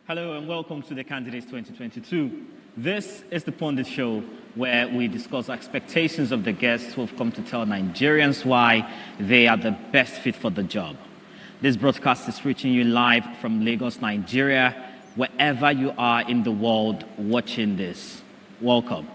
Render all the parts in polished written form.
Hello and welcome to the Candidates 2022. This is the Pundit Show where we discuss expectations of the guests who have come to tell Nigerians why they are the best fit for the job. This broadcast is reaching you live from Lagos, Nigeria, wherever you are in the world watching this. Welcome.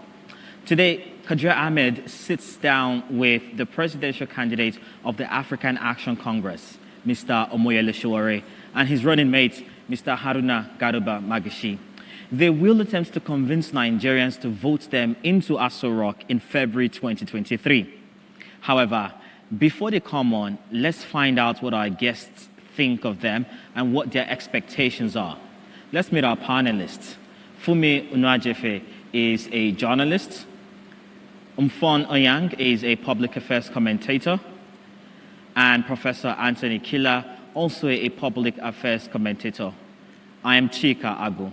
Today, Kadir Ahmed sits down with the presidential candidate of the African Action Congress, Mr. Omoyele Sowore, and his running mate, Mr. Haruna Garuba Magashi. They will attempt to convince Nigerians to vote them into Aso Rock in February 2023. However, before they come on, let's find out what our guests think of them and what their expectations are. Let's meet our panelists. Funmi Onuajefe is a journalist. Umfon Oyang is a public affairs commentator. And Professor Anthony Killer, also a public affairs commentator. I am Chika Agu.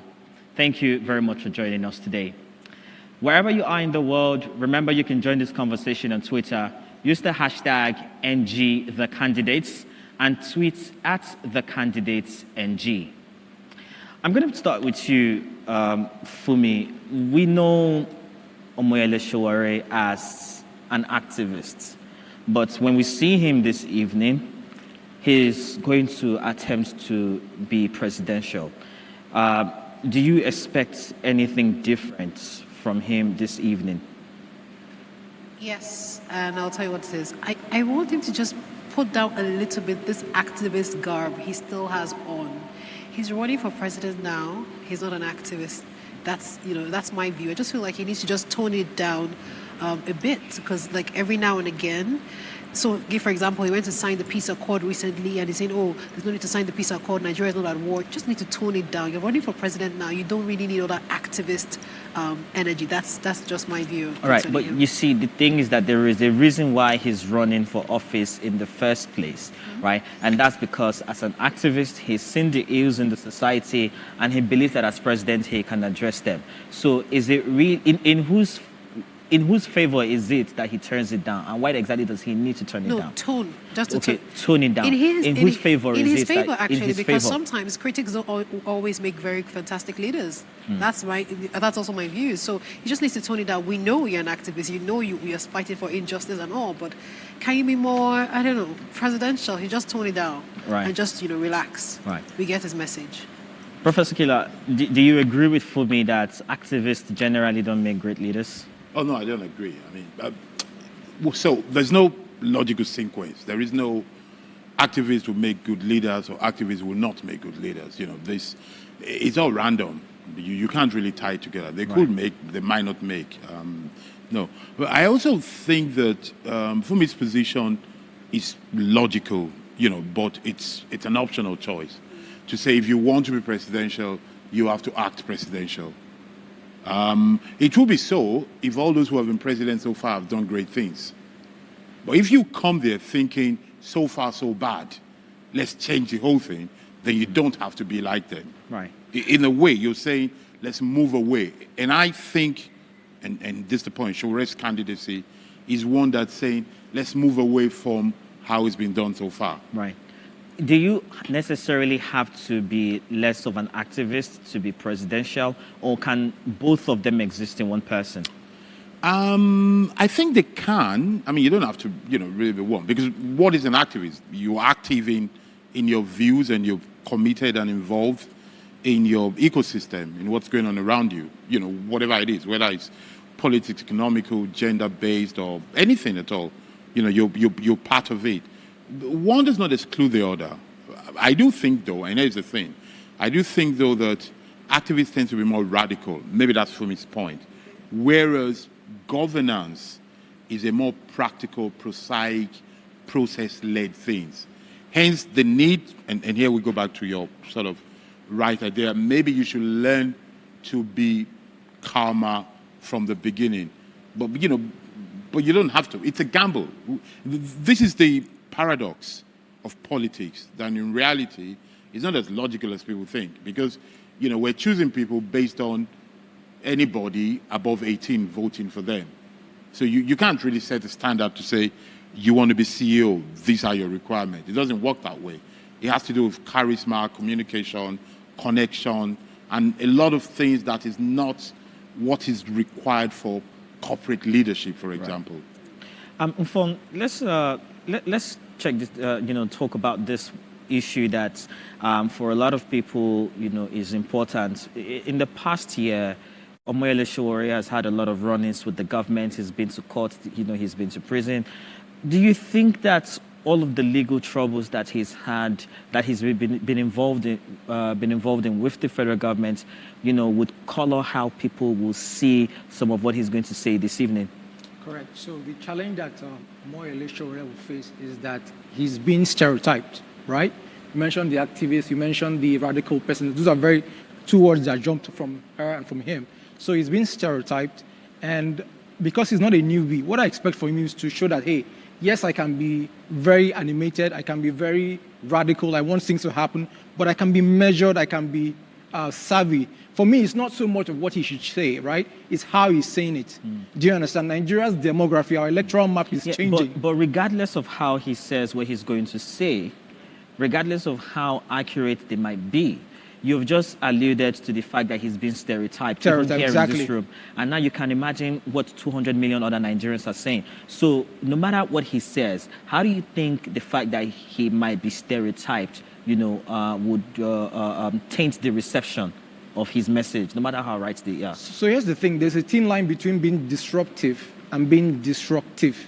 Thank you very much for joining us today. Wherever you are in the world, remember you can join this conversation on Twitter. Use the hashtag #NGTheCandidates and tweet @TheCandidatesNG. I'm going to start with you, Funmi. We know Omoyele Sowore as an activist, but when we see him this evening, he's going to attempt to be presidential. Do you expect anything different from him this evening? Yes, and I'll tell you what it is. I want him to just put down a little bit this activist garb he still has on. He's running for president now. He's not an activist. That's my view. I just feel like he needs to just tone it down a bit, because like every now and again. So, for example, he went to sign the peace accord recently and he's saying, oh, there's no need to sign the peace accord, Nigeria is not at war. You just need to tone it down. You're running for president now. You don't really need all that activist energy. That's just my view. All right, but you see, the thing is that there is a reason why he's running for office in the first place, right? And that's because as an activist, he's seen the ills in the society and he believes that as president, he can address them. So is it in whose favor is it that he turns it down, and why exactly does he need to turn it down? No, tone. Just to tone it down. In whose favor is it? In his favor, actually, because sometimes critics don't always make very fantastic leaders. That's also my view. So he just needs to tone it down. We know you're an activist. You know you're fighting for injustice and all, but can you be more, I don't know, presidential? He just tone it down and just relax. Right. We get his message. Professor Killer, do you agree with Funmi that activists generally don't make great leaders? Oh, no, I don't agree. I mean, so there's no logical sequence. There is no activists will make good leaders or activists will not make good leaders. It's all random. You can't really tie it together. They could make, they might not make. No. But I also think that Funmi's position is logical, but it's an optional choice. To say if you want to be presidential, you have to act presidential. It will be so if all those who have been president so far have done great things. But if you come there thinking, so far so bad, let's change the whole thing, then you don't have to be like them. Right. In a way, you're saying, let's move away. And I think, and this is the point, Sowore's candidacy is one that's saying, let's move away from how it's been done so far. Right. Do you necessarily have to be less of an activist to be presidential, or can both of them exist in one person? I think they can. I mean, you don't have to, really be one. Because what is an activist? You're active in your views and you're committed and involved in your ecosystem, in what's going on around you. Whatever it is, whether it's politics, economical, gender-based, or anything at all. You're part of it. One does not exclude the other. I do think, though, and here's the thing, I do think, though, that activists tend to be more radical. Maybe that's Funmi's point. Whereas governance is a more practical, prosaic, process-led thing. Hence the need, and here we go back to your sort of right idea, maybe you should learn to be calmer from the beginning. But you don't have to. It's a gamble. This is the paradox of politics, that in reality it's not as logical as people think, because we're choosing people based on anybody above 18 voting for them. So you can't really set a standard to say you want to be CEO, these are your requirements. It doesn't work that way. It has to do with charisma, communication, connection, and a lot of things that is not what is required for corporate leadership, for example. Mfon, let's check this. Talk about this issue that for a lot of people, is important. In the past year, Omoyele Sowore has had a lot of run-ins with the government. He's been to court. He's been to prison. Do you think that all of the legal troubles that he's had, that he's been involved in with the federal government, would color how people will see some of what he's going to say this evening? Correct. So the challenge that Omoyele Sowore will face is that he's being stereotyped, right? You mentioned the activist, you mentioned the radical person. Those are two words that jumped from her and from him. So he's been stereotyped, and because he's not a newbie, what I expect from him is to show that, hey, yes, I can be very animated, I can be very radical, I want things to happen, but I can be measured, I can be savvy. For me, it's not so much of what he should say, right? It's how he's saying it. Do you understand? Nigeria's demography, our electoral map is changing. But regardless of how he says what he's going to say, regardless of how accurate they might be, you've just alluded to the fact that he's been stereotyped here exactly. in this room. And now you can imagine what 200 million other Nigerians are saying. So no matter what he says, how do you think the fact that he might be stereotyped, would taint the reception of his message, no matter how right they are? So here's the thing. There's a thin line between being disruptive and being destructive,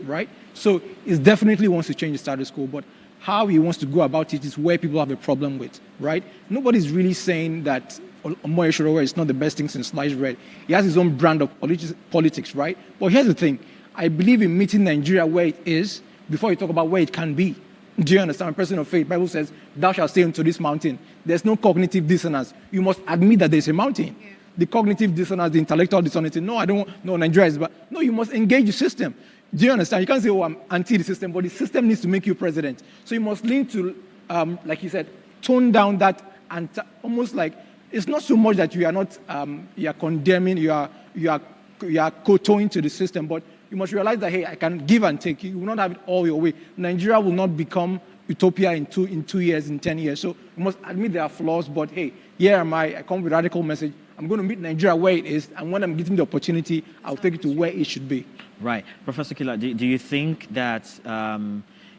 right? So he definitely wants to change the status quo, but how he wants to go about it is where people have a problem with, right? Nobody's really saying that Omoyele Sowore is not the best thing since sliced bread. He has his own brand of politics, right? But here's the thing. I believe in meeting Nigeria where it is before you talk about where it can be. Do you understand? I'm a person of faith. The Bible says, thou shalt say unto this mountain. There's no cognitive dissonance. You must admit that there's a mountain. Yeah. The cognitive dissonance, the intellectual dissonance. No, I don't know Nigeria is bad. No, you must engage the system. Do you understand? You can't say, oh, I'm anti the system, but the system needs to make you president. So you must lean to, like he said, tone down that, and almost like, it's not so much that you are not, you are condemning, you are kowtowing to the system, but you must realize that, hey, I can give and take. You will not have it all your way. Nigeria will not become utopia in 2 years, in 10 years. So you must admit there are flaws, but hey, here am I come with a radical message. I'm going to meet Nigeria where it is, and when I'm getting the opportunity, I'll take it to where it should be. Right. Professor Kila, do you think that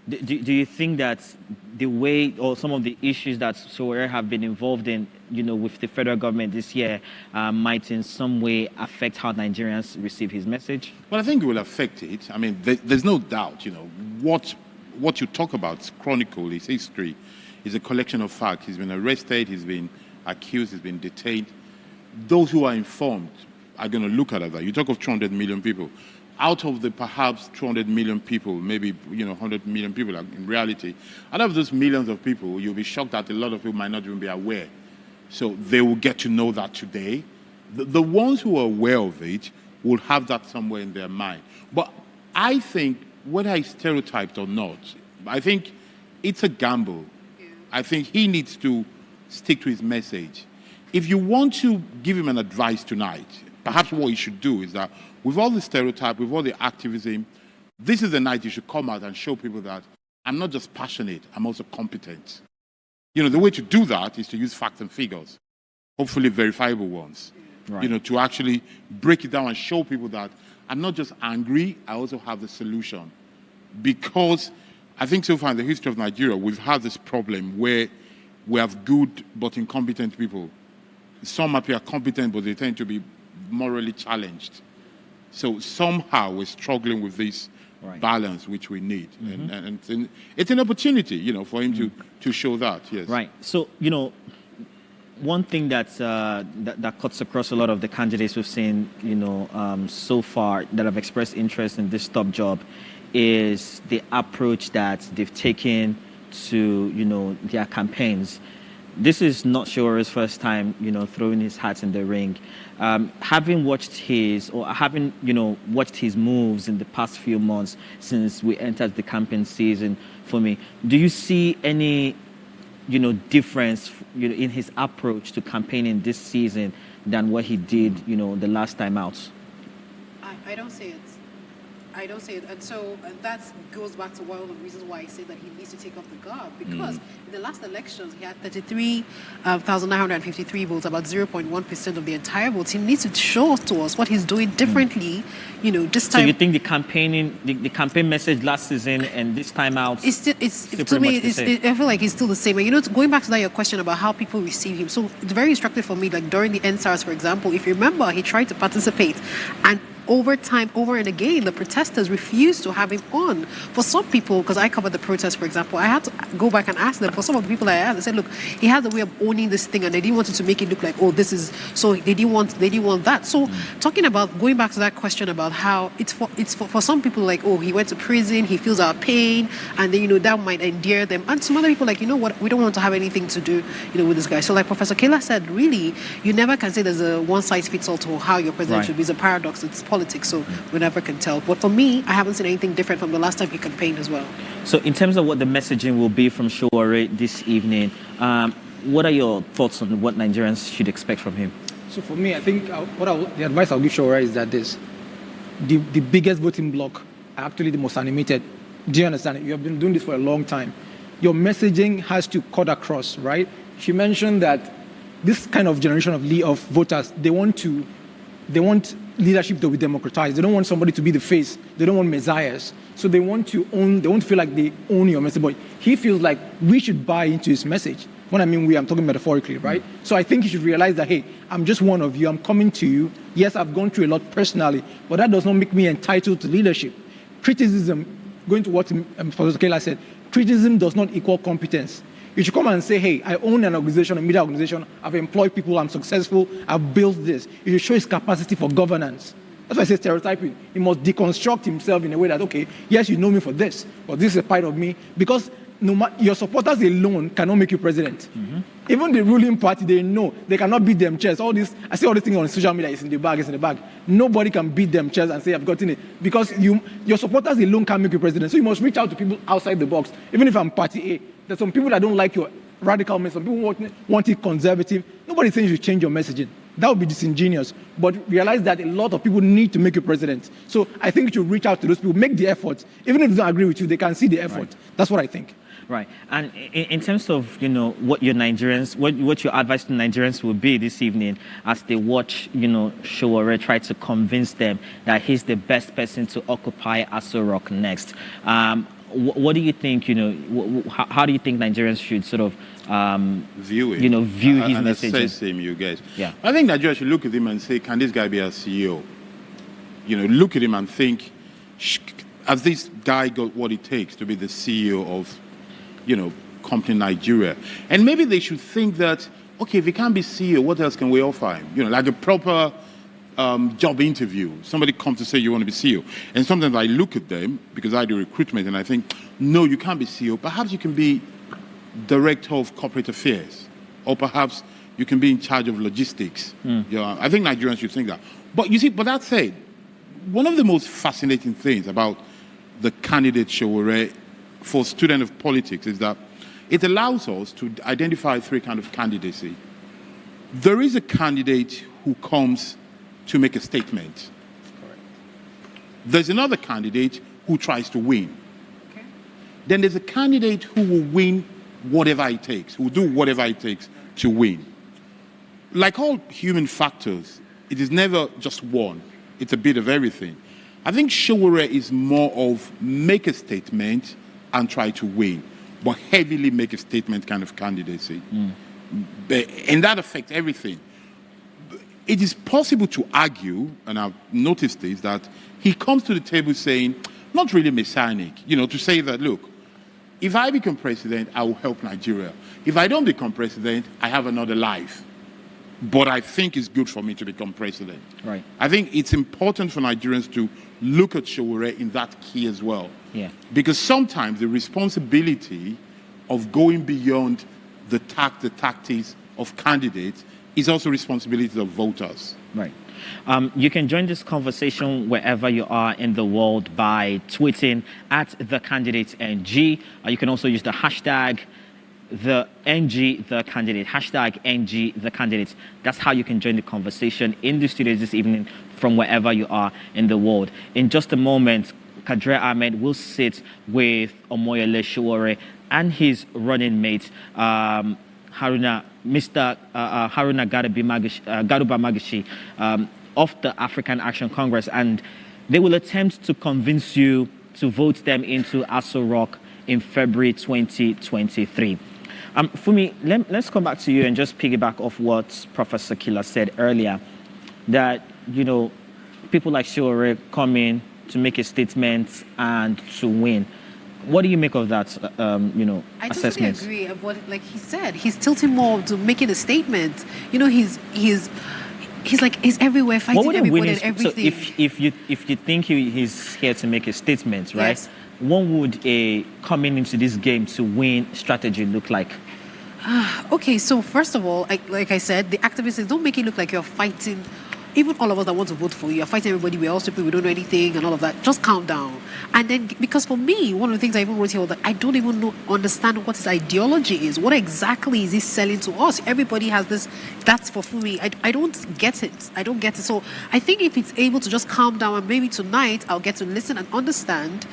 do you think that the way or some of the issues that Sowore have been involved in, with the federal government this year, might in some way affect how Nigerians receive his message? Well, I think it will affect it. I mean, there's no doubt, what you talk about, chronicle, his history, is a collection of facts. He's been arrested, he's been accused, he's been detained. Those who are informed are going to look at that. You talk of 200 million people. Out of the perhaps 200 million people, maybe 100 million people in reality, out of those millions of people, you'll be shocked that a lot of people might not even be aware. So they will get to know that today. The ones who are aware of it will have that somewhere in their mind. But I think, whether he's stereotyped or not, I think it's a gamble. I think he needs to stick to his message. If you want to give him an advice tonight, perhaps what you should do is that with all the stereotype, with all the activism, this is the night you should come out and show people that I'm not just passionate, I'm also competent. The way to do that is to use facts and figures, hopefully verifiable ones, right. To actually break it down and show people that I'm not just angry, I also have the solution. Because I think so far in the history of Nigeria, we've had this problem where we have good but incompetent people. Some appear competent, but they tend to be morally challenged. So somehow we're struggling with this balance which we need. Mm-hmm. And it's an opportunity, for him to show that, yes. Right. So, one thing that cuts across a lot of the candidates we've seen, so far that have expressed interest in this top job is the approach that they've taken to, their campaigns. This is not Sowore's first time, throwing his hat in the ring. Having watched watched his moves in the past few months since we entered the campaign season, for me, do you see any, difference, in his approach to campaigning this season than what he did, the last time out? I don't see it. I don't say it. And so that goes back to one of the reasons why I say that he needs to take off the garb. Because in the last elections, he had 33,953 votes, about 0.1% of the entire votes. He needs to show to us what he's doing differently, this time. So you think the campaign message last season and this time out It's still, to me, I feel like he's still the same. And going back to that, your question about how people receive him. So it's very instructive for me, like during the NSARS, for example, if you remember, he tried to participate, and over and again, the protesters refused to have him on. For some people, because I covered the protests, for example, I had to go back and ask them. For some of the people I asked, they said, look, he has a way of owning this thing, and they didn't want it to make it look like, oh, this is, so they didn't want that. So talking about, going back to that question about how it's for some people, like, oh, he went to prison, he feels our pain, and then, that might endear them. And some other people, like, you know what, we don't want to have anything to do, with this guy. So like Professor Kayla said, really, you never can say there's a one-size-fits-all to how your president should be. It's a paradox. It's politics, so we never can tell. But for me, I haven't seen anything different from the last time he campaigned as well. So in terms of what the messaging will be from Sowore this evening, what are your thoughts on what Nigerians should expect from him? So for me, I think the advice I'll give Sowore is that the biggest voting bloc are actually the most animated. Do you understand it? You have been doing this for a long time. Your messaging has to cut across, right? She mentioned that this kind of generation of voters, they want leadership to be democratized. They don't want somebody to be the face. They don't want messiahs. So they want to feel like they own your message. But he feels like we should buy into his message. When I mean we, I'm talking metaphorically, right? So I think he should realize that, hey, I'm just one of you. I'm coming to you. Yes, I've gone through a lot personally, but that does not make me entitled to leadership. Criticism, going to what Professor Kayla said, criticism does not equal competence. You should come and say, hey, I own an organization, a media organization, I've employed people, I'm successful, I've built this. You should show his capacity for governance. That's why I say stereotyping. He must deconstruct himself in a way that, okay, yes, you know me for this, but this is a part of me. Because your supporters alone cannot make you president. Even the ruling party, they know they cannot beat them chairs. I see all these things on social media, it's in the bag. Nobody can beat them chairs and say, I've gotten it. Because your supporters alone can't make you president. So you must reach out to people outside the box. Even if I'm party A, there's some people that don't like your radical message. Some people want it conservative. Nobody's saying you should change your messaging. That would be disingenuous. But realize that a lot of people need to make you president. So I think you should reach out to those people, make the effort. Even if they don't agree with you, they can see the effort. Right. That's what I think. Right. And in terms of, what your Nigerians, what your advice to Nigerians will be this evening as they watch, Sowore try to convince them that he's the best person to occupy Aso Rock next. What do you think, how do you think Nigerians should sort of view it? View his and message? And same, you guys. Yeah. I think Nigeria should look at him and say, can this guy be a CEO? Look at him and think, has this guy got what it takes to be the CEO of, company Nigeria? And maybe they should think that, okay, if he can't be CEO, what else can we offer him? Like a proper job interview. Somebody comes to say you want to be CEO. And sometimes I look at them, because I do recruitment, and I think, no, you can't be CEO. Perhaps you can be director of corporate affairs. Or perhaps you can be in charge of logistics. I think Nigerians should think that. But you see, but that said, one of the most fascinating things about the candidate Sowore for student of politics is that it allows us to identify three kinds of candidacy. There is a candidate who comes to make a statement. Correct. There's another candidate who tries to win. Okay. Then there's a candidate who will win whatever it takes, who will do whatever it takes to win. Like all human factors, it is never just one. It's a bit of everything. I think Sowore is more of make a statement and try to win, but heavily make a statement kind of candidacy. And that affects everything. It is possible to argue, and I've noticed this, that he comes to the table saying, not really messianic, to say that, look, if I become president, I will help Nigeria. If I don't become president, I have another life. But I think it's good for me to become president. Right. I think it's important for Nigerians to look at Sowore in that key as well. Yeah. Because sometimes the responsibility of going beyond the tactics of candidates is also responsibility of voters. Right. You can join this conversation wherever you are in the world by tweeting at @thecandidatesNG. You can also use the hashtag #NG_the_candidate, hashtag #NG_the_candidate. That's how you can join the conversation in the studios this evening from wherever you are in the world. In just a moment, Kadre Ahmed will sit with Omoyele Sowore and his running mate, Haruna Garuba Magashi, of the African Action Congress, and they will attempt to convince you to vote them into Aso Rock in February 2023. Fumi, let's come back to you and just piggyback off what Professor Kila said earlier, that, people like Sowore come in to make a statement and to win. What do you make of that, I totally assessment? agree. But like he said, he's tilting more to making a statement. He's everywhere fighting everybody and everything. So if you think he's here to make a statement, right? Yes. What would a coming into this game to win strategy look like? Okay, so first of all, like I said, the activists say, don't make it look like you're fighting. Even all of us that want to vote for you, are fighting everybody. We're all stupid. We don't know anything and all of that. Just calm down. And then, because for me, one of the things I even wrote here was that I don't even understand what his ideology is. What exactly is he selling to us? Everybody has this. That's for me. I don't get it. I don't get it. So I think if he's able to just calm down, and maybe tonight I'll get to listen and understand,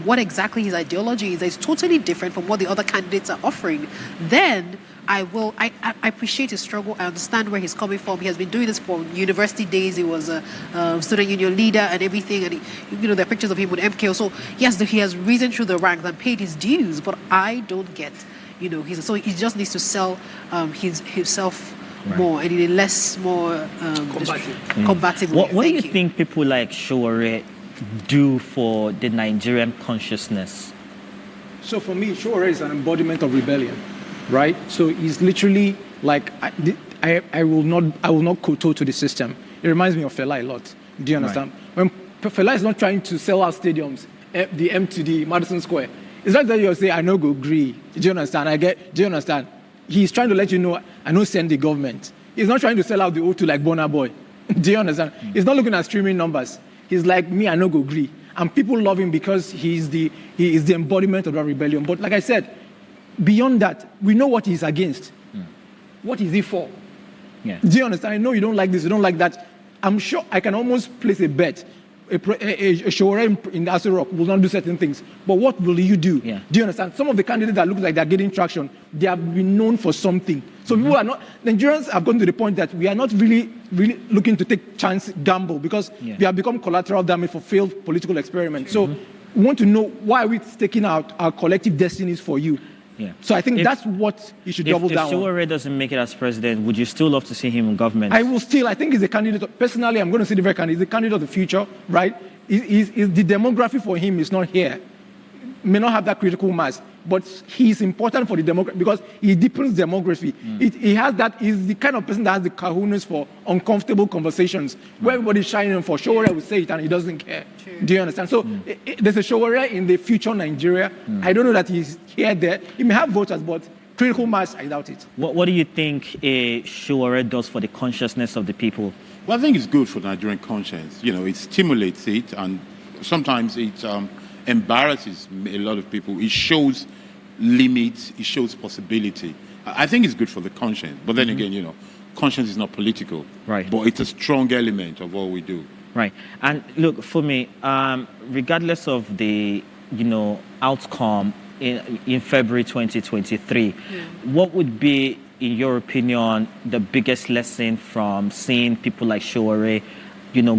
what exactly his ideology is. It's totally different from what the other candidates are offering. Then I appreciate his struggle. I understand where he's coming from. He has been doing this for university days. He was a student union leader and everything. And there are pictures of him with MKO. So yes, he has risen through the ranks and paid his dues. But I don't get, so he just needs to sell himself more and in a more combative way. What do you think people like Sowore do for the Nigerian consciousness? So for me, Sowore is an embodiment of rebellion, right? So he's literally like, I will not kowtow to the system. It reminds me of Fela a lot. Do you understand? Right. When Fela is not trying to sell out stadiums, the MTD, Madison Square, it's like that you say, I no go agree. Do you understand? Do you understand? He's trying to let you know, I know send the government. He's not trying to sell out the O2 like Burna Boy. Do you understand? He's not looking at streaming numbers. He's like, me, I no go agree. And people love him because he is the embodiment of that rebellion. But like I said, beyond that, we know what he's against. What is he for? Yeah. Do you understand? I know you don't like this, you don't like that. I'm sure I can almost place a bet. A Sowore in the Aso Rock will not do certain things. But what will you do? Yeah. Do you understand? Some of the candidates that look like they're getting traction, they have been known for something. So people are not, Nigerians have gone to the point that we are not really looking to take chance gamble because we have become collateral damage for failed political experiments. So we want to know, why are we taking out our collective destinies for you? Yeah. So I think that's what you should double down on. If Sowore doesn't make it as president, would you still love to see him in government? I think he's a candidate. Personally, I'm going to say the very candidate. He's a candidate of the future, right? The demography for him is not here. May not have that critical mass, but he's important for the demography because he deepens demography. He has that. He's the kind of person that has the kahunas for uncomfortable conversations where everybody's shining for. Sowore will say it and he doesn't care. True. Do you understand? So there's a Sowore in the future Nigeria. I don't know that he's here there. He may have voters, but critical mass, I doubt it. What do you think a Sowore does for the consciousness of the people? Well, I think it's good for Nigerian conscience. It stimulates it, and sometimes it embarrasses a lot of people. It shows limits. It shows possibility. I think it's good for the conscience. But then again, conscience is not political. Right. But it's a strong element of what we do. Right. And look, for me, regardless of the, outcome in February 2023, what would be, in your opinion, the biggest lesson from seeing people like Sowore,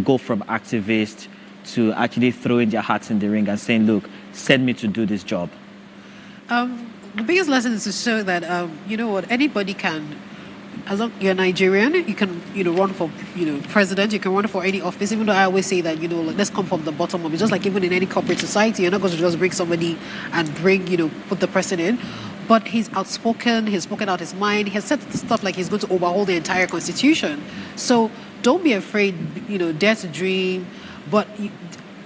go from activist to actually throwing their hats in the ring and saying, look, send me to do this job? The biggest lesson is to show that, anybody can, as long as you're Nigerian, you can, run for, president, you can run for any office, even though I always say that, let's come from the bottom up. It's just like even in any corporate society, you're not going to just bring somebody and put the person in. But he's outspoken, he's spoken out his mind, he has said stuff like he's going to overhaul the entire constitution. So don't be afraid, dare to dream. But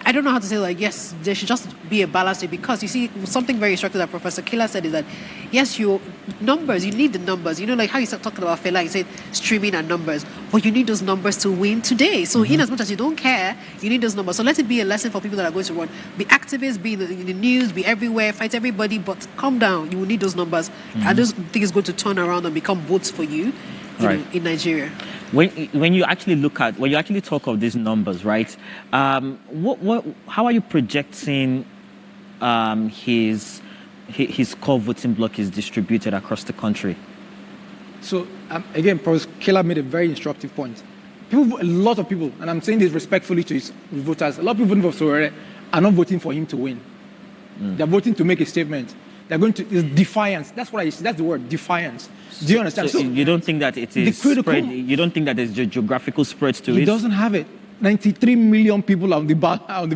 I don't know how to say, yes, there should just be a balance here, because you see, something very instructive that Professor Kila said is that, yes, you need the numbers. Like how you started talking about Fela, you said streaming and numbers, but you need those numbers to win today. So in as much as you don't care, you need those numbers. So let it be a lesson for people that are going to run. Be activists, be in the news, be everywhere, fight everybody, but calm down. You will need those numbers. I just think it's going to turn around and become votes for you. Right. in Nigeria. When you actually talk of these numbers, right? How are you projecting his core voting bloc is distributed across the country? So again, Professor Kela made a very instructive point. A lot of people, and I'm saying this respectfully to his voters, a lot of people voting for Sowore are not voting for him to win. They're voting to make a statement. They're going to, it's defiance. That's the word, defiance. Do you understand? So you don't think that it is spread? You don't think that there's geographical spread to it? It doesn't have it. 93 million people on the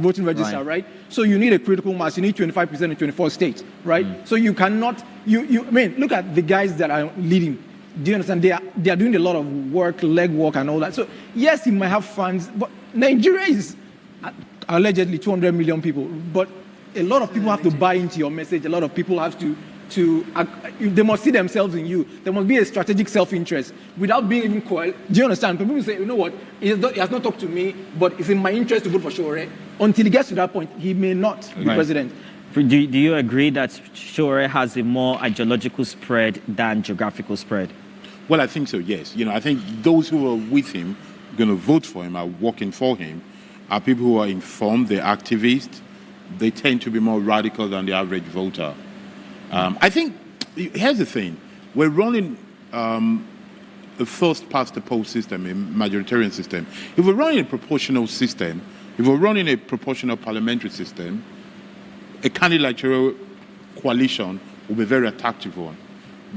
voting register, right? So you need a critical mass. You need 25% in 24 states, right? So you cannot. I mean, look at the guys that are leading. Do you understand? They are doing a lot of work, leg work, and all that. So yes, he might have funds, but Nigeria is allegedly 200 million people. But a lot of people have to buy into your message. A lot of people have to they must see themselves in you. There must be a strategic self-interest without being even coy. Do you understand? People say, you know what, he has not talked to me, but it's in my interest to vote for Sowore. Until he gets to that point, he may not be president. Do you agree that Sowore has a more ideological spread than geographical spread? Well, I think so, yes. I think those who are with him, going to vote for him, are working for him, are people who are informed, they're activists. They tend to be more radical than the average voter. I think, here's the thing. We're running a first-past-the-post system, a majoritarian system. If we're running a proportional system, if we're running a proportional parliamentary system, a candidature coalition will be a very attractive one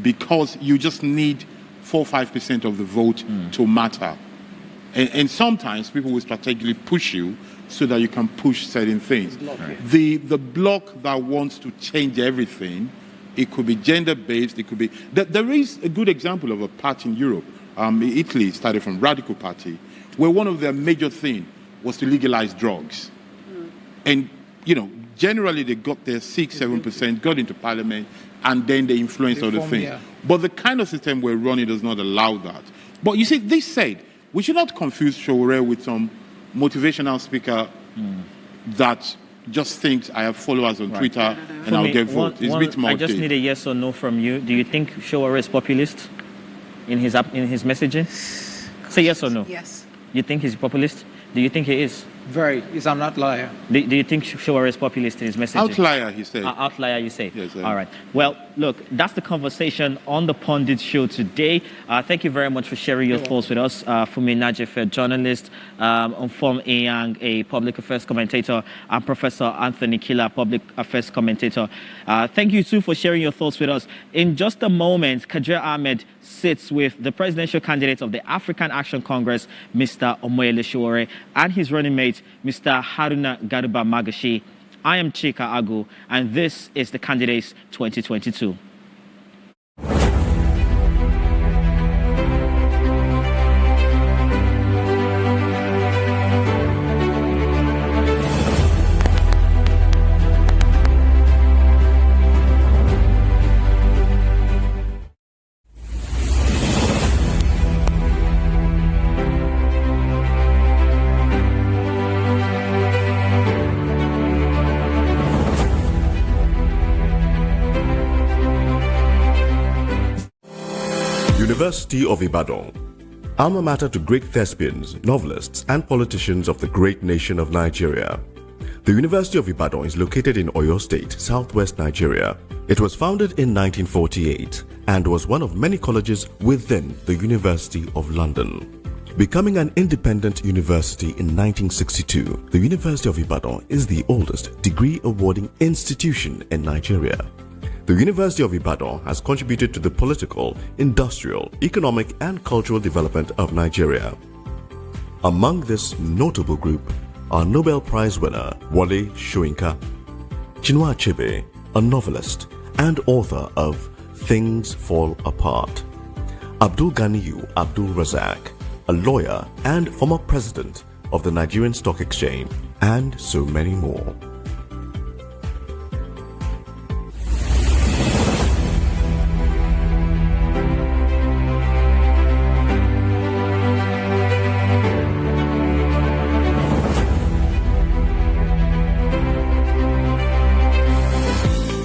because you just need 4 or 5% of the vote to matter. And sometimes people will strategically push you so that you can push certain things. The bloc that wants to change everything, it could be gender-based, it could be... There is a good example of a party in Europe. Italy started from Radical Party, where one of their major things was to legalize drugs. And, generally they got their 6-7%, got into parliament, and then they influenced other things. Yeah. But the kind of system we're running does not allow that. But you see, this said, we should not confuse Sowore with some motivational speaker that just thinks I have followers on Twitter and I'll get votes. It's a bit more. I just need a yes or no from you. Do you think Sowore is populist in his messaging? Say yes or no. Yes. You think he's populist? Do you think he is? Very. He's an outlier. Do you think Sowore is populist in his messaging? Outlier, he said. Outlier, you say? Yes. All right. Well, look, that's the conversation on the Pundit Show today. Thank you very much for sharing your thoughts with us. Funmi Najefe, a journalist, Onform Eyang, a public affairs commentator, and Professor Anthony Kela, public affairs commentator. Thank you, too, for sharing your thoughts with us. In just a moment, Kadir Ahmed sits with the presidential candidate of the African Action Congress, Mr. Omoyele Sowore, and his running mate, Mr. Haruna Garuba Magashi. I am Chika Agu, and this is the Candidates 2022. University of Ibadan, alma mater to great thespians, novelists, and politicians of the great nation of Nigeria. The University of Ibadan is located in Oyo State, southwest Nigeria. It was founded in 1948 and was one of many colleges within the University of London. Becoming an independent university in 1962, the University of Ibadan is the oldest degree-awarding institution in Nigeria. The University of Ibadan has contributed to the political, industrial, economic, and cultural development of Nigeria. Among this notable group are Nobel Prize winner Wole Soyinka, Chinua Achebe, a novelist and author of Things Fall Apart, Abdul Ganiyu Abdul Razak, a lawyer and former president of the Nigerian Stock Exchange, and so many more.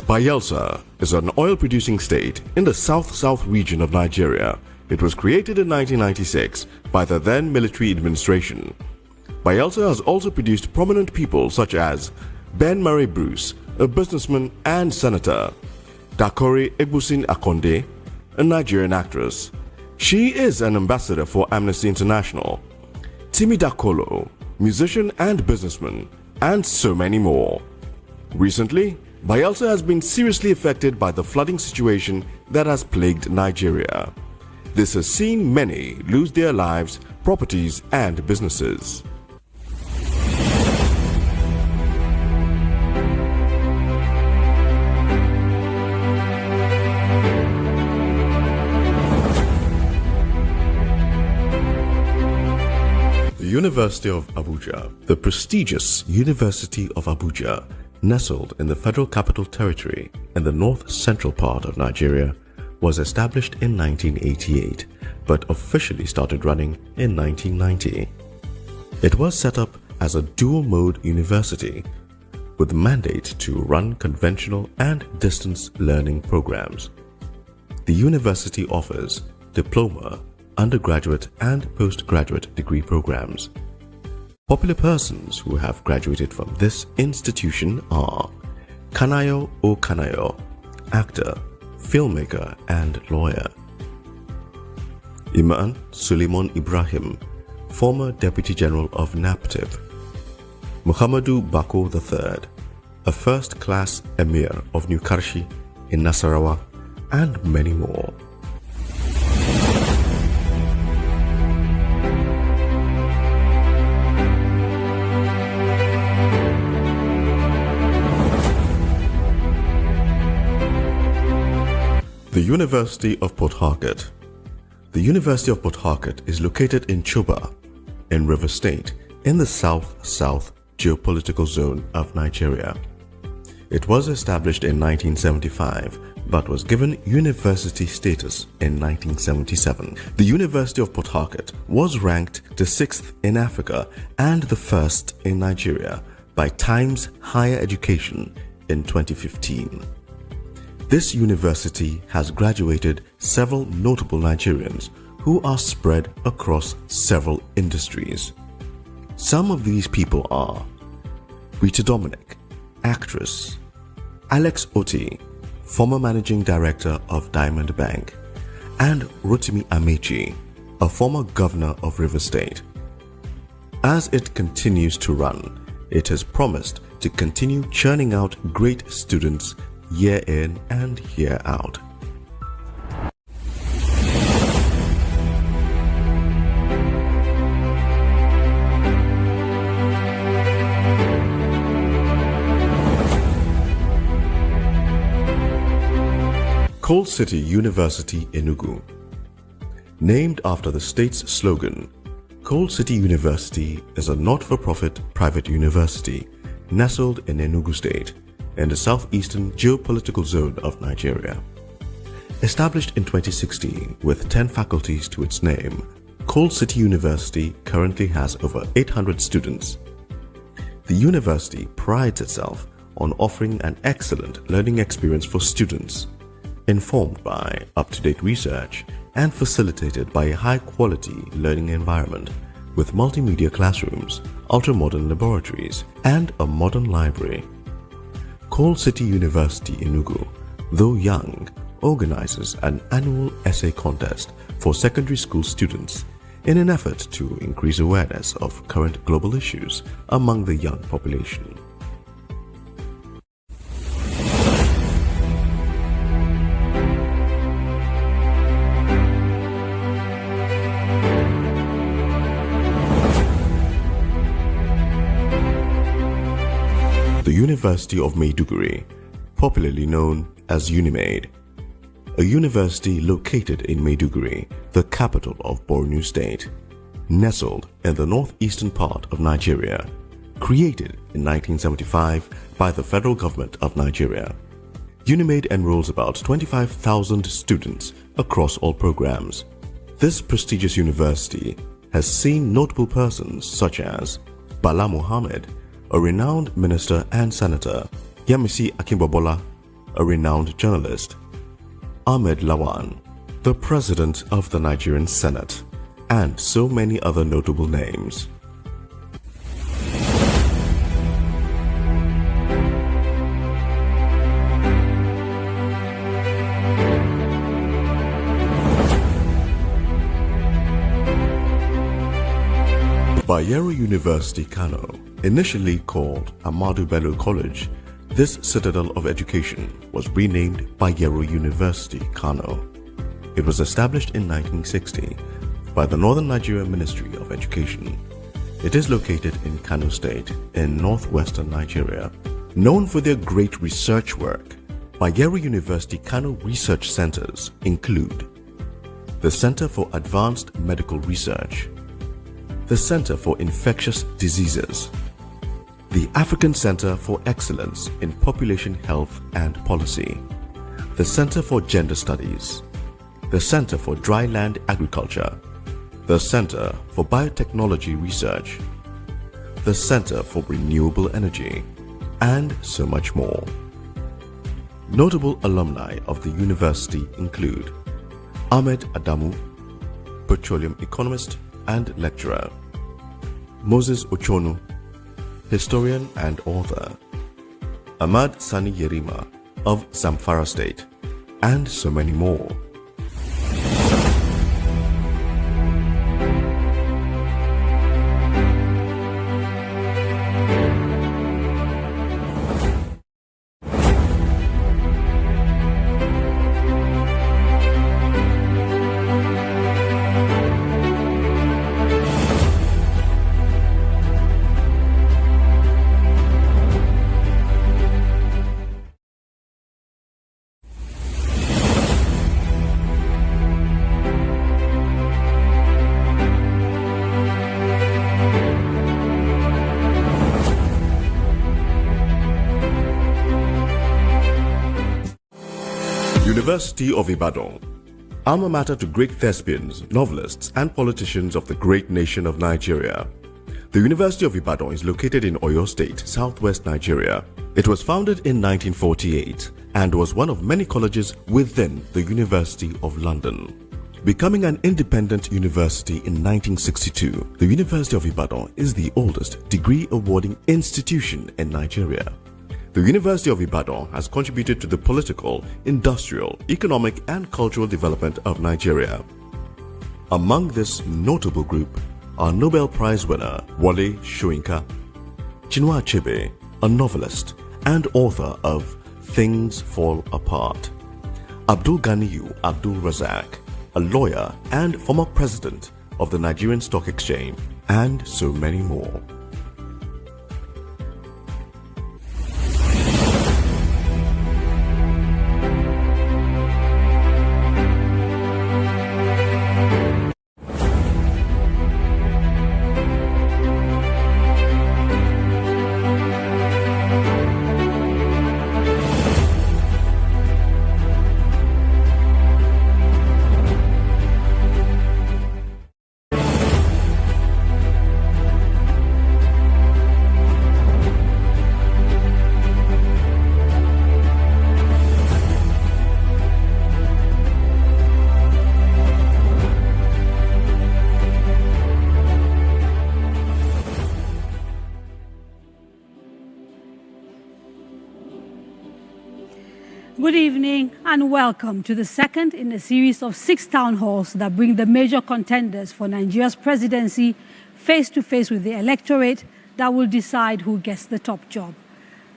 Bayelsa is an oil-producing state in the south-south region of Nigeria, It was created in 1996 by the then military administration. Bayelsa has also produced prominent people such as Ben Murray Bruce, a businessman and senator, Dakori Egbusin Akonde, a Nigerian actress. She is an ambassador for Amnesty International, Timi Dakolo, musician and businessman, and so many more. Recently, Bayelsa has been seriously affected by the flooding situation that has plagued Nigeria. This has seen many lose their lives, properties, and businesses. The University of Abuja, the prestigious University of Abuja, nestled in the Federal Capital Territory in the north-central part of Nigeria, was established in 1988 but officially started running in 1990. It was set up as a dual-mode university with the mandate to run conventional and distance learning programs. The university offers diploma, undergraduate and postgraduate degree programs. Popular persons who have graduated from this institution are Kanayo O. Kanayo, actor, filmmaker and lawyer. Iman Suleiman Ibrahim, former Deputy General of NAPTIP. Muhammadu Bako III, a first-class Emir of New Karshi in Nasarawa, and many more. The University of Port Harcourt. The University of Port Harcourt is located in Choba, in Rivers State, in the south-south geopolitical zone of Nigeria. It was established in 1975 but was given university status in 1977. The University of Port Harcourt was ranked the 6th in Africa and the 1st in Nigeria by Times Higher Education in 2015. This university has graduated several notable Nigerians who are spread across several industries. Some of these people are Rita Dominic, actress; Alex Oti, former managing director of Diamond Bank; and Rotimi Amechi, a former governor of Rivers State. As it continues to run, it has promised to continue churning out great students year in and year out. Coal City University, Enugu. Named after the state's slogan, Coal City University is a not-for-profit private university nestled in Enugu State, in the southeastern geopolitical zone of Nigeria. Established in 2016 with 10 faculties to its name, Coal City University currently has over 800 students. The university prides itself on offering an excellent learning experience for students, informed by up-to-date research and facilitated by a high-quality learning environment with multimedia classrooms, ultra-modern laboratories, and a modern library. Coal City University Enugu, though young, organizes an annual essay contest for secondary school students in an effort to increase awareness of current global issues among the young population. The University of Maiduguri, popularly known as UNIMAID, a university located in Maiduguri, the capital of Borno State, nestled in the northeastern part of Nigeria, created in 1975 by the federal government of Nigeria. UNIMAID enrolls about 25,000 students across all programs. This prestigious university has seen notable persons such as Bala Mohammed, a renowned minister and senator; Yemisi Akinbobola, a renowned journalist; Ahmed Lawan, the President of the Nigerian Senate, and so many other notable names. Bayero University, Kano, initially called Ahmadu Bello College, this citadel of education was renamed Bayero University, Kano. It was established in 1960 by the Northern Nigeria Ministry of Education. It is located in Kano State in northwestern Nigeria. Known for their great research work, Bayero University Kano research centers include the Center for Advanced Medical Research, the Center for Infectious Diseases, the African Center for Excellence in Population Health and Policy, the Center for Gender Studies, the Center for Dryland Agriculture, the Center for Biotechnology Research, the Center for Renewable Energy, and so much more. Notable alumni of the university include Ahmed Adamu, petroleum economist and lecturer, Moses Ochonu, historian and author, Ahmad Sani Yerima of Zamfara State, and so many more. University of Ibadan, alma mater to great thespians, novelists, and politicians of the great nation of Nigeria. The University of Ibadan is located in Oyo State, southwest Nigeria. It was founded in 1948 and was one of many colleges within the University of London. Becoming an independent university in 1962, the University of Ibadan is the oldest degree-awarding institution in Nigeria. The University of Ibadan has contributed to the political, industrial, economic, and cultural development of Nigeria. Among this notable group are Nobel Prize winner Wole Soyinka, Chinua Achebe, a novelist and author of Things Fall Apart, Abdul Ganiyu Abdul Razak, a lawyer and former president of the Nigerian Stock Exchange, and so many more. Good evening and welcome to the second in a series of 6 town halls that bring the major contenders for Nigeria's presidency face to face with the electorate that will decide who gets the top job.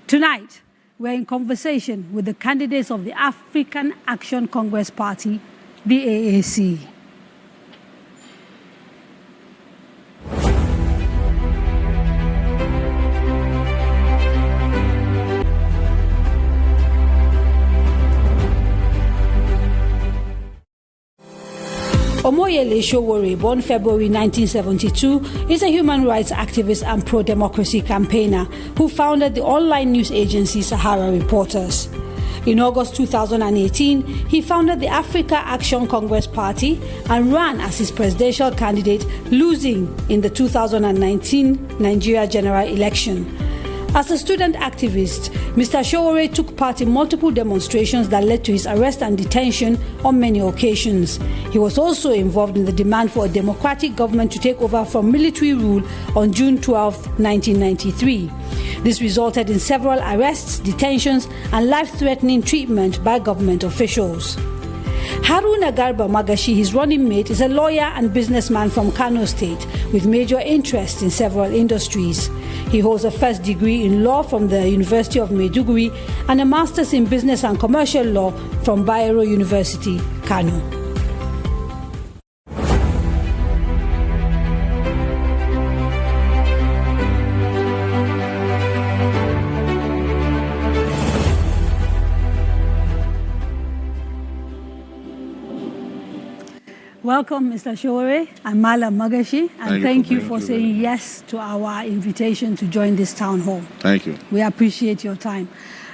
Tonight, we're in conversation with the candidates of the African Action Congress Party, the AAC. Omoyele Sowore, born February 1972, is a human rights activist and pro-democracy campaigner who founded the online news agency Sahara Reporters. In August 2018, he founded the Africa Action Congress Party and ran as his presidential candidate, losing in the 2019 Nigeria general election. As a student activist, Mr. Sowore took part in multiple demonstrations that led to his arrest and detention on many occasions. He was also involved in the demand for a democratic government to take over from military rule on June 12, 1993. This resulted in several arrests, detentions, and life-threatening treatment by government officials. Haruna Garba Magashi, his running mate, is a lawyer and businessman from Kano State with major interests in several industries. He holds a first degree in law from the University of Maiduguri and a master's in business and commercial law from Bayero University, Kano. Welcome, Mr. Sowore and Malam Magashi, and thank you for saying yes to our invitation to join this town hall. Thank you. We appreciate your time.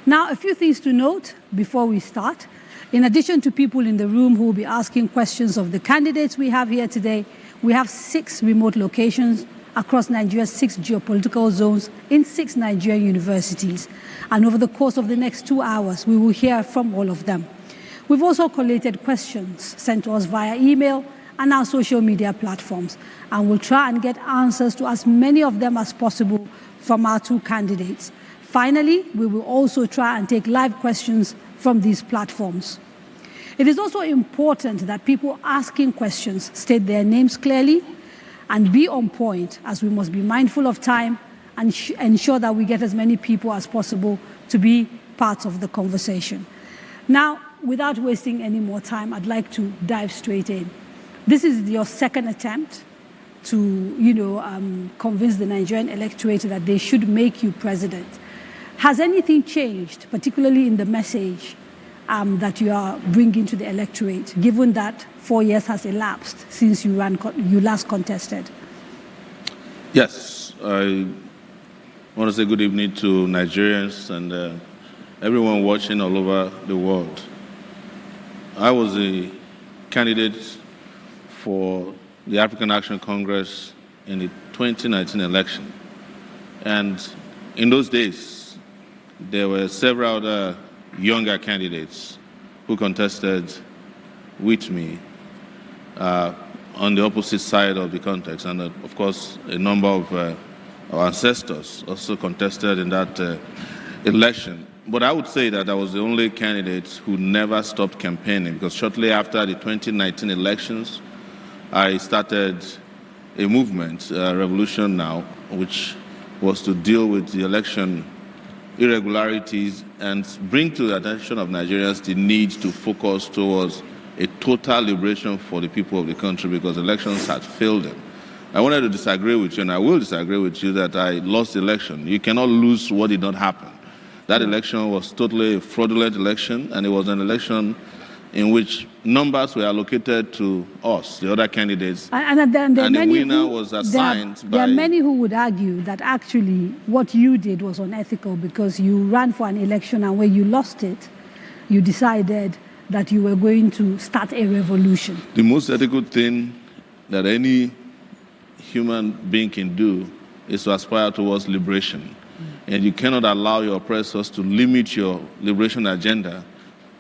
Now, a few things to note before we start. In addition to people in the room who will be asking questions of the candidates we have here today, we have 6 remote locations across Nigeria's 6 geopolitical zones in 6 Nigerian universities. And over the course of the next 2 hours, we will hear from all of them. We've also collated questions sent to us via email and our social media platforms, and we'll try and get answers to as many of them as possible from our 2 candidates. Finally, we will also try and take live questions from these platforms. It is also important that people asking questions state their names clearly and be on point, as we must be mindful of time and ensure that we get as many people as possible to be part of the conversation. Now, without wasting any more time, I'd like to dive straight in. This is your second attempt to, convince the Nigerian electorate that they should make you president. Has anything changed, particularly in the message that you are bringing to the electorate, given that 4 years has elapsed since you last contested? Yes, I want to say good evening to Nigerians and everyone watching all over the world. I was a candidate for the African Action Congress in the 2019 election. And in those days, there were several other younger candidates who contested with me on the opposite side of the context. And of course, a number of our ancestors also contested in that election. But I would say that I was the only candidate who never stopped campaigning, because shortly after the 2019 elections, I started a movement, Revolution Now, which was to deal with the election irregularities and bring to the attention of Nigerians the need to focus towards a total liberation for the people of the country, because elections had failed them. I wanted to disagree with you, and I will disagree with you, that I lost the election. You cannot lose what did not happen. That election was totally a fraudulent election, and it was an election in which numbers were allocated to us, the other candidates, and the winner was assigned There are many who would argue that actually what you did was unethical, because you ran for an election, and when you lost it, you decided that you were going to start a revolution. The most ethical thing that any human being can do is to aspire towards liberation. And you cannot allow your oppressors to limit your liberation agenda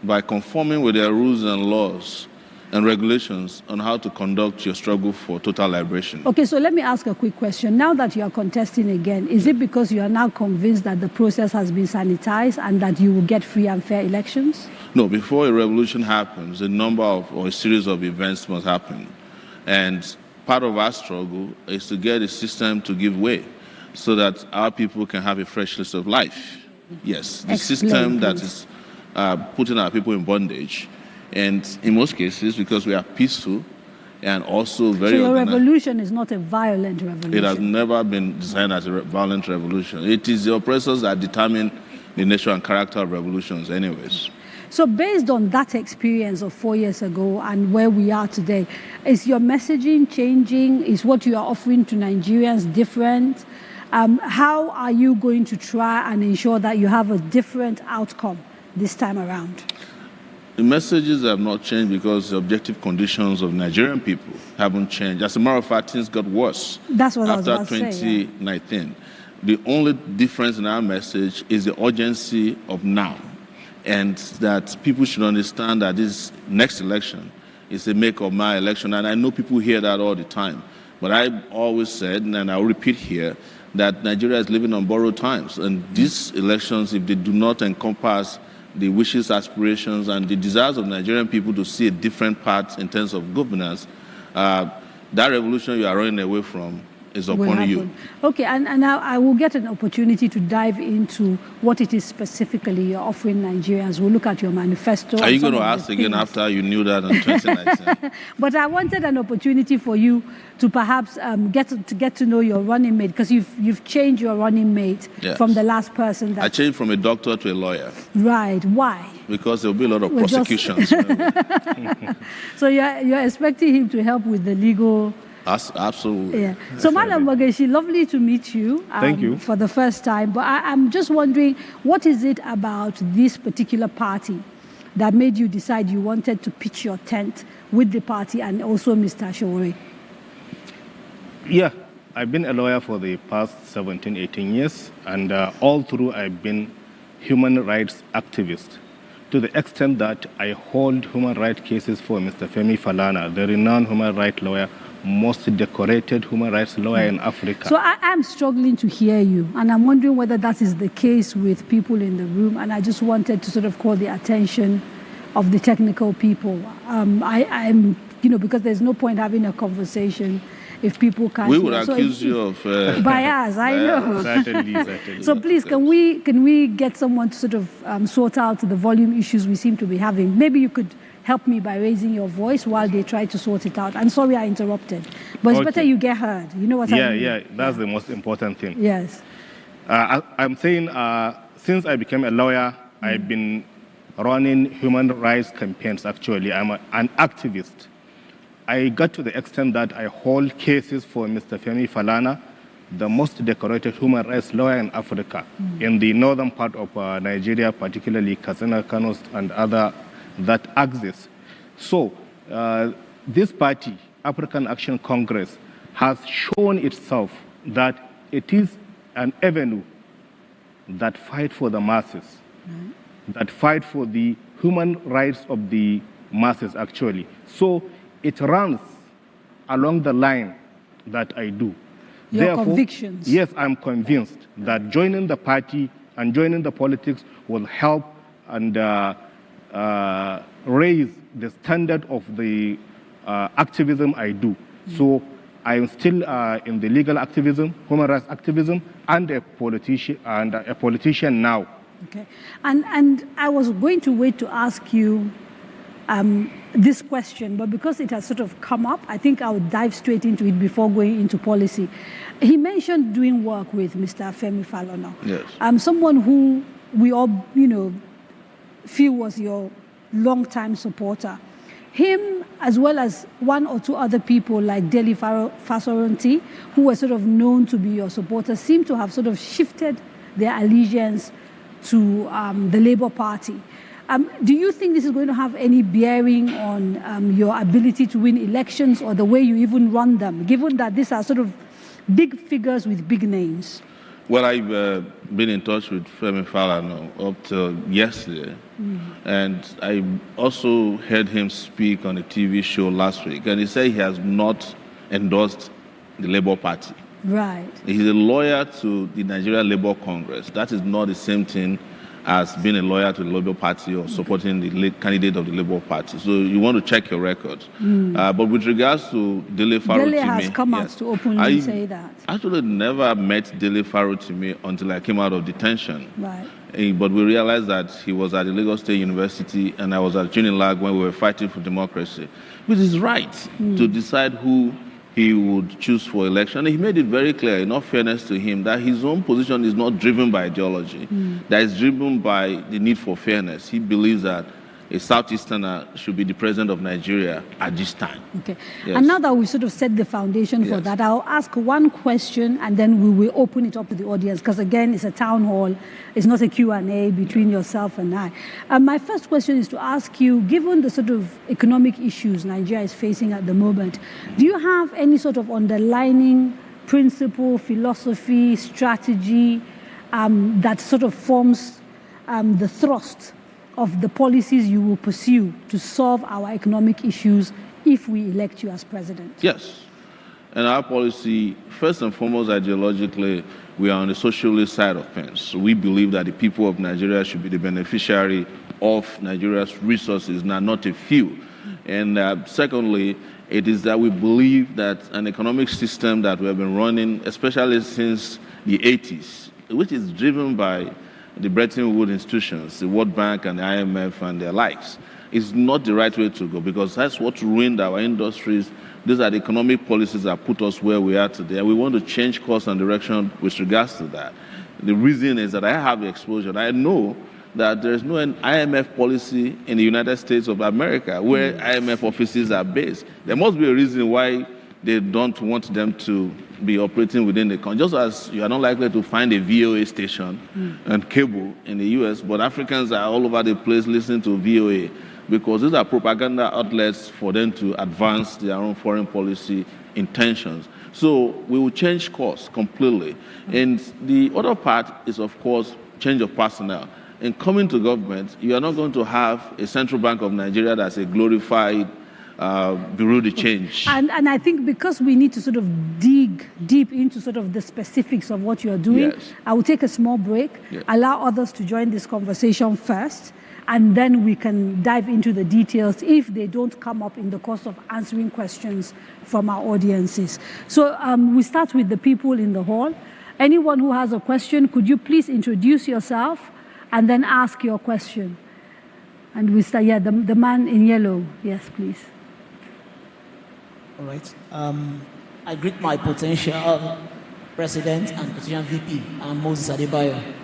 by conforming with their rules and laws and regulations on how to conduct your struggle for total liberation. Okay, so let me ask a quick question. Now that you are contesting again, is it because you are now convinced that the process has been sanitized and that you will get free and fair elections? No, before a revolution happens, a number of or a series of events must happen. And part of our struggle is to get the system to give way, so that our people can have a fresh lease of life. Yes, the system that is putting our people in bondage, and in most cases, because we are peaceful and also very So your organized. revolution is not a violent revolution? It has never been designed as a violent revolution. It is the oppressors that determine the nature and character of revolutions anyways. So based on that experience of 4 years ago and where we are today, is your messaging changing? Is what you are offering to Nigerians different? How are you going to try and ensure that you have a different outcome this time around? The messages have not changed because the objective conditions of Nigerian people haven't changed. As a matter of fact, things got worse That's what I was after about to say, 2019. The only difference in our message is the urgency of now, and that people should understand that this next election is a make or my election. And I know people hear that all the time, but I've always said, and I'll repeat here, that Nigeria is living on borrowed times. And these elections, if they do not encompass the wishes, aspirations, and the desires of Nigerian people to see a different path in terms of governance, that revolution you are running away from is upon you. Okay, and I will get an opportunity to dive into what it is specifically you're offering Nigerians. We'll look at your manifesto. Are you going to ask again after you knew that in 2019? But I wanted an opportunity for you to perhaps get to know your running mate, because you've changed your running mate from the last person. That I changed from a doctor to a lawyer. Right. Why? Because there will be a lot of prosecutions. So you're expecting him to help with the legal. Absolutely. Yeah. So, Madam Mogeshi, lovely to meet you. Thank you. For the first time. But I'm just wondering, what is it about this particular party that made you decide you wanted to pitch your tent with the party and also Mr. Sowore? Yeah, I've been a lawyer for the past 17, 18 years, and all through I've been human rights activist, to the extent that I hold human rights cases for Mr. Femi Falana, the renowned human rights lawyer, most decorated human rights lawyer in Africa. So I'm struggling to hear you, and I'm wondering whether that is the case with people in the room, and I just wanted to sort of call the attention of the technical people. I'm, because there's no point having a conversation if people can't. We would accuse you of bias. I know. Certainly. So please, can we get someone to sort of sort out the volume issues we seem to be having? Maybe you could help me by raising your voice while they try to sort it out. I'm sorry I interrupted, but it's better you get heard. You know what I mean? Yeah, that's the most important thing. Yes. I'm saying since I became a lawyer, I've been running human rights campaigns, actually. I'm an activist. I got to the extent that I hold cases for Mr. Femi Falana, the most decorated human rights lawyer in Africa, in the northern part of Nigeria, particularly Katsina, Kano, and other that axis. So this party, African Action Congress, has shown itself that it is an avenue that fight for the masses, that fight for the human rights of the masses, actually. So it runs along the line that I do. Your convictions. Yes, I'm convinced that joining the party and joining the politics will help and raise the standard of the activism I do. So I am still in the legal activism, human rights activism, and a politician now. Okay, and I was going to wait to ask you this question, but because it has sort of come up, I think I would dive straight into it before going into policy. He mentioned doing work with Mr. Femi Falana. Yes. Someone who we all, feel was your long-time supporter. Him, as well as one or two other people like Dele Fasoranti, who were sort of known to be your supporters, seem to have sort of shifted their allegiance to the Labour Party. Do you think this is going to have any bearing on your ability to win elections or the way you even run them, given that these are sort of big figures with big names? Well, I've been in touch with Femi Falana up till yesterday, and I also heard him speak on a TV show last week, and he said he has not endorsed the Labour Party. Right. He's a lawyer to the Nigeria Labour Congress. That is not the same thing as being a lawyer to the Labour Party or supporting the candidate of the Labour Party. So you want to check your record. But with regards to Dele Farotimi, Dele has come out to openly say that. I actually never met Dele Farotimi until I came out of detention. Right. But we realized that he was at the Lagos State University and I was at Unilag when we were fighting for democracy. Which is right to decide who he would choose for election. He made it very clear, in all fairness to him, that his own position is not driven by ideology, that is driven by the need for fairness. He believes that a Southeasterner should be the president of Nigeria at this time. Okay. Yes. And now that we've sort of set the foundation for that, I'll ask one question and then we will open it up to the audience, because again, it's a town hall. It's not a Q&A between yourself and I. My first question is to ask you, given the sort of economic issues Nigeria is facing at the moment, do you have any sort of underlying principle, philosophy, strategy that sort of forms the thrust of the policies you will pursue to solve our economic issues if we elect you as president? Yes. And our policy, first and foremost, ideologically, we are on the socialist side of things. We believe that the people of Nigeria should be the beneficiary of Nigeria's resources, not a few. And secondly, it is that we believe that an economic system that we have been running, especially since the 80s, which is driven by the Bretton Woods institutions, the World Bank and the IMF and their likes, is not the right way to go, because that's what ruined our industries. These are the economic policies that put us where we are today. And we want to change course and direction with regards to that. The reason is that I have the exposure. I know that there is no IMF policy in the United States of America where IMF offices are based. There must be a reason why they don't want them to be operating within the country. Just as you are not likely to find a VOA station and cable in the US, but Africans are all over the place listening to VOA, because these are propaganda outlets for them to advance their own foreign policy intentions. So we will change course completely. And the other part is, of course, change of personnel. In coming to government, you are not going to have a Central Bank of Nigeria that's a glorified bureau de change. And I think because we need to sort of dig deep into sort of the specifics of what you are doing, Yes. I will take a small break, allow others to join this conversation first, and then we can dive into the details if they don't come up in the course of answering questions from our audiences. So we start with the people in the hall. Anyone who has a question, could you please introduce yourself and then ask your question? And we start, the man in yellow. Yes, please. All right. I greet my potential president and potential VP, Moses Adebayo.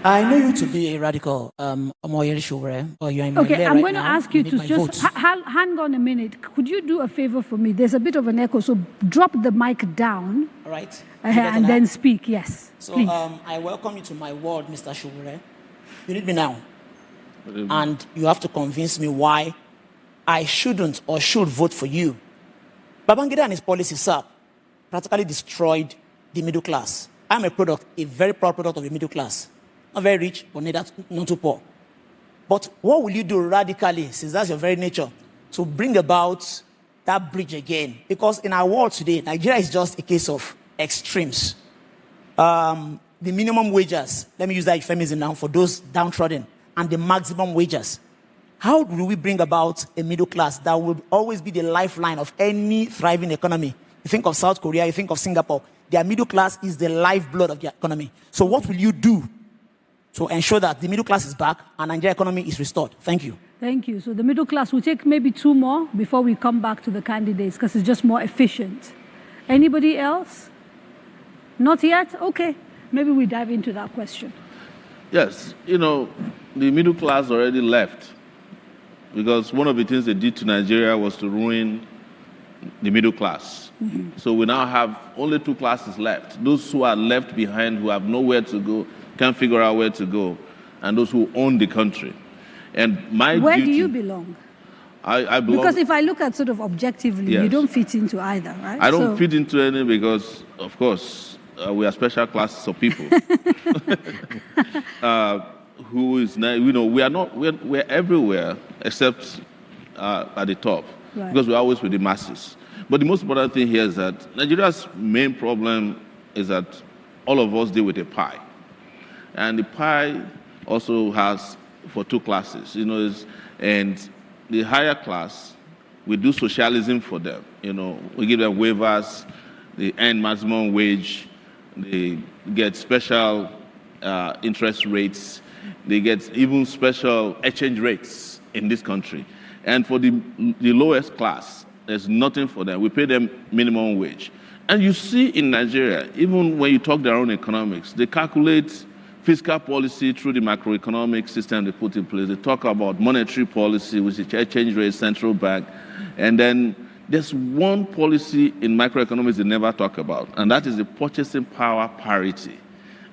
I know you to be a radical, but you're in my Okay, lair I'm right going to now. ask you to need my just vote. hang on a minute. Could you do a favor for me? There's a bit of an echo, so drop the mic down All right. and then speak. Yes, So please. I welcome you to my world, Mr. Showore. You need me now. And you have to convince me why I shouldn't or should vote for you. Babangida and his policy, sir, practically destroyed the middle class. I'm a very proud product of the middle class. Not very rich, but not too poor. But what will you do radically, since that's your very nature, to bring about that bridge again? Because in our world today, Nigeria is just a case of extremes. The minimum wages, let me use that euphemism now, for those downtrodden, and the maximum wages. How do we bring about a middle class that will always be the lifeline of any thriving economy? You think of South Korea, you think of Singapore. Their middle class is the lifeblood of their economy. So what will you do to ensure that the middle class is back and Nigerian economy is restored? Thank you. Thank you. So the middle class, we'll take maybe two more before we come back to the candidates, because it's just more efficient. Anybody else? Not yet? Okay. Maybe we dive into that question. Yes, the middle class already left, because one of the things they did to Nigeria was to ruin the middle class. So we now have only two classes left. Those who are left behind, who have nowhere to go, can't figure out where to go, and those who own the country. And Where do you belong? I belong. Because if I look at sort of objectively, you Yes. don't fit into either, right? I don't fit into any, because, of course, we are special classes of people. Who is, we are not, we're everywhere except at the top, Right. because we're always with the masses. But the most important thing here is that Nigeria's main problem is that all of us deal with a pie. And the pie also has for two classes, and the higher class, we do socialism for them. We give them waivers, they earn maximum wage, they get special interest rates, they get even special exchange rates in this country. And for the lowest class, there's nothing for them. We pay them minimum wage. And you see in Nigeria, even when you talk their own economics, they calculate fiscal policy through the macroeconomic system they put in place. They talk about monetary policy, which is exchange rate, central bank. And then there's one policy in macroeconomics they never talk about, and that is the purchasing power parity,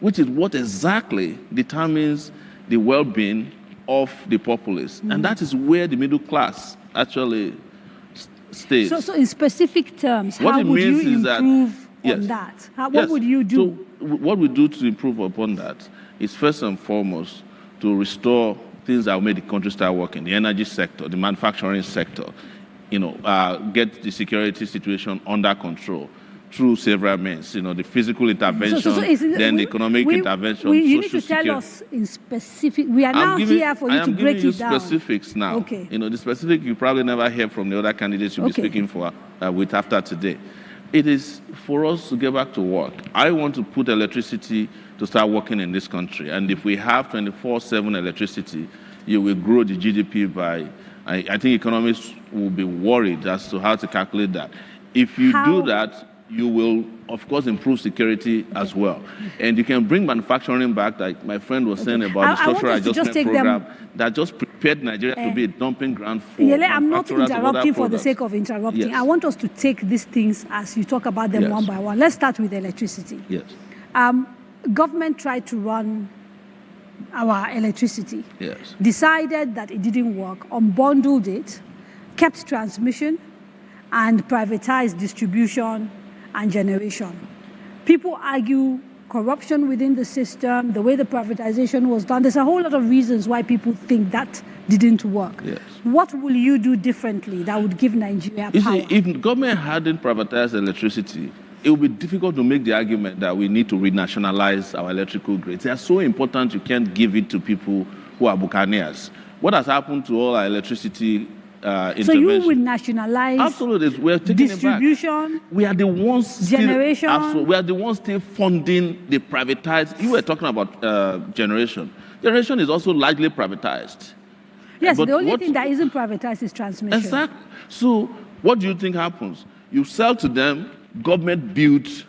which is what exactly determines the well-being of the populace. And that is where the middle class actually stays. So in specific terms, What how it would you means is that improve on that? What would you do? So what we do to improve upon that is first and foremost to restore things that will make the country start working, the energy sector, the manufacturing sector, get the security situation under control through several means, the physical intervention, then the economic intervention, you need to tell us in specific. We are now here for you to break it down. I'm giving you specifics now. Okay. The specific you probably never hear from the other candidates you'll be speaking with after today. It is for us to get back to work. I want to put electricity to start working in this country. And if we have 24/7 electricity, you will grow the GDP by, I think economists will be worried as to how to calculate that. If you do that, you will, of course, improve security as well. And you can bring manufacturing back, like my friend was saying about the structural adjustment program that just prepared Nigeria to be a dumping ground for I'm not interrupting for the sake of interrupting. Yes. I want us to take these things as you talk about them one by one. Let's start with electricity. Yes. Government tried to run our electricity. Yes. Decided that it didn't work, unbundled it, kept transmission, and privatized distribution and generation. People argue corruption within the system, the way the privatization was done. There's a whole lot of reasons why people think that didn't work. Yes. What will you do differently that would give Nigeria power? You see, if the government hadn't privatized electricity, it would be difficult to make the argument that we need to renationalize our electrical grids. They are so important you can't give it to people who are buccaneers. What has happened to all our electricity intervention? So you will nationalize absolutely. We're taking distribution, it back. We are the ones generation. We are the ones still funding the privatized. You were talking about generation. Generation is also largely privatized. Yes, but the only thing that isn't privatized is transmission. Exactly. So what do you think happens? You sell to them, government builds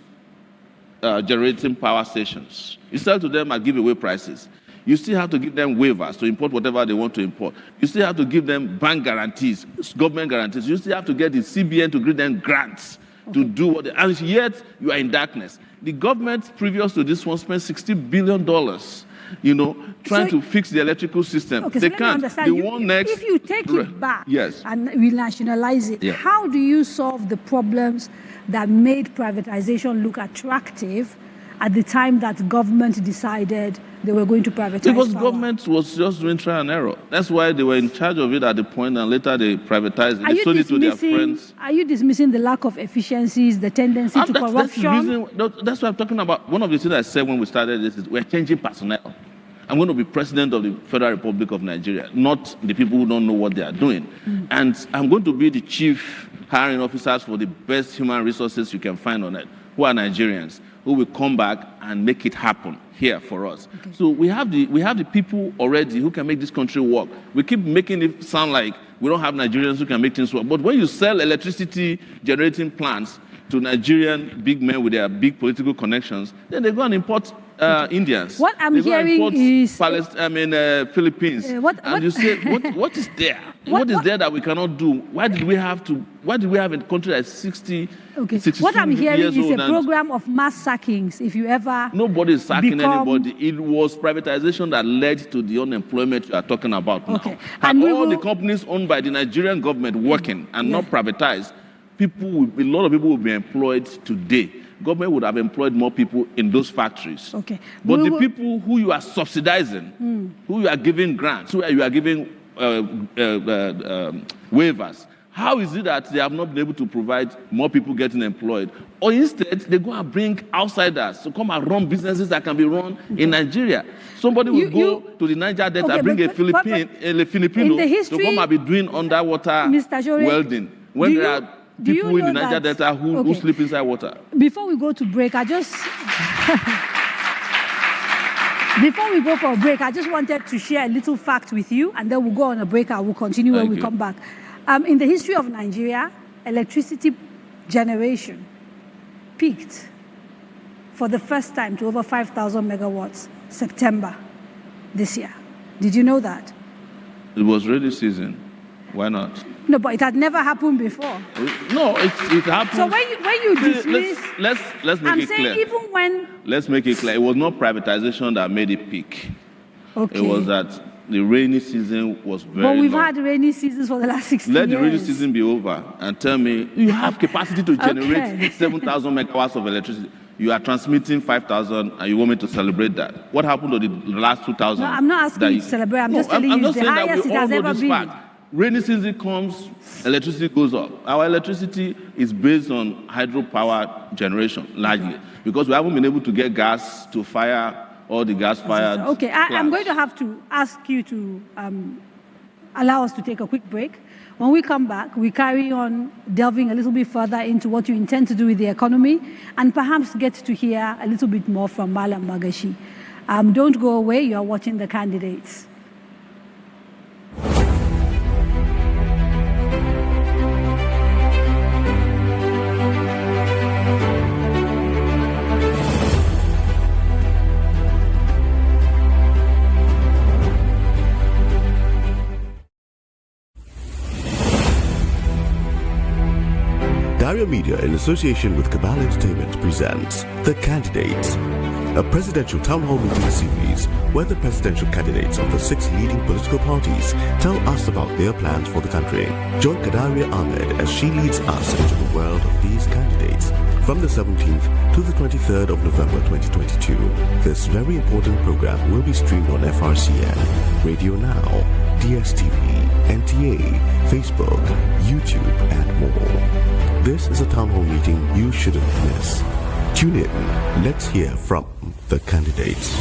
generating power stations. You sell to them at giveaway prices. You still have to give them waivers to import whatever they want to import. You still have to give them bank guarantees, government guarantees. You still have to get the CBN to give them grants to do what they, and yet you are in darkness. The government previous to this one spent $60 billion, trying to fix the electrical system. Okay, they so can't. If you take it back and we nationalize it, how do you solve the problems that made privatization look attractive at the time that government decided they were going to privatize Because power? government was just doing trial and error. That's why they were in charge of it at the point, and later they privatized it. They sold it to their friends. Are you dismissing the lack of efficiencies, the tendency to corruption? That's what I'm talking about. One of the things I said when we started this is we're changing personnel. I'm going to be president of the Federal Republic of Nigeria, not the people who don't know what they are doing. And I'm going to be the chief hiring officers for the best human resources you can find on it, who are Nigerians, who will come back and make it happen here for us. Okay. So we have the people already who can make this country work. We keep making it sound like we don't have Nigerians who can make things work. But when you sell electricity generating plants to Nigerian big men with their big political connections, then they go and import Indians. What I'm hearing is Philippines. And you say, what is there? What is there that we cannot do? Why did we have a country that's 60? Okay. What I'm hearing is a program of mass sackings. If you ever nobody is sacking anybody. It was privatization that led to the unemployment you are talking about now. And all the companies owned by the Nigerian government working and not privatized, a lot of people will be employed today. Government would have employed more people in those factories. Okay. But the people who you are subsidizing, who you are giving grants, who you are giving waivers, how is it that they have not been able to provide more people getting employed? Or instead, they go and bring outsiders to come and run businesses that can be run in Nigeria. Somebody will go to the Niger Delta, bring a Filipino to come and be doing underwater welding. When there are people in the Niger Delta who sleep inside water. Before we go to break, Before we go for a break, I just wanted to share a little fact with you, and then we'll go on a break and we'll continue when we come back. In the history of Nigeria, electricity generation peaked for the first time to over 5,000 megawatts September this year. Did you know that? It was rainy season. Why not? No, but it had never happened before. No, it happened. So when you dismiss, let's make it clear. Even when let's make it clear, it was not privatization that made it peak. Okay. It was that The rainy season was very But we've long. had rainy seasons for the last 60 Let years. the rainy season be over and tell me you have capacity to generate Okay. 7,000 megawatts of electricity. You are transmitting 5,000 and you want me to celebrate that. What happened to the last 2,000? No, I'm not asking that you to celebrate. I'm just telling I'm you just it's the saying that highest we it all has know ever this been. fact. Rainy season comes, electricity goes up. Our electricity is based on hydropower generation largely because we haven't been able to get gas to fire all the gas-fired Okay, I'm plants. going to have to ask you to allow us to take a quick break. When we come back, we carry on delving a little bit further into what you intend to do with the economy and perhaps get to hear a little bit more from Malam Magashi. Don't go away. You are watching The Candidates. Daria Media, in association with Cabal Entertainment, presents The Candidates, a presidential town hall meeting series where the presidential candidates of the 6 leading political parties tell us about their plans for the country. Join Kadaria Ahmed as she leads us into the world of these candidates from the 17th to the 23rd of November 2022. This very important program will be streamed on FRCN, Radio Now, DSTV, NTA, Facebook, YouTube, and more. This is a town hall meeting you shouldn't miss. Tune in. Let's hear from the candidates.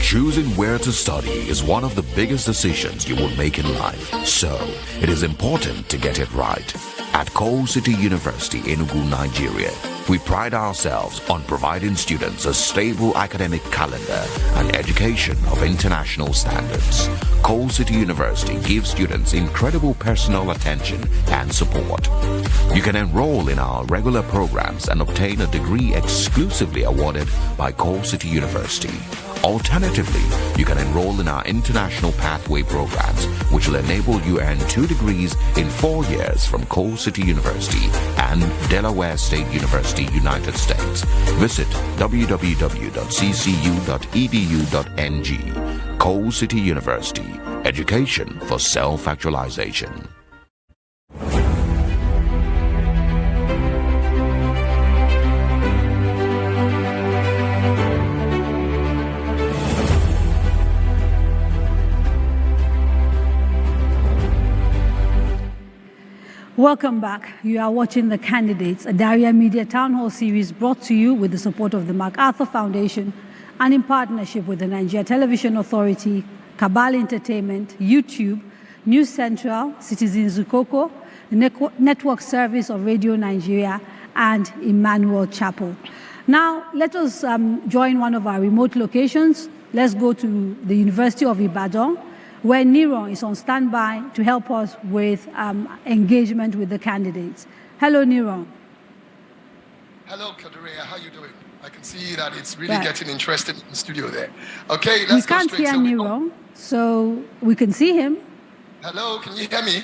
Choosing where to study is one of the biggest decisions you will make in life. So, it is important to get it right. At Coal City University, Enugu, Nigeria, we pride ourselves on providing students a stable academic calendar and education of international standards. Coal City University gives students incredible personal attention and support. You can enroll in our regular programs and obtain a degree exclusively awarded by Coal City University. Alternatively, you can enroll in our International Pathway programs, which will enable you earn 2 degrees in 4 years from Coal City University and Delaware State University, United States. Visit www.ccu.edu.ng. Coal City University, education for self-actualization. Welcome back. You are watching The Candidates, a Daria Media Town Hall series brought to you with the support of the MacArthur Foundation and in partnership with the Nigeria Television Authority, Cabal Entertainment, YouTube, News Central, Citizen Zukoko, the Network Service of Radio Nigeria, and Emmanuel Chapel. Now, let us join one of our remote locations. Let's go to the University of Ibadan, where Niron is on standby to help us with engagement with the candidates. Hello, Niron. Hello, Kadaria. How you doing? I can see that it's really Right. getting interested in the studio there. Okay, We let's go can't straight hear to Niron, so we can see him. Hello, can you hear me?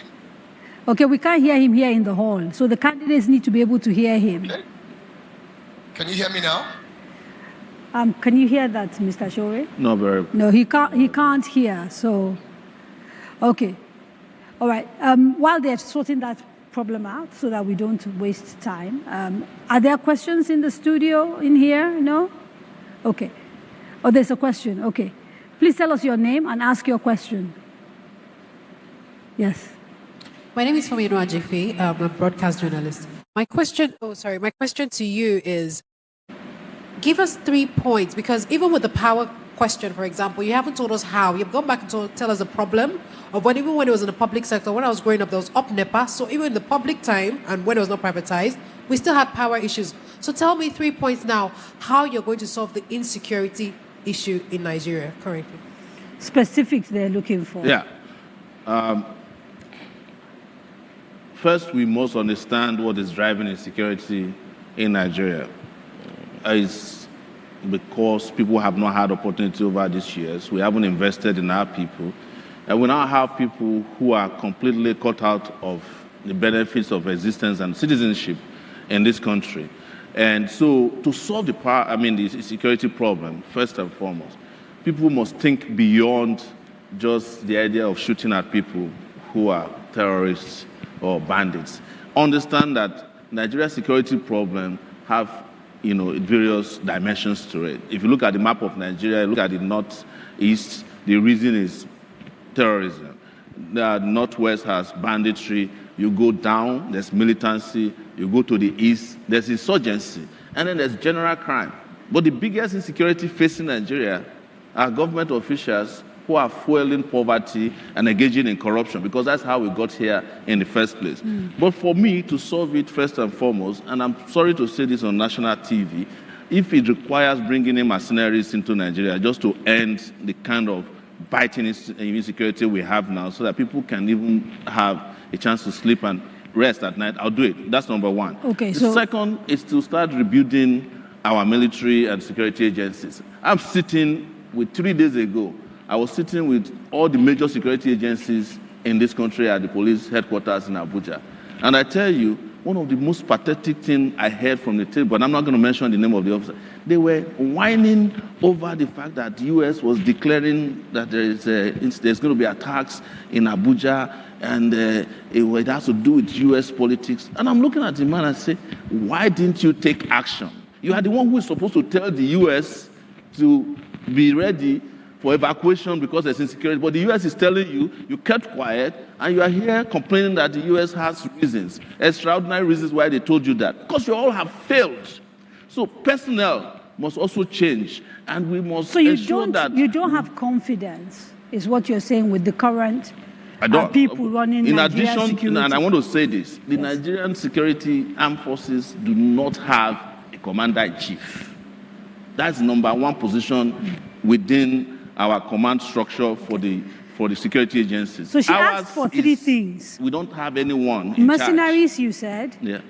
Okay, we can't hear him here in the hall, so the candidates need to be able to hear him. Okay. Can you hear me now? Can you hear that, Mr. Shore? Not very. No, he can't hear, so, okay. All right, while they're sorting that problem out so that we don't waste time, are there questions in the studio in here? No? Okay. Oh, there's a question, okay. Please tell us your name and ask your question. Yes. My name is Fomino Ajifi. I'm a broadcast journalist. My question to you is, give us 3 points, because even with the power question, for example, you haven't told us how. You've gone back and tell us the problem of even when it was in the public sector, when I was growing up, there was UPNEPA. So even in the public time and when it was not privatized, we still had power issues. So tell me 3 points now, how you're going to solve the insecurity issue in Nigeria currently. Specifics they're looking for. Yeah. First, we must understand what is driving insecurity in Nigeria. It's because people have not had opportunity over these years. We haven't invested in our people. And we now have people who are completely cut out of the benefits of existence and citizenship in this country. And so to solve the security problem, first and foremost, people must think beyond just the idea of shooting at people who are terrorists or bandits. Understand that Nigeria's security problem have, various dimensions to it. If you look at the map of Nigeria, look at the northeast, the reason is terrorism. The northwest has banditry. You go down, there's militancy. You go to the east, there's insurgency. And then there's general crime. But the biggest insecurity facing Nigeria are government officials who are fueling poverty and engaging in corruption, because that's how we got here in the first place. But for me to solve it first and foremost, and I'm sorry to say this on national TV, if it requires bringing in mercenaries into Nigeria just to end the kind of biting insecurity we have now so that people can even have a chance to sleep and rest at night, I'll do it. That's number one. Okay, the second is to start rebuilding our military and security agencies. I'm sitting with 3 days ago, I was sitting with all the major security agencies in this country at the police headquarters in Abuja. And I tell you, one of the most pathetic things I heard from the table, and I'm not going to mention the name of the officer, they were whining over the fact that the U.S. was declaring that there's going to be attacks in Abuja, and it has to do with U.S. politics. And I'm looking at the man and say, why didn't you take action? You are the one who is supposed to tell the U.S. to be ready for evacuation because there's insecurity. But the U.S. is telling you, you kept quiet, and you are here complaining that the U.S. has reasons, extraordinary reasons why they told you that. Because you all have failed. So personnel must also change, and we must ensure that... you don't have confidence, is what you're saying, with the current people running in Nigerian addition, security. and I want to say this, the Nigerian security armed forces do not have a commander-in-chief. That's number one position within our command structure for the security agencies. So she asked for 3 things. We don't have anyone. Mercenaries, you said. Yeah.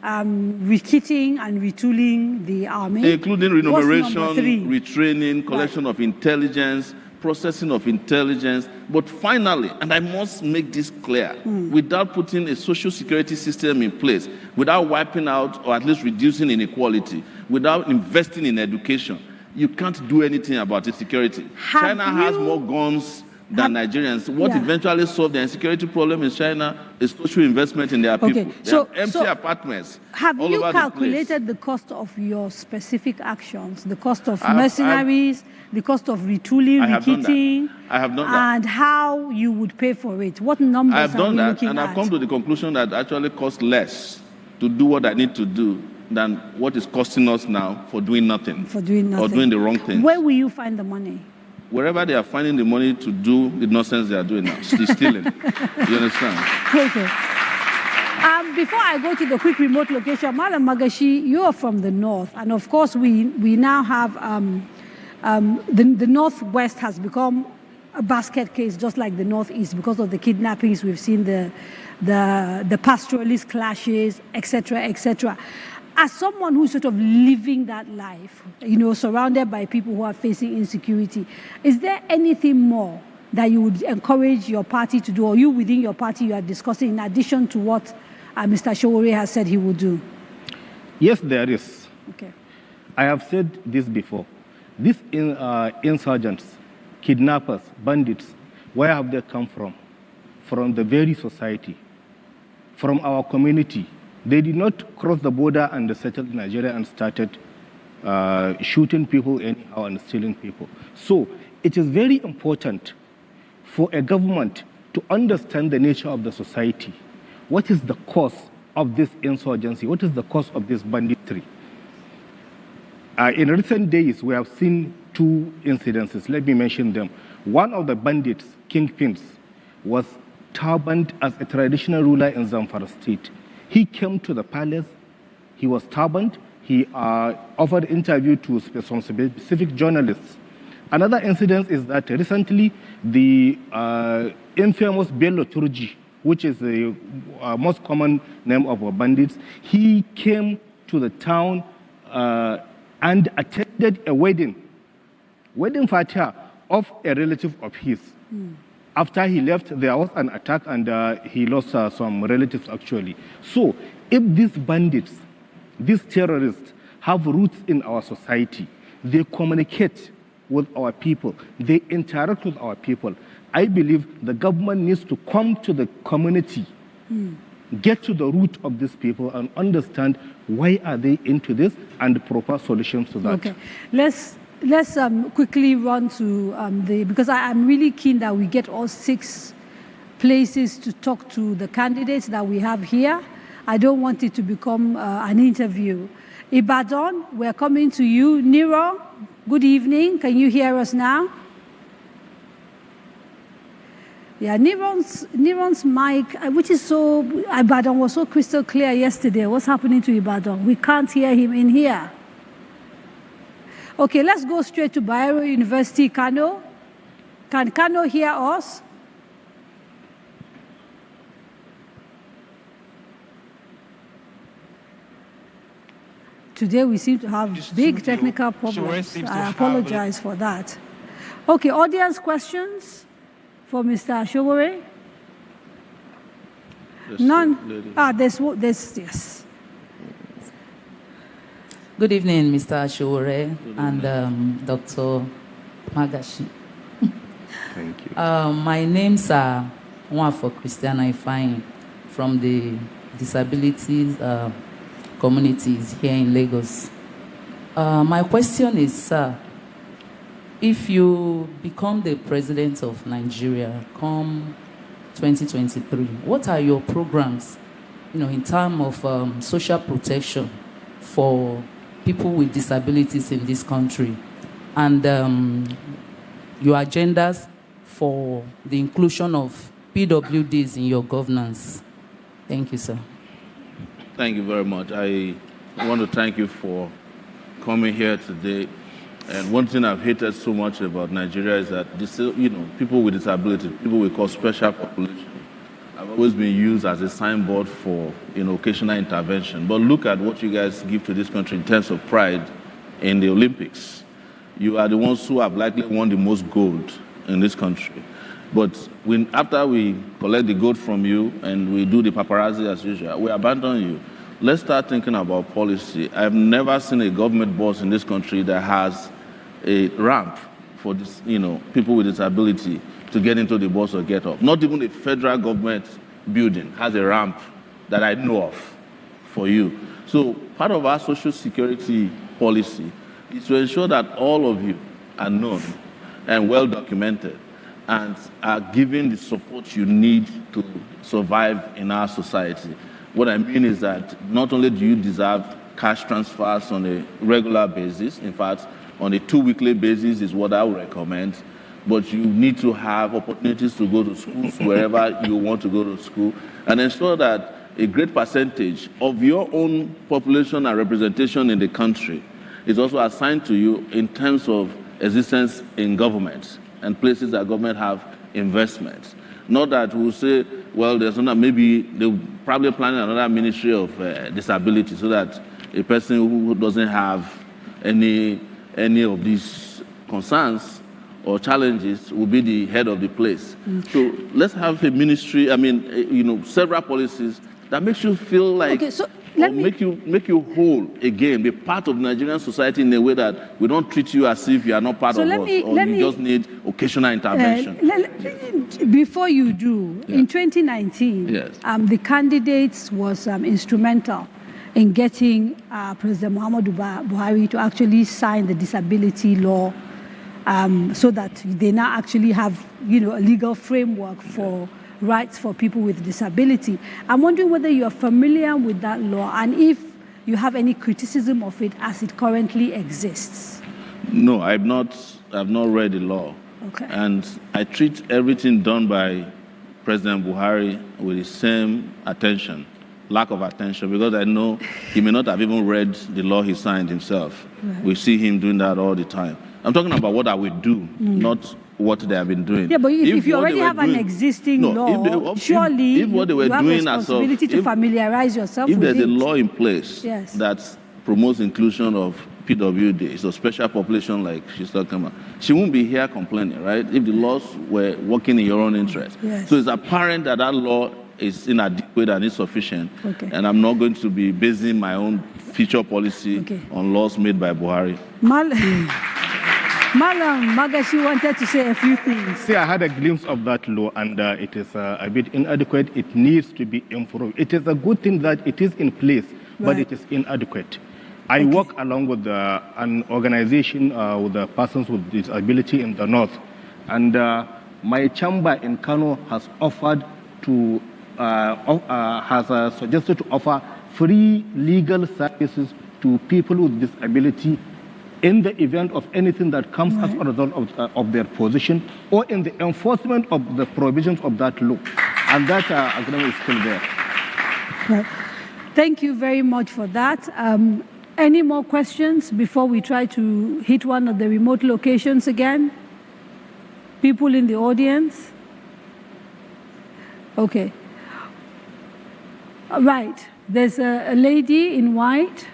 Rekitting and retooling the army. Including remuneration, retraining, collection of intelligence, processing of intelligence. But finally, and I must make this clear, without putting a social security system in place, without wiping out or at least reducing inequality, without investing in education, you can't do anything about insecurity. China has more guns than Nigerians. What eventually solved the insecurity problem in China is social investment in their people. They have empty apartments. Have you calculated the cost of your specific actions, the cost of mercenaries, the cost of retooling, rekitting? I have done that. And how you would pay for it? What numbers I have done that, looking and at? I've come to the conclusion that actually costs less to do what I need to do than what is costing us now for doing nothing. For doing nothing. Or doing the wrong thing. Where will you find the money? Wherever they are finding the money to do the nonsense they are doing now, stealing. You understand? Okay. Before I go to the quick remote location, Madam Magashi, you are from the north, and of course we now have the northwest has become a basket case, just like the northeast, because of the kidnappings. We've seen the pastoralist clashes, etc., etc. As someone who's sort of living that life, surrounded by people who are facing insecurity, is there anything more that you would encourage your party to do, or you within your party you are discussing, in addition to what Mr. Sowore has said he will do? Yes, there is. Okay. I have said this before. These insurgents, kidnappers, bandits, where have they come from? From the very society, from our community. They did not cross the border and settled Nigeria and started shooting people anyhow and stealing people. So it is very important for a government to understand the nature of the society. What is the cause of this insurgency? What is the cause of this banditry? In recent days, we have seen 2 incidences. Let me mention them. One of the bandits, kingpins, was turbaned as a traditional ruler in Zamfara state. He came to the palace, he was turbaned, he offered interview to some specific journalists. Another incident is that recently the infamous Bello Turji, which is the most common name of bandits, he came to the town and attended a wedding fatah of a relative of his. After he left, there was an attack and he lost some relatives actually. So if these bandits, these terrorists have roots in our society, they communicate with our people. They interact with our people. I believe the government needs to come to the community, get to the root of these people and understand why are they into this and propose solutions to that. Okay, let's quickly run to because I'm really keen that we get all 6 places to talk to the candidates that we have here. I don't want it to become an interview. Ibadan, we're coming to you. Nero, good evening. Can you hear us now? Yeah, Neron's mic, which is so, Ibadan was so crystal clear yesterday. What's happening to Ibadan? We can't hear him in here. Okay, let's go straight to Bayero University, Kano. Can Kano hear us? Today we seem to have big technical problems. I apologize for that. Okay, audience questions for Mr. Ashowore? None? There's, yes. Good evening, Mr. Ashowore and Dr. Magashi. Thank you. My name's Nwafo Christiana Ifeanyi from the disabilities communities here in Lagos. My question is, sir, if you become the president of Nigeria come 2023, what are your programs, in terms of social protection for people with disabilities in this country, and your agendas for the inclusion of PWDs in your governance? Thank you, sir. Thank you very much. I want to thank you for coming here today. And one thing I've hated so much about Nigeria is that people with disability, people we call special population, have always been used as a signboard for occasional intervention. But look at what you guys give to this country in terms of pride in the Olympics. You are the ones who have likely won the most gold in this country. But after we collect the gold from you and we do the paparazzi as usual, we abandon you. Let's start thinking about policy. I've never seen a government boss in this country that has a ramp for this, people with disability to get into the bus or get off. Not even a federal government building has a ramp that I know of for you. So part of our social security policy is to ensure that all of you are known and well documented and are given the support you need to survive in our society. What I mean is that not only do you deserve cash transfers on a regular basis, in fact, on a 2-weekly basis is what I would recommend, but you need to have opportunities to go to schools wherever you want to go to school, and ensure that a great percentage of your own population and representation in the country is also assigned to you in terms of existence in government and places that government have investments. Not that we'll say, well, there's not, maybe they're probably planning another ministry of disability so that a person who doesn't have any of these concerns or challenges will be the head of the place. So let's have a ministry, several policies that makes you feel like, make you whole again, be part of Nigerian society in a way that we don't treat you as if you are not part of us, or you just need occasional intervention. Before you do, in 2019, yes, the candidates was instrumental in getting President Muhammadu Buhari to actually sign the disability law, so that they now actually have, a legal framework for rights for people with disability. I'm wondering whether you are familiar with that law and if you have any criticism of it as it currently exists. No, I've not read the law. Okay. And I treat everything done by President Buhari with the same attention, lack of attention, because I know he may not have even read the law he signed himself. Right. We see him doing that all the time. I'm talking about what I would do, not what they have been doing. Yeah, but if you already have an existing law, surely if what they were you have doing responsibility to familiarize yourself with it. If there's a law in place that promotes inclusion of PWD, so special population like she's talking about, she won't be here complaining, right? If the laws were working in your own interest. Yes. So it's apparent that that law is inadequate and insufficient, and I'm not going to be basing my own future policy on laws made by Buhari. Malam Magashi wanted to say a few things. See, I had a glimpse of that law, and it is a bit inadequate. It needs to be improved. It is a good thing that it is in place, but it is inadequate. I work along with an organization with the persons with disability in the north, and my chamber in Kano has offered to suggested to offer free legal services to people with disability in the event of anything that comes as a result of their position or in the enforcement of the provisions of that law. And that agreement is still there. Right. Thank you very much for that. Any more questions before we try to hit one of the remote locations again? People in the audience? Okay. Right. There's a lady in white.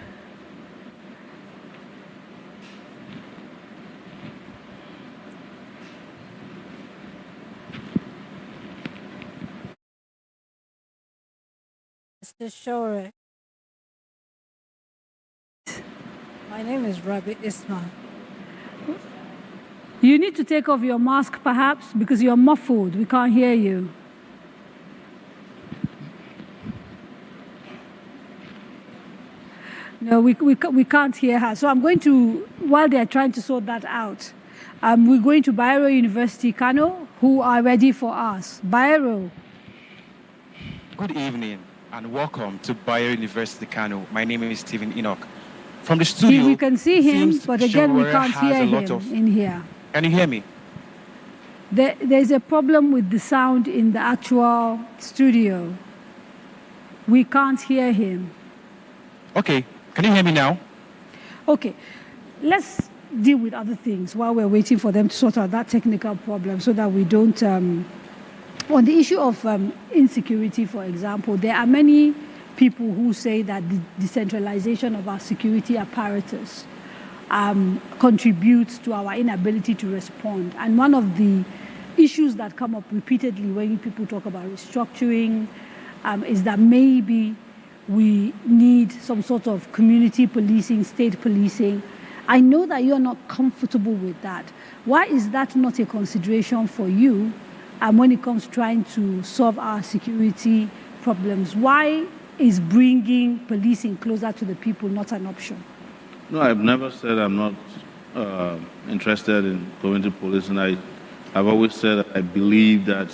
Mr. Shore, my name is Rabi Ismail. You need to take off your mask, perhaps, because you're muffled. We can't hear you. No, we can't hear her. So I'm going to, while they're trying to sort that out, we're going to Bayero University, Kano, who are ready for us. Bayero. Good evening and welcome to Bayero University, Kano. My name is Stephen Enoch. From the studio, we can see him, but again, we can't hear him in here. Can you hear me? There's a problem with the sound in the actual studio. We can't hear him. Okay, can you hear me now? Okay, let's deal with other things while we're waiting for them to sort out that technical problem so that we don't... on the issue of insecurity, for example, there are many people who say that the decentralization of our security apparatus contributes to our inability to respond. And one of the issues that come up repeatedly when people talk about restructuring is that maybe we need some sort of community policing, state policing. I know that you're not comfortable with that. Why is that not a consideration for you when it comes to trying to solve our security problems? Why is bringing policing closer to the people not an option? No, I've never said I'm not interested in going to policing. I've always said that I believe that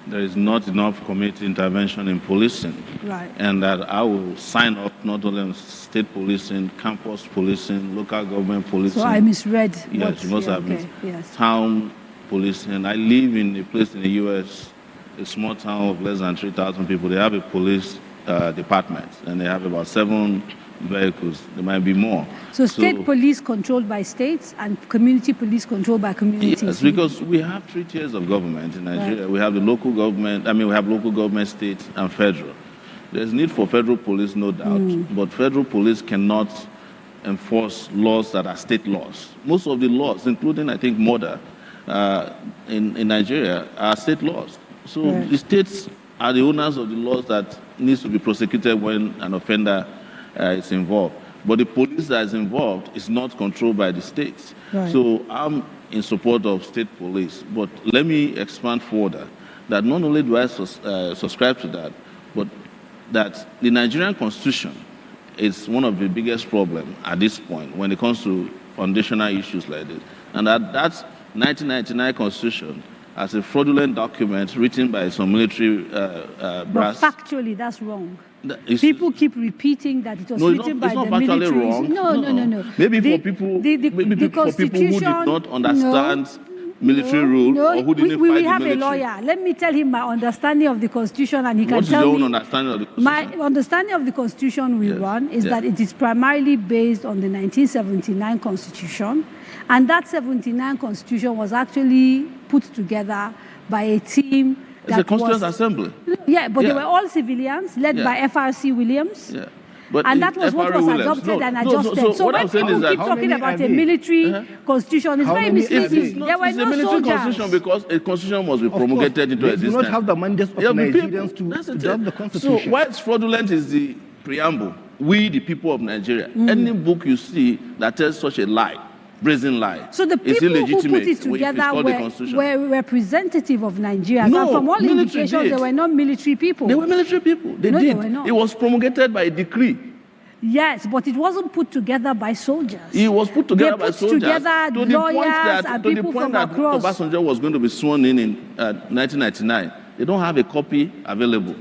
there is not enough community intervention in policing. Right. And that I will sign up not only on state policing, campus policing, local government policing. So I misread. Yes, you must have okay. Yes. Town policing. I live in a place in the U.S., a small town of less than 3,000 people. They have a police department, and they have about 7 vehicles. There might be more. So state police controlled by states and community police controlled by communities. Yes, because we have 3 tiers of government in Nigeria. Right. We have the local government, we have local government, state, and federal. There's need for federal police, no doubt, but federal police cannot enforce laws that are state laws. Most of the laws, including, I think, murder in Nigeria, are state laws. So the states are the owners of the laws that needs to be prosecuted when an offender is involved. But the police that is involved is not controlled by the states. Right. So I'm in support of state police. But let me expand further that not only do I subscribe to that, but that the Nigerian Constitution is one of the biggest problems at this point when it comes to foundational issues like this. And that 1999 Constitution as a fraudulent document written by some military brass. But factually, that's wrong. People keep repeating that it was written by the military. Wrong. No. Maybe for people, for people who did not understand military rule or who didn't fight the military. We have a lawyer. Let me tell him my understanding of the Constitution, and he can tell me. What is your own understanding of the Constitution? My understanding of the Constitution we run is that it is primarily based on the 1979 Constitution, and that 79 Constitution was actually put together by a team. It's a Constituent Assembly. Yeah, but they were all civilians, led by FRC Williams. Yeah. But and that was what was adopted and adjusted. So when people keep talking about a military constitution, it's very misleading. There were no military constitution because a constitution must be promulgated into existence. They do not have the mandate of Nigerians to adopt the constitution. So why it's fraudulent is the preamble. We, the people of Nigeria. Any book you see that tells such a lie brazen lie. So the It's people who illegitimate put it if it's together called the Constitution. were representative of Nigerians. No, and from all military indications, did. they were not military people. They were military people. They No, did. they were not. It was promulgated by a decree. Yes, but it wasn't put together by soldiers. It was put together by put soldiers together to the point lawyers that and to the people point from that across. Obasanjo was going to be sworn in 1999. They don't have a copy available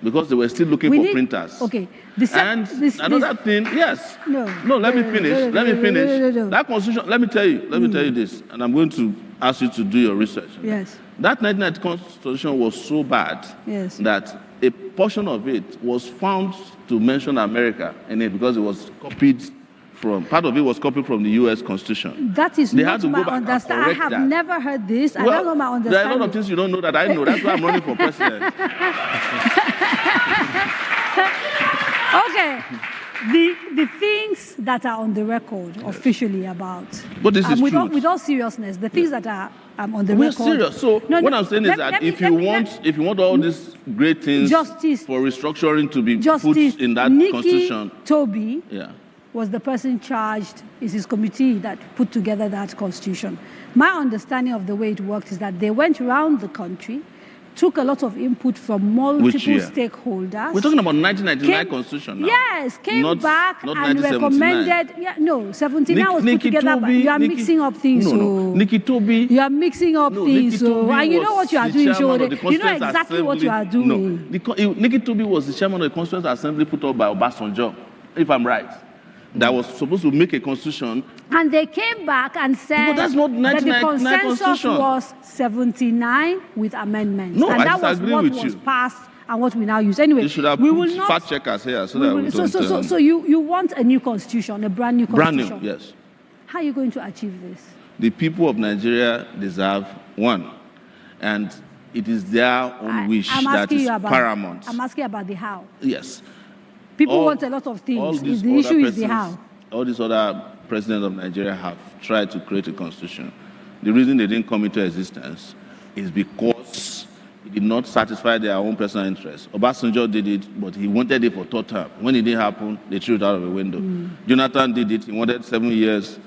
because they were still looking We for need- printers. Okay. And another thing, yes. No. Let me finish. Let me finish. No. That constitution. Let me tell you this, and I'm going to ask you to do your research. Yes. That 1990 constitution was so bad Yes. that a portion of it was found to mention America in it because it was copied from, part of it was copied from the U.S. Constitution. That is They not had to my go back and understanding. I correct have that. never heard this. I don't know my There are a understanding. lot of things you don't know that I know. That's why I'm running for president. Okay. The things that are on the record officially about. But this is with all, truth. with all seriousness, the things that are on the We're record. serious. So No, what no, I'm saying is let- that let me- if you want all these great things Justice. for restructuring to be Justice put in that Nikki constitution, Toby yeah. was the person charged, is his committee that put together that constitution. My understanding of the way it worked is that they went around the country, took a lot of input from multiple year? stakeholders. We're talking about 1999 Came- constitution now. Yes, came Not- back not and 1979. recommended. 79 was put Nikki together. Toby, You are mixing up things. No. Nikki Toby. You are mixing up things. Nikki Toby And you know was what you are the doing, chairman Shode. of the You know Constituent exactly what you are Assembly. doing. No, Nikki Toby was the chairman of the Constituent Assembly put up by Obasanjo, if I'm right. That was supposed to make a constitution. And they came back and said But that's not that the 1999 consensus constitution. was 79 with amendments. No, and I that was disagree what with was you. passed and what we now use. Anyway, You should have we put will not. fact checkers here so we that will- we so, don't. so, so you want a new constitution, a brand new brand constitution. new, yes. How are you going to achieve this? The people of Nigeria deserve one, and it is their own wish I'm that asking is you about. paramount. I'm asking about the how. Yes. People All- want a lot of all things. these The other issue is the persons- how. All these other presidents of Nigeria have tried to create a constitution. The reason they didn't come into existence is because it did not satisfy their own personal interests. Obasanjo did it, but he wanted it for third term. When it didn't happen, they threw it out of the window. Jonathan did it. He wanted 7 years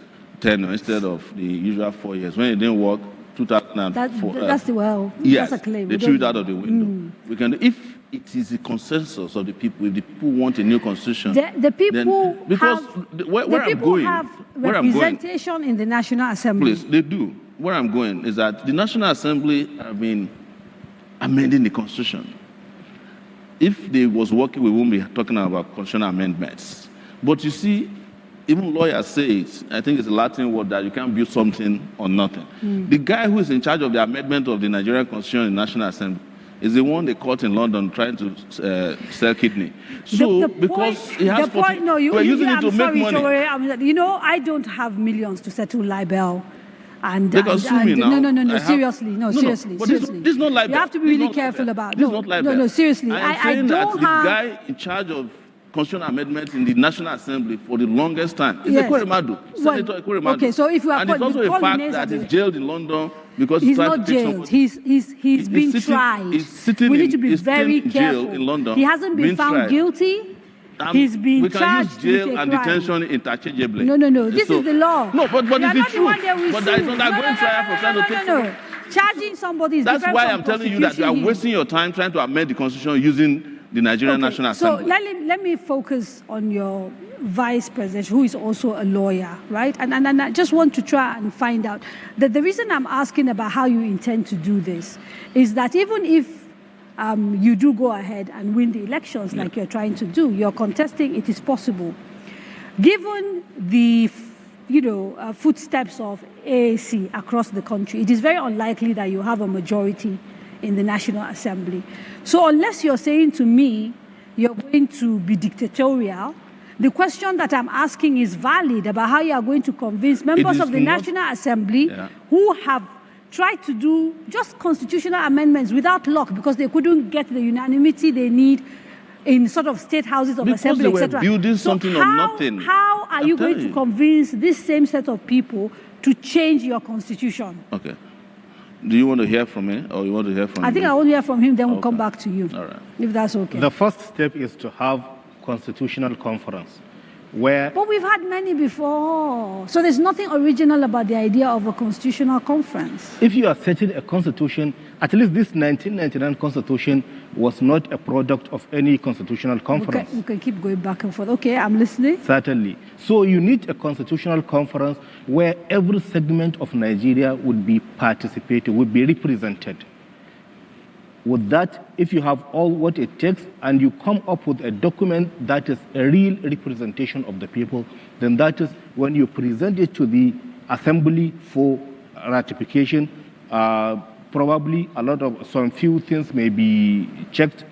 tenure instead of the usual 4 years. When it didn't work, 2004. That's the well. Yes, That's a claim. they We threw it don't- out of the window. We can, if it is the consensus of the people, if the people want a new constitution, The people then, because have, where the I'm people going, have where I'm going, representation in the National Assembly. please, they do. Where I'm going is that the National Assembly have been amending the constitution. If they was working, we wouldn't be talking about constitutional amendments. But you see, even lawyers say it. I think it's a Latin word that you can't build something on nothing. The guy who is in charge of the amendment of the Nigerian Constitution in the National Assembly is the one they caught in London trying to sell kidney. So because he has 40, we're using it to make money. I don't have millions to settle libel. And, They can sue me now. No, I have- seriously, No, seriously, but seriously. This is not libel. You have to be This is really not careful libel. about. This is not libel. No, seriously. I am I saying that don't the have. guy in charge of constitutional amendments in the National Assembly for the longest time is Yes. Ekweremadu, Senator Well, Ekweremadu. okay, so if you are and it's also a calling fact names that of he's the- jailed in London because He's tried not to take jailed. somebody. He's been sitting- tried. he's sitting We in- need to be he's very sitting in jail careful. in London, He hasn't been being found tried. guilty. He's been we can charged use jail with a and crime. detention interchangeably. No. This is the law. No, but You are it's the not the one truth. that we But sue. there is undergoing trial for trying to take No. Charging somebody is That's different why from I'm telling you that you are prosecuting him. wasting your time trying to amend the constitution using the Nigerian Okay, National so Assembly. let me focus on your vice president, who is also a lawyer, right? And I just want to try and find out that the reason I'm asking about how you intend to do this is that even if you do go ahead and win the elections like you're trying to do, you're contesting, it is possible. Given the footsteps of AAC across the country, it is very unlikely that you have a majority in the National Assembly. So unless you're saying to me you're going to be dictatorial, the question that I'm asking is valid about how you are going to convince members is of the not- National Assembly who have tried to do just constitutional amendments without luck because they couldn't get the unanimity they need in sort of state houses of Because assembly, they were etc. building something on nothing. How are you going telling to you. convince this same set of people to change your constitution? Okay. Do you want to hear from me or you want to hear from I think me? I want to hear from him, then we'll come back to you. All right. If that's okay. The first step is to have constitutional conference. where But we've had many before. So there's nothing original about the idea of a constitutional conference. if you are setting a constitution, at least this 1999 constitution was not a product of any constitutional conference. We can keep going back and forth. Okay, I'm listening. Certainly. So you need a constitutional conference where every segment of Nigeria would be participating, would be represented. With that, if you have all what it takes and you come up with a document that is a real representation of the people, then that is when you present it to the assembly for ratification. Probably some few things may be checked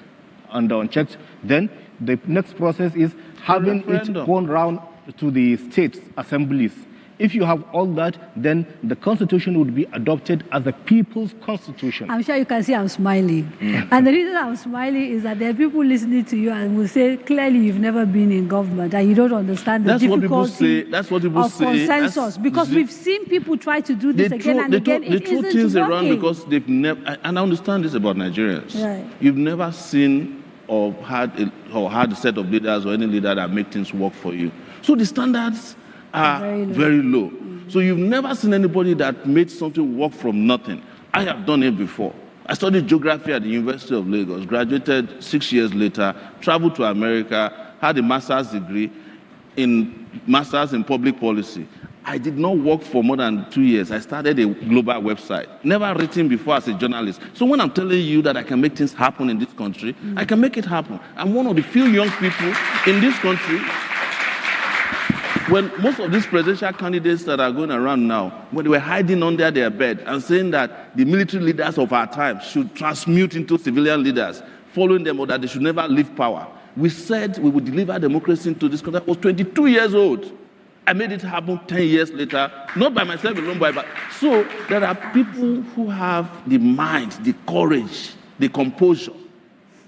and unchecked. Then the next process is having it gone round to the states assemblies. If you have all that, then the constitution would be adopted as a people's constitution. I'm sure you can see I'm smiling. And the reason I'm smiling is that there are people listening to you and will say, clearly you've never been in government and you don't understand the difficulty of consensus. Because we've seen people try to do this again and again. They throw things around because they've never, and I understand this about Nigerians. Right. You've never seen or had a set of leaders or any leader that make things work for you. So the standards are very low. So you've never seen anybody that made something work from nothing. I have done it before. I studied geography at the University of Lagos, graduated 6 years later, traveled to America, had a master's degree in public policy. I did not work for more than 2 years. I started a global website, never written before as a journalist. So when I'm telling you that I can make things happen in this country, I can make it happen. I'm one of the few young people in this country. When most of these presidential candidates that are going around now, when they were hiding under their bed and saying that the military leaders of our time should transmute into civilian leaders, following them, or that they should never leave power, we said we would deliver democracy into this country. I was 22 years old. I made it happen 10 years later, not by myself alone, but so there are people who have the mind, the courage, the composure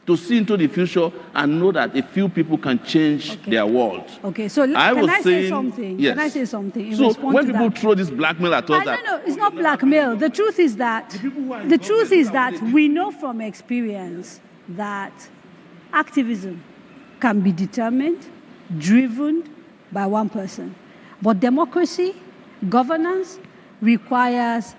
to see into the future and know that a few people can change their world. Okay, so can I say something? Yes. Can I say something? So when people throw this blackmail at us, no, it's not blackmail. The truth is that we know from experience that activism can be determined, driven by one person. But democracy, governance, requires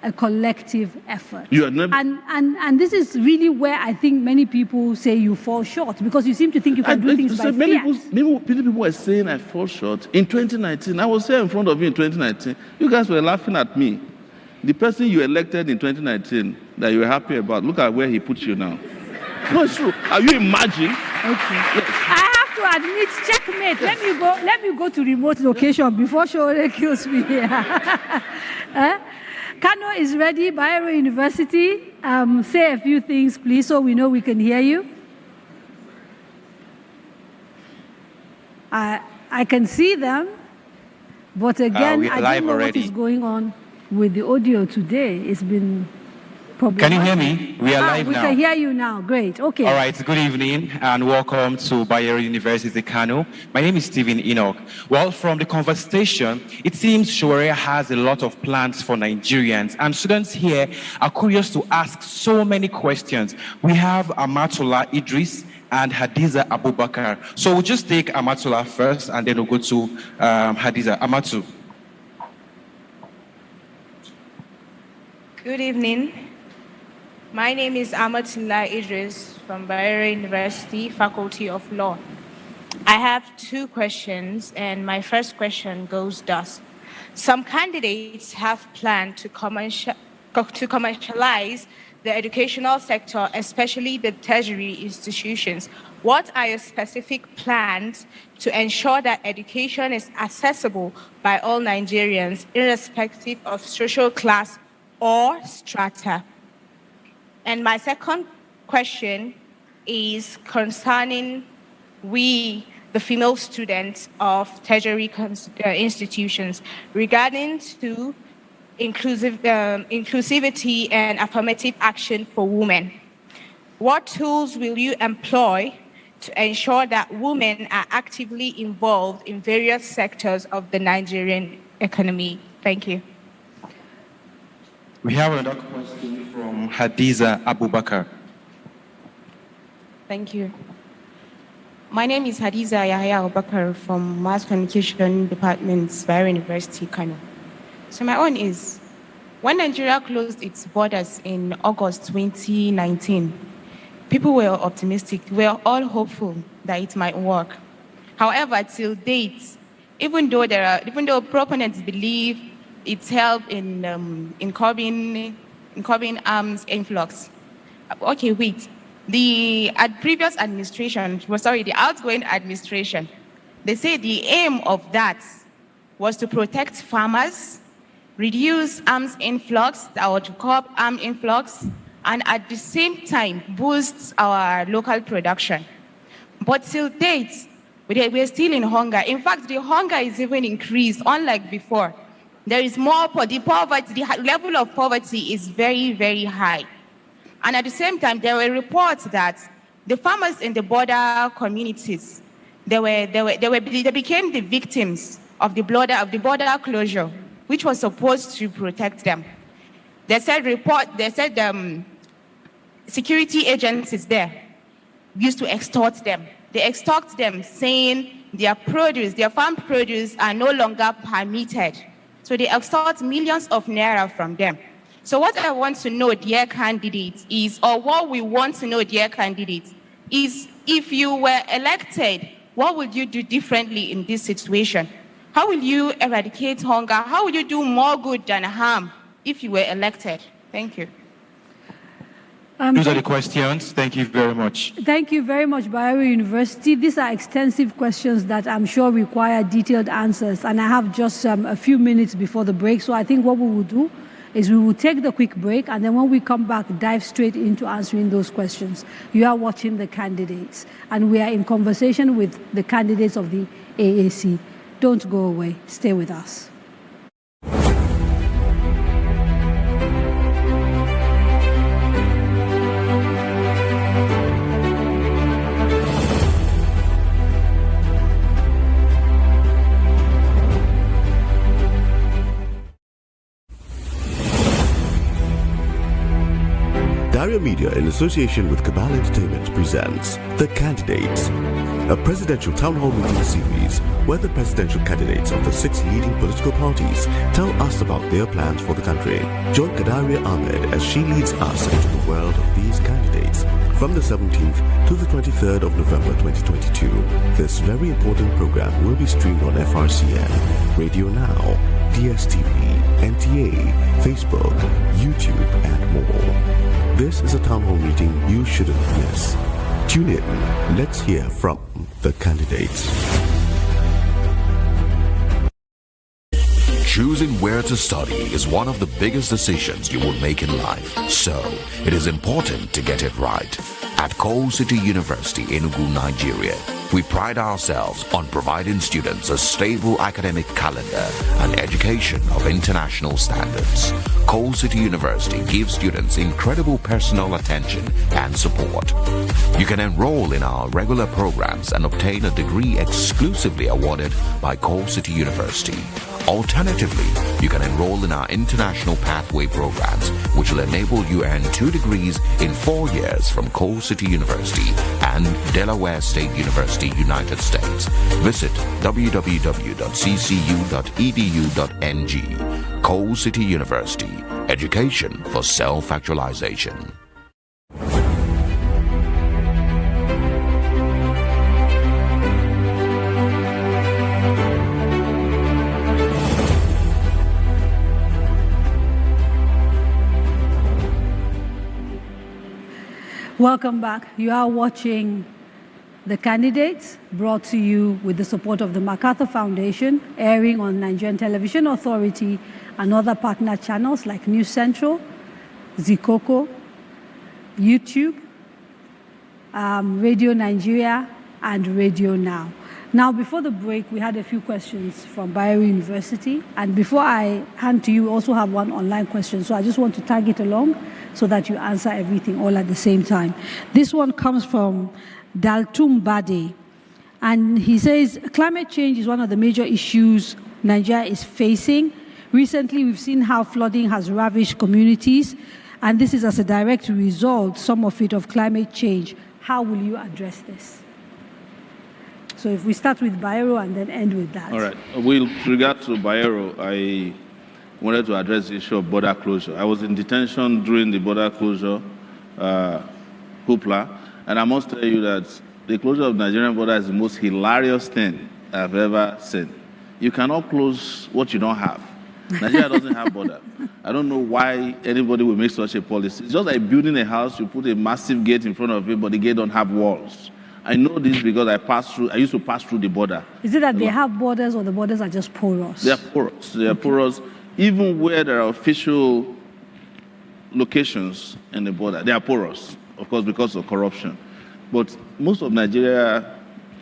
a collective effort. And this is really where I think many people say you fall short, because you seem to think you can do things by fiat. Many people were saying I fall short. In 2019, I was here in front of you in 2019. You guys were laughing at me. The person you elected in 2019 that you were happy about, look at where he put you now. No, it's true. Are you imagining? Okay. Yes. I have to admit, checkmate. Yes. Let me go to remote location before Shore kills me here. Kano is ready. Bayero University. Say a few things, please, so we know we can hear you. I can see them, but again, I don't know what is going on with the audio today. It's been problematic. Can you hear me? We are live now. We can hear you now. Great. Okay. All right. Good evening and welcome to Bayero University, Kano. My name is Stephen Enoch. Well, from the conversation, it seems Shorea has a lot of plans for Nigerians, and students here are curious to ask so many questions. We have Amatullah Idris and Hadiza Abubakar. So we'll just take Amatullah first, and then we'll go to Hadiza. Amatu. Good evening. My name is Amatullah Idris from Bayero University, Faculty of Law. I have two questions, and my first question goes thus. Some candidates have planned to commercialize the educational sector, especially the tertiary institutions. What are your specific plans to ensure that education is accessible by all Nigerians, irrespective of social class or strata? And my second question is concerning the female students of tertiary institutions, regarding to inclusivity and affirmative action for women. What tools will you employ to ensure that women are actively involved in various sectors of the Nigerian economy? Thank you. We have another question from Hadiza Abubakar. Thank you. My name is Hadiza Yahya Abubakar from Mass Communication Department, Bayero University, Kano. So my own is, when Nigeria closed its borders in August 2019, people were optimistic. We were all hopeful that it might work. However, till date, even though proponents believe it's helped in curbing arms influx. Okay, wait. The outgoing administration, they say the aim of that was to protect farmers, reduce arms influx, or to curb arms influx, and at the same time boost our local production. But till date, we're still in hunger. In fact, the hunger is even increased, unlike before. There is more, the level of poverty is very, very high. And at the same time, there were reports that the farmers in the border communities, they became the victims of the border closure, which was supposed to protect them. They said security agencies there used to extort them. They extort them, saying their farm produce are no longer permitted. So they extort millions of naira from them. So what I want to know, dear candidates, what we want to know, dear candidates, is if you were elected, what would you do differently in this situation? How will you eradicate hunger? How will you do more good than harm if you were elected? Thank you. Those are the questions. Thank you very much. Thank you very much, Bayero University. These are extensive questions that I'm sure require detailed answers. And I have just a few minutes before the break. So I think what we will do is we will take the quick break. And then when we come back, dive straight into answering those questions. You are watching the candidates. And we are in conversation with the candidates of the AAC. Don't go away. Stay with us. Dario Media, in association with Cabal Entertainment, presents The Candidates, a presidential town hall meeting series where the presidential candidates of the 6 leading political parties tell us about their plans for the country. Join Kadaria Ahmed as she leads us into the world of these candidates from the 17th to the 23rd of November 2022. This very important program will be streamed on FRCN, Radio Now, DSTV, NTA, Facebook, YouTube, and more. This is a town hall meeting you shouldn't miss. Tune in. Let's hear from the candidates. Choosing where to study is one of the biggest decisions you will make in life. So, it is important to get it right. At Coal City University in Enugu, Nigeria, we pride ourselves on providing students a stable academic calendar and education of international standards. Coal City University gives students incredible personal attention and support. You can enroll in our regular programs and obtain a degree exclusively awarded by Coal City University. Alternatively, you can enroll in our international pathway programs, which will enable you earn 2 degrees in 4 years from Coal City University and Delaware State University, United States. Visit www.ccu.edu.ng. Coal City University, education for self-actualization. Welcome back. You are watching The Candidates, brought to you with the support of the MacArthur Foundation, airing on Nigerian Television Authority and other partner channels like News Central, Zikoko, YouTube, Radio Nigeria, and Radio Now. Now, before the break, we had a few questions from Bayero University. And before I hand to you, we also have one online question. So I just want to tag it along so that you answer everything all at the same time. This one comes from Daltum Bade. And he says, climate change is one of the major issues Nigeria is facing. Recently, we've seen how flooding has ravished communities. And this is as a direct result, some of it, of climate change. How will you address this? So if we start with Bayero and then end with that. All right. With regard to Bayero, I wanted to address the issue of border closure. I was in detention during the border closure hoopla, and I must tell you that the closure of the Nigerian border is the most hilarious thing I've ever seen. You cannot close what you don't have. Nigeria doesn't have border. I don't know why anybody will make such a policy. It's just like building a house, you put a massive gate in front of it, but the gate don't have walls. I know this because I used to pass through the border. Is it that they have borders or the borders are just porous? They are porous. They are porous. Even where there are official locations in the border, they are porous, of course, because of corruption. But most of Nigeria,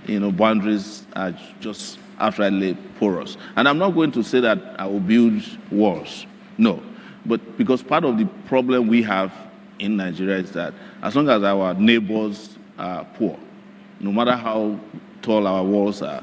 boundaries are just outrightly porous. And I'm not going to say that I will build walls. No. But because part of the problem we have in Nigeria is that as long as our neighbors are poor, no matter how tall our walls are,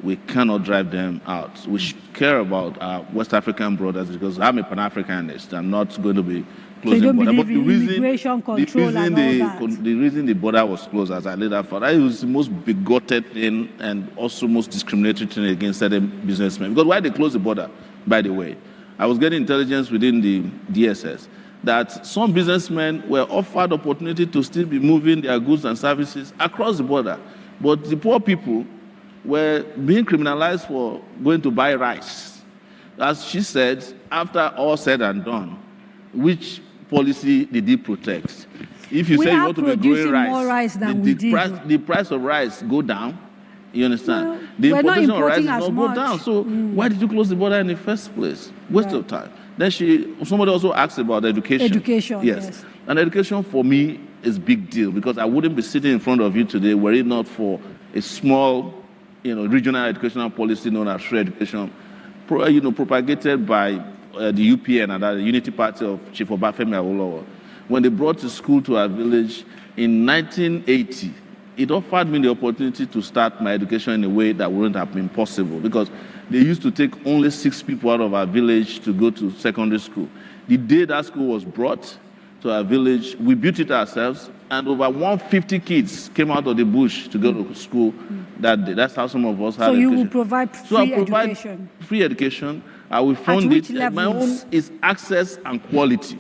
we cannot drive them out. We should care about our West African brothers because I'm a Pan-Africanist. I'm not going to be closing so border. But the immigration control and all that. The reason the border was closed, as I later found, it was the most bigoted thing and also most discriminatory thing against certain businessmen. Because why they closed the border, by the way, I was getting intelligence within the DSS that some businessmen were offered opportunity to still be moving their goods and services across the border. But the poor people were being criminalized for going to buy rice. As she said, after all said and done, which policy did he protect? If you say you want to be growing rice, the price of rice go down. You understand? Well, the importation of rice as does not go down. So why did you close the border in the first place? Waste of time. Then somebody also asked about education. Education, yes. And education for me is big deal because I wouldn't be sitting in front of you today were it not for a small, regional educational policy known as free education, propagated by the UPN and the Unity Party of Chief Obafemi Awolowo. When they brought the school to our village in 1980, it offered me the opportunity to start my education in a way that wouldn't have been possible because they used to take only 6 people out of our village to go to secondary school. The day that school was brought to our village, we built it ourselves, and over 150 kids came out of the bush to go to school that day. That's how some of us had education. So you will provide free education? Free education. I will fund it. My own is access and quality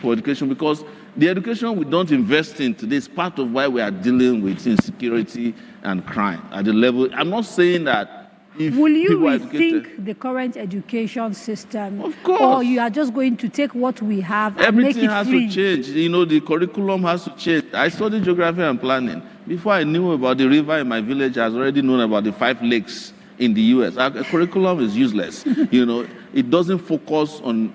for education because the education we don't invest in today is part of why we are dealing with insecurity and crime at the level. I'm not saying that if will you rethink the current education system? Of course. Or you are just going to take what we have and everything make it free? has to change. The curriculum has to change. I studied geography and planning. Before I knew about the river in my village, I was already known about the 5 lakes in the U.S. Our curriculum is useless. It doesn't focus on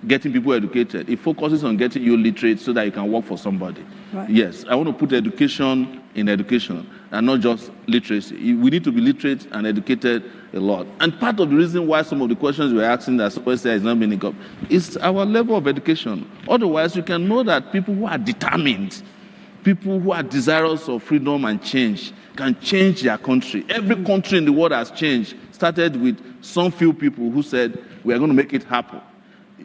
getting people educated. It focuses on getting you literate so that you can work for somebody. Right. Yes, I want to put education in education and not just literacy. We need to be literate and educated a lot. And part of the reason why some of the questions we're asking that somebody says is not being up is our level of education. Otherwise, you can know that people who are determined, people who are desirous of freedom and change can change their country. Every country in the world has changed. Started with some few people who said, we are going to make it happen.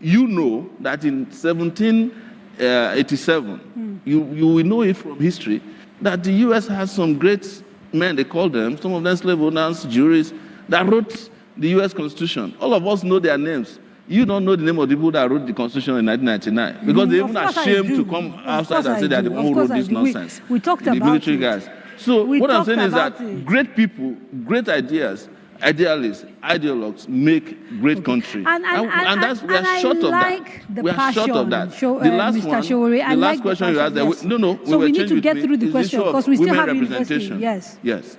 You know that in 1787, you will know it from history, that the U.S. has some great men, they call them, some of them slave owners, jurists, that wrote the U.S. Constitution. All of us know their names. You don't know the name of the people that wrote the Constitution in 1999 because they even ashamed to come outside and say that the one who wrote this nonsense. We talked the about military it. guys. So what I'm saying is that great people, great ideas, idealists, ideologues make great country. And that's, we are short of that. We are short of that. The last Mr. one, Showore, the last question you asked, yes. So we need to get through the question because we still have representation. Yes. Yes.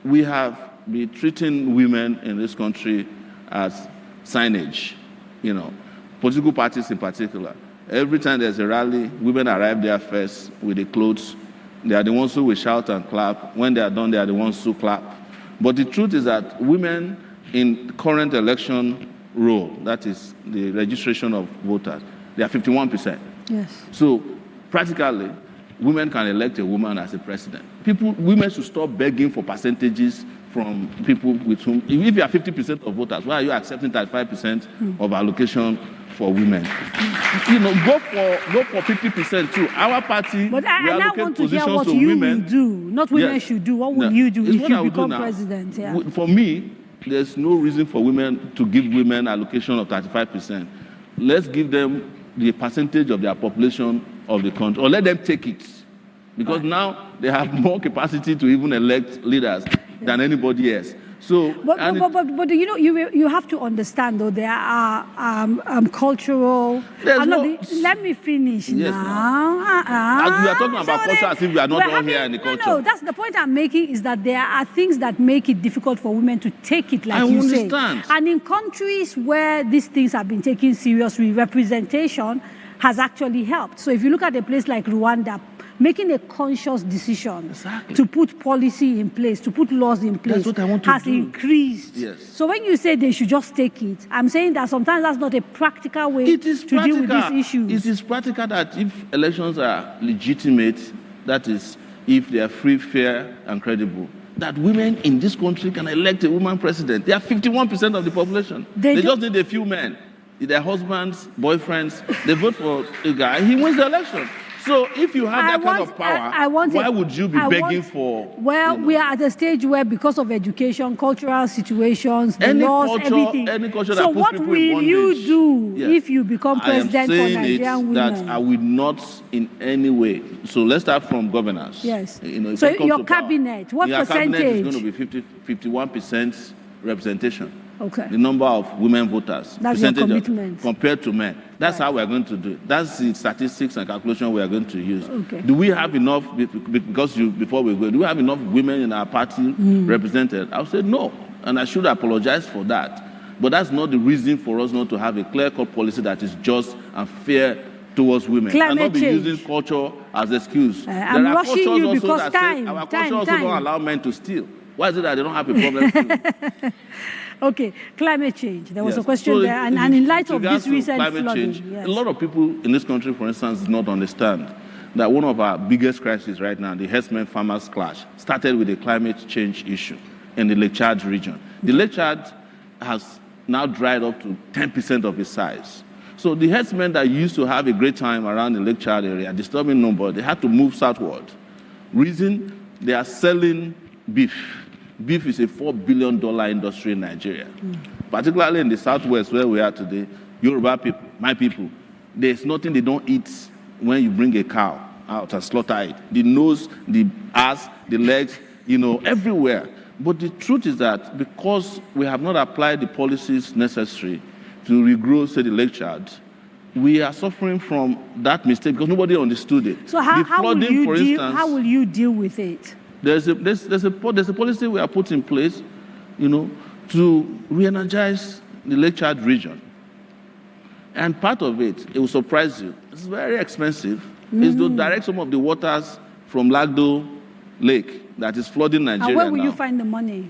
We have been treating women in this country as signage, political parties in particular. Every time there's a rally, women arrive there first with the clothes. They are the ones who will shout and clap. When they are done, they are the ones who clap. But the truth is that women in current election roll, that is the registration of voters, they are 51%. Yes. So practically, women can elect a woman as a president. Women should stop begging for percentages from people with whom, if you are 50% of voters, why are you accepting 35% of allocation for women? You know, go for 50% too. Our party, But we I now allocate want to hear positions what to you women. will do, not women Yes. should do. What will No, you do it's if what I you will do become now. president? Yeah. For me, there's no reason for women to give women allocation of 35%. Let's give them the percentage of their population of the country, or let them take it. Because now they have more capacity to even elect leaders than anybody else. So, But you know, you have to understand, though, there are cultural... let me finish Yes, now. We are talking about culture as if we are not all here in the culture. No, that's the point I'm making, is that there are things that make it difficult for women to take it, like you say. understand. And in countries where these things have been taken seriously, representation has actually helped. So if you look at a place like Rwanda, making a conscious decision to put policy in place, to put laws in place, That's what I want to has do. increased. Yes. So when you say they should just take it, I'm saying that sometimes that's not a practical way to deal with these issues. It is practical that if elections are legitimate, that is, if they are free, fair, and credible, that women in this country can elect a woman president. They are 51% of the population. They just need a few men. Their husbands, boyfriends, they vote for a guy, he wins the election. So if you have that kind of power, why would you be begging for... Well, we are at a stage where, because of education, cultural situations, the Any laws, culture- everything. any culture So that puts what people will in you bondage. do Yes. if you become president for I am saying Nigerian women? that I will not in any way. So let's start from governance. Yes. You know, if So it comes your to power, cabinet, what your cabinet is percentage? going to be 51% representation. Okay. The number of women voters. That's your percentage of- commitment. compared to men. That's how we are going to do it. That's the statistics and calculation we are going to use. Okay. Do we have enough, because before we go, do we have enough women in our party represented? I'll say no, and I should apologize for that. But that's not the reason for us not to have a clear-cut policy that is just and fair towards women. Climate and not be change. using culture as excuse. I'm There are rushing cultures you also because that say time, our time, culture also time. don't allow men to steal. Why is it that they don't have a problem stealing? Okay, climate change. There was Yes. a question So there, and in light of regards this to recent climate flooding, change, yes. a lot of people in this country, for instance, do not understand that one of our biggest crises right now, the herdsmen-farmers clash, started with the climate change issue in the Lake Chad region. The Lake Chad has now dried up to 10% of its size. So the herdsmen that used to have a great time around the Lake Chad area, disturbing nobody, they had to move southward. Reason, they are selling beef. Beef is a $4 billion industry in Nigeria. Particularly in the southwest where we are today, Yoruba people, my people, there's nothing they don't eat when you bring a cow out and slaughter it. The nose, the ass, the legs, you know, everywhere. But the truth is that because we have not applied the policies necessary to regrow, say, the Lake Chad, we are suffering from that mistake because nobody understood it. So how will flooding, you for deal? instance, How will you deal with it? there's a policy we have put in place, you know, to re-energize the Lake Chad region. And part of it will surprise you. It's very expensive. It's to direct some of the waters from Lagdo Lake that is flooding Nigeria And where will now. you find the money?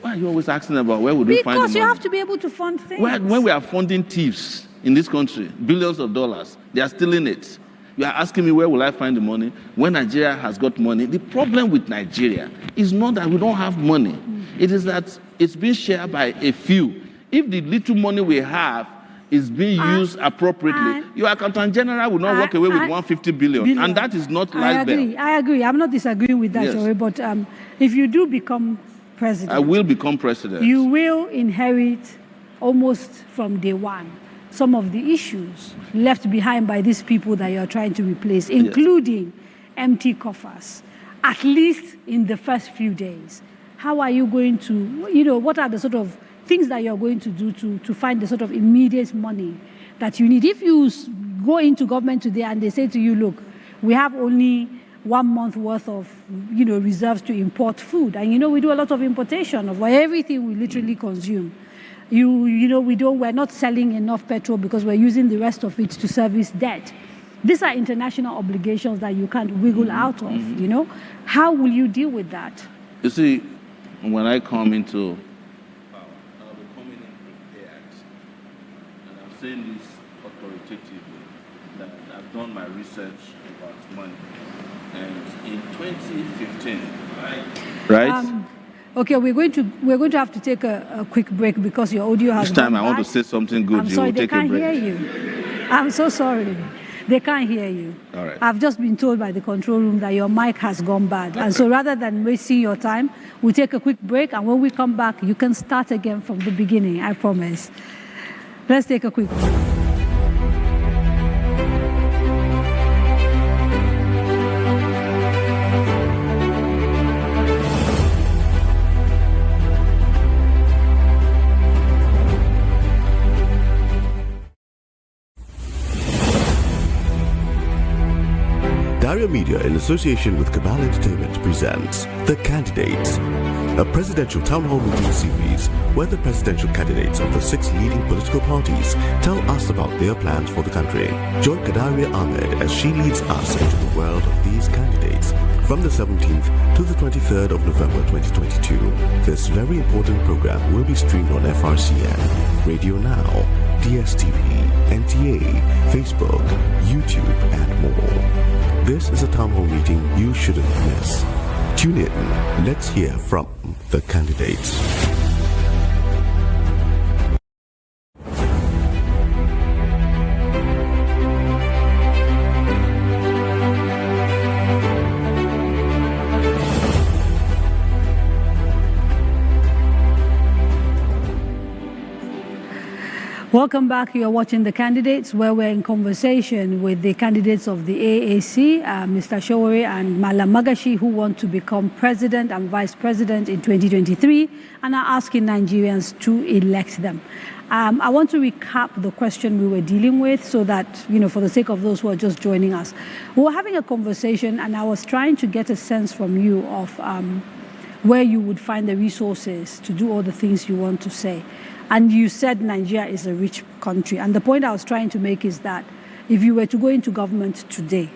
Why are you always asking about where would we find the Because money? you have to be able to fund things. When we are funding thieves in this country, billions of dollars, they are stealing it. You are asking me where will I find the money when Nigeria has got money. The problem with Nigeria is not that we don't have money. It is that it's being shared by a few. If the little money we have is being used appropriately, your accountant general will not walk away with 150 billion. And that is not I like agree. that. I agree. I'm not disagreeing with that, Yes. Shore, but if you do become president, I will become president. you will inherit almost from day one some of the issues left behind by these people that you're trying to replace, including empty coffers, at least in the first few days. How are you going to, you know, what are the sort of things that you're going to do to find the sort of immediate money that you need? If you go into government today and they say to you, look, we have only 1 month worth of, you know, reserves to import food. And, you know, we do a lot of importation of everything we literally consume. You know, we're not selling enough petrol because we're using the rest of it to service debt. These are international obligations that you can't wiggle out of, you know. How will you deal with that? You see, when I come into power, I'll be coming in prepared. And I'm saying this authoritatively, that I've done my research about money. And in 2015, right? Okay, we're going to have to take a quick break because your audio has This time gone I want to bad. say something good. I'm You sorry, will they take a can't hear break. you. I'm so sorry. They can't hear you. All right. I've just been told by the control room that your mic has gone bad. And so rather than wasting your time, we'll take a quick break. And when we come back, you can start again from the beginning, I promise. Let's take a quick break. Dario Media, in association with Cabal Entertainment, presents The Candidates, a presidential town hall meeting series where the presidential candidates of the 6 leading political parties tell us about their plans for the country. Join Kadaria Ahmed as she leads us into the world of these candidates from the 17th to the 23rd of November 2022. This very important program will be streamed on FRCN, Radio Now, DSTV, NTA, Facebook, YouTube, and more. This is a town hall meeting you shouldn't miss. Tune in. Let's hear from the candidates. Welcome back. You're watching The Candidates, where we're in conversation with the candidates of the AAC, Mr. Showore and Malam Magashi, who want to become president and vice president in 2023 and are asking Nigerians to elect them. I want to recap the question we were dealing with so that, for the sake of those who are just joining us. We were having a conversation and I was trying to get a sense from you of where you would find the resources to do all the things you want to say. And you said Nigeria is a rich country. And the point I was trying to make is that if you were to go into government today,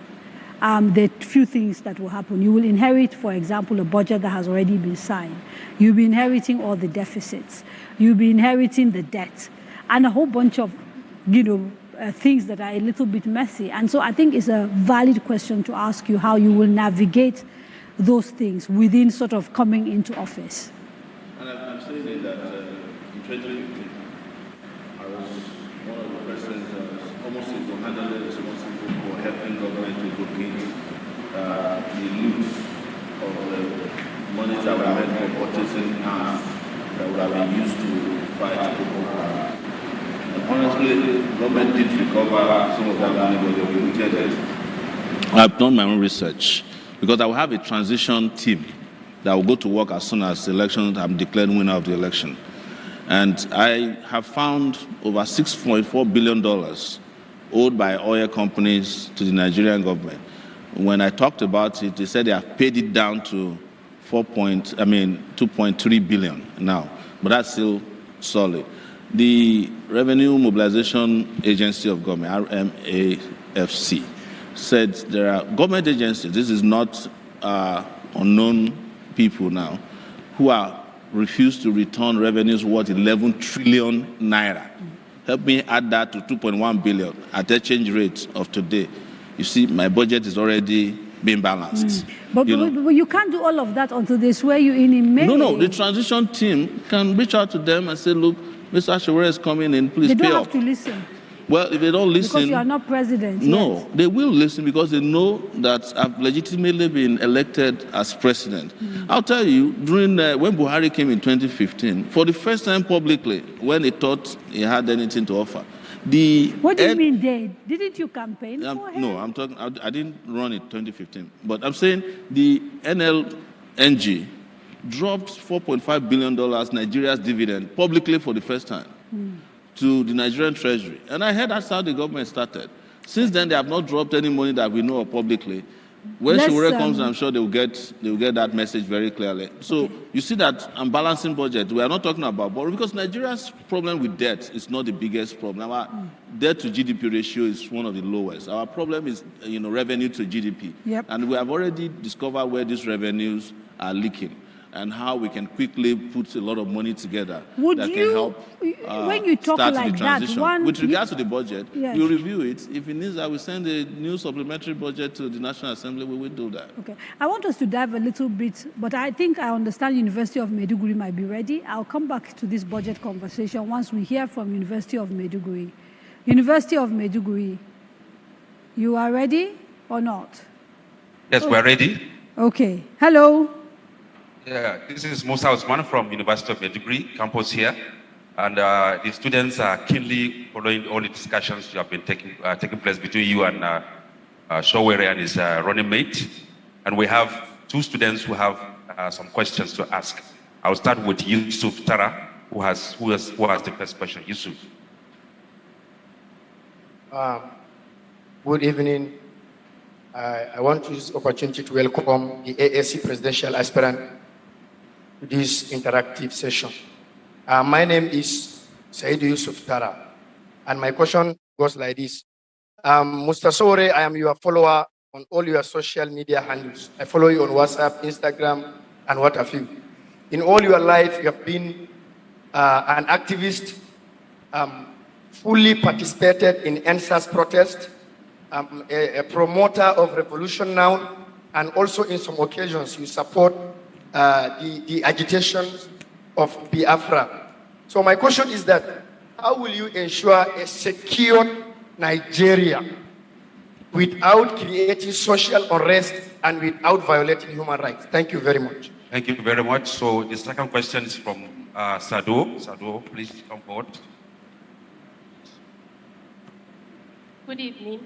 there are few things that will happen. You will inherit, for example, a budget that has already been signed. You'll be inheriting all the deficits. You'll be inheriting the debt and a whole bunch of, things that are a little bit messy. And so I think it's a valid question to ask you how you will navigate those things within sort of coming into office. And I'm saying that in 2015, I was one of the presidents that was almost single-handedly responsible for helping government to locate the loot of the money that were meant for purchasing arms that would have been used to fight Boko Haram. And honestly, government did recover some of that money, but they were looted. I've done my own research because I will have a transition team that will go to work as soon as the election, I'm declared winner of the election. And I have found over $6.4 billion owed by oil companies to the Nigerian government. When I talked about it, they said they have paid it down to 2.3 billion now, but that's still solid. The Revenue Mobilization Agency of Government, RMAFC, said there are government agencies, this is not unknown people now, who are refused to return revenues worth 11 trillion naira. Help me add that to 2.1 billion at the exchange rate of today. You see, my budget is already being balanced. But you can't do all of that until they swear you in May. No, the transition team can reach out to them and say, look, Mr. Showore is coming in, please pay up. They don't have to listen. Well, if they don't listen... Because you are not president No, yet. they will listen because they know that I've legitimately been elected as president. I'll tell you, during when Buhari came in 2015, for the first time publicly, when he thought he had anything to offer, What do you mean they? Didn't you campaign for him? No, I'm talking... I didn't run it 2015. But I'm saying the NLNG dropped $4.5 billion Nigeria's dividend publicly for the first time to the Nigerian Treasury. And I heard that's how the government started. Since then, they have not dropped any money that we know of publicly. When Showore comes, I'm sure they will get that message very clearly. So you see that I'm balancing budget. We are not talking about borrowing because Nigeria's problem with debt is not the biggest problem. Our debt to GDP ratio is one of the lowest. Our problem is revenue to GDP. Yep. And we have already discovered where these revenues are leaking. and how we can quickly put a lot of money together Would that you, can help when you talk start like the transition. that, With regards to the budget, Yes. we'll review it. If it needs that, we send a new supplementary budget to the National Assembly, we will do that. Okay. I want us to dive a little bit, but I think I understand University of Maiduguri might be ready. I'll come back to this budget conversation once we hear from University of Maiduguri. University of Maiduguri, you are ready or not? Yes, we're ready. Okay. Hello. Yeah, this is Musa Osman from University of Maiduguri campus here. And the students are keenly following all the discussions that have been taking place between you and Showere and his running mate. And we have two students who have some questions to ask. I'll start with Yusuf Tara, who has the first question. Yusuf. Good evening. I want to use this opportunity to welcome the AAC presidential aspirant to this interactive session. My name is Said Yusuf Tara, and my question goes like this. Mr. Sowore, I am your follower on all your social media handles. I follow you on WhatsApp, Instagram, and what have you. In all your life, you have been an activist, fully participated in NSAS protest, a promoter of Revolution Now, and also in some occasions you support the agitation of Biafra. So my question is that, how will you ensure a secure Nigeria without creating social unrest and without violating human rights? Thank you very much. Thank you very much. So the second question is from Sado. Sado, please come forward. Good evening.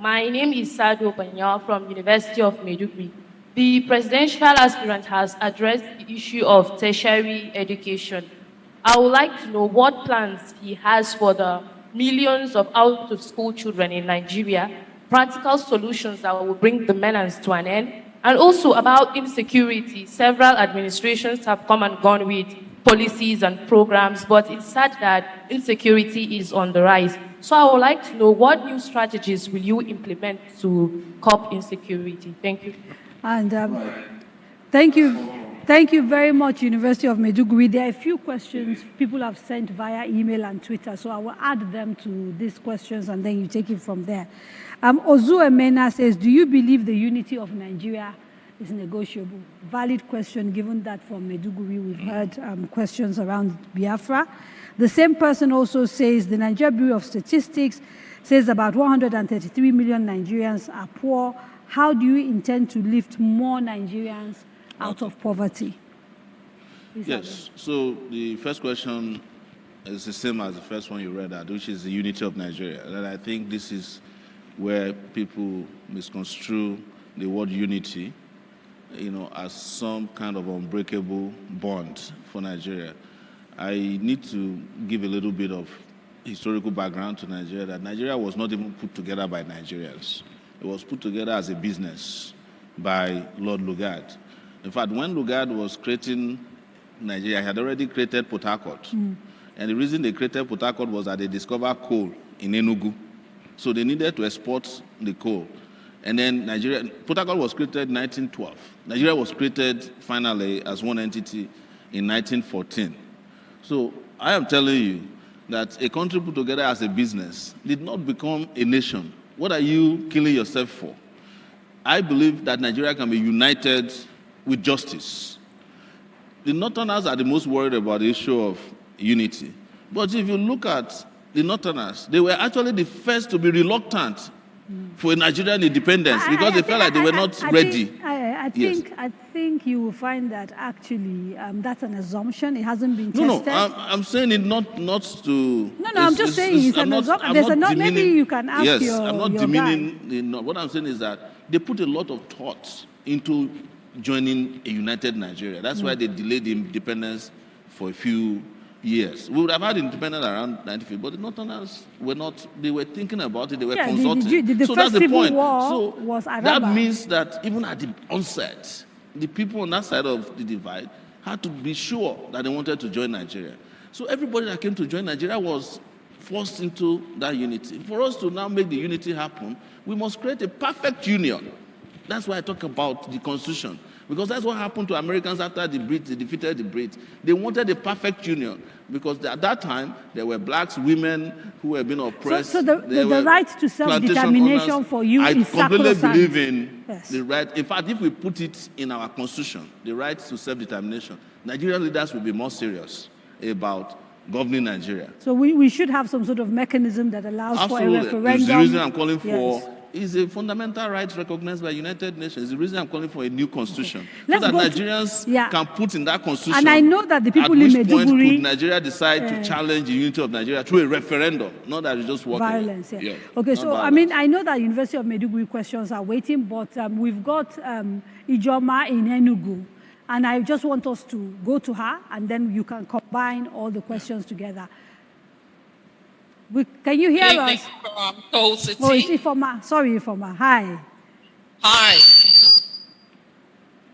My name is Sado Banya from University of Maiduguri. The presidential aspirant has addressed the issue of tertiary education. I would like to know what plans he has for the millions of out-of-school children in Nigeria, practical solutions that will bring the menace to an end, and also about insecurity. Several administrations have come and gone with policies and programs, but it's sad that insecurity is on the rise. So I would like to know what new strategies will you implement to curb insecurity? Thank you. And thank you very much, University of Maiduguri. There are a few questions people have sent via email and Twitter, so I will add them to these questions and then you take it from there. Ozu Emena says, do you believe the unity of Nigeria is negotiable? Valid question, given that from Maiduguri we've heard questions around Biafra. The same person also says the Nigeria Bureau of Statistics says about 133 million Nigerians are poor. How do you intend to lift more Nigerians out of poverty? Yes, so the first question is the same as the first one you read out, which is the unity of Nigeria. And I think this is where people misconstrue the word unity, as some kind of unbreakable bond for Nigeria. I need to give a little bit of historical background to Nigeria, that Nigeria was not even put together by Nigerians. It was put together as a business by Lord Lugard. In fact, when Lugard was creating Nigeria, he had already created Port Harcourt. And the reason they created Port Harcourt was that they discovered coal in Enugu. So they needed to export the coal. And then Port Harcourt was created in 1912. Nigeria was created finally as one entity in 1914. So I am telling you that a country put together as a business did not become a nation. What are you killing yourself for? I believe that Nigeria can be united with justice. The Northerners are the most worried about the issue of unity. But if you look at the Northerners, they were actually the first to be reluctant for Nigerian independence because they felt like they were not ready. I think you will find that actually that's an assumption. It hasn't been tested. No, I'm saying it not to. No, I'm just saying it's an assumption. There's not. Maybe you can ask yes, your. I'm not your demeaning. What I'm saying is that they put a lot of thought into joining a united Nigeria. That's why they delayed the independence for a few years. We would have had independence around 1950, but the Northerners were not. They were thinking about it. They were consulting. The so first that's the point. War was Araba. That means that even at the onset, the people on that side of the divide had to be sure that they wanted to join Nigeria. So everybody that came to join Nigeria was forced into that unity. For us to now make the unity happen, we must create a perfect union That's why I talk about the Constitution. Because that's what happened to Americans after the Brits, they defeated the Brits. They wanted a perfect union. Because at that time, there were blacks, women who were being oppressed. So the right to self-determination for you is sacrosanct. I completely believe in yes. the right. In fact, if we put it in our Constitution, the right to self-determination, Nigerian leaders will be more serious about governing Nigeria. So we should have some sort of mechanism that allows Absolutely. for a referendum. The reason I'm calling for yes. is a fundamental right recognized by United Nations. The reason I'm calling for a new constitution. Okay. So that Nigerians can put in that constitution. And I know that the people at which in point Maiduguri could Nigeria decide to challenge the unity of Nigeria through a referendum, not that it's just walking. Violence, yeah. Yeah. Okay, Not so violence. I mean, I know that University of Maiduguri questions are waiting, but we've got Ijoma in Enugu. And I just want us to go to her, and then you can combine all the questions together. Can you hear us? From Coal City. Oh, it's Ifoma. Sorry, Ifoma. Hi. Hi.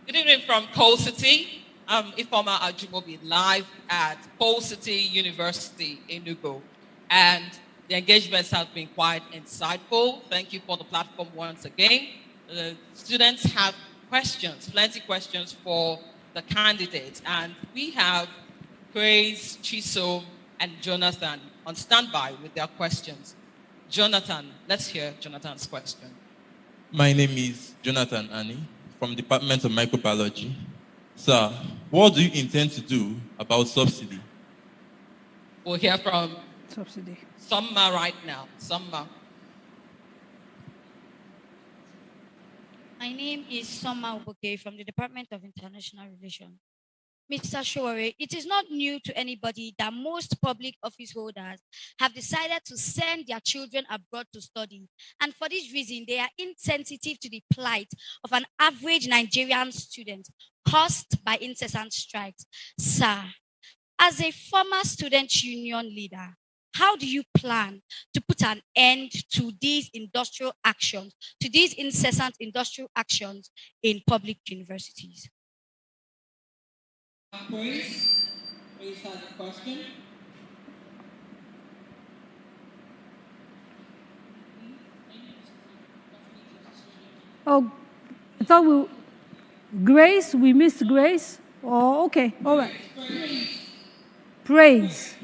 Good evening from Coal City. I'm Ifoma Ajumobi, live at Coal City University in Enugu. And the engagements have been quite insightful. Thank you for the platform once again. The students have questions, plenty questions for the candidates. And we have Praise, Chisom, and Jonathan on standby with their questions. Jonathan, let's hear Jonathan's question. My name is Jonathan Annie from Department of Microbiology. Sir, what do you intend to do about subsidy? We'll hear from subsidy. Summa right now. Summa. My name is Summa Oboke from the Department of International Relations. Mr. Showore, it is not new to anybody that most public office holders have decided to send their children abroad to study. And for this reason, they are insensitive to the plight of an average Nigerian student caused by incessant strikes. Sir, as a former student union leader, how do you plan to put an end to these industrial actions, to these incessant industrial actions in public universities? Praise has a question. Oh, I thought Grace, we missed Grace. Oh, okay, all right. Praise.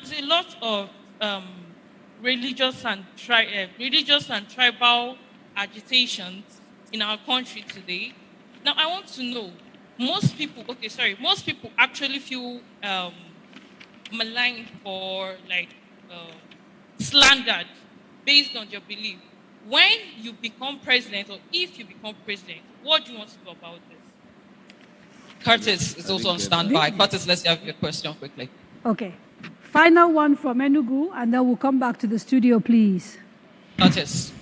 There's a lot of religious and tribal agitations in our country today. Now, I want to know, most people actually feel maligned or slandered based on your belief. When you become president, or if you become president, what do you want to do about this? Curtis is also on standby. Curtis, let's have your question quickly. Okay. Final one from Enugu, and then we'll come back to the studio, please. Curtis.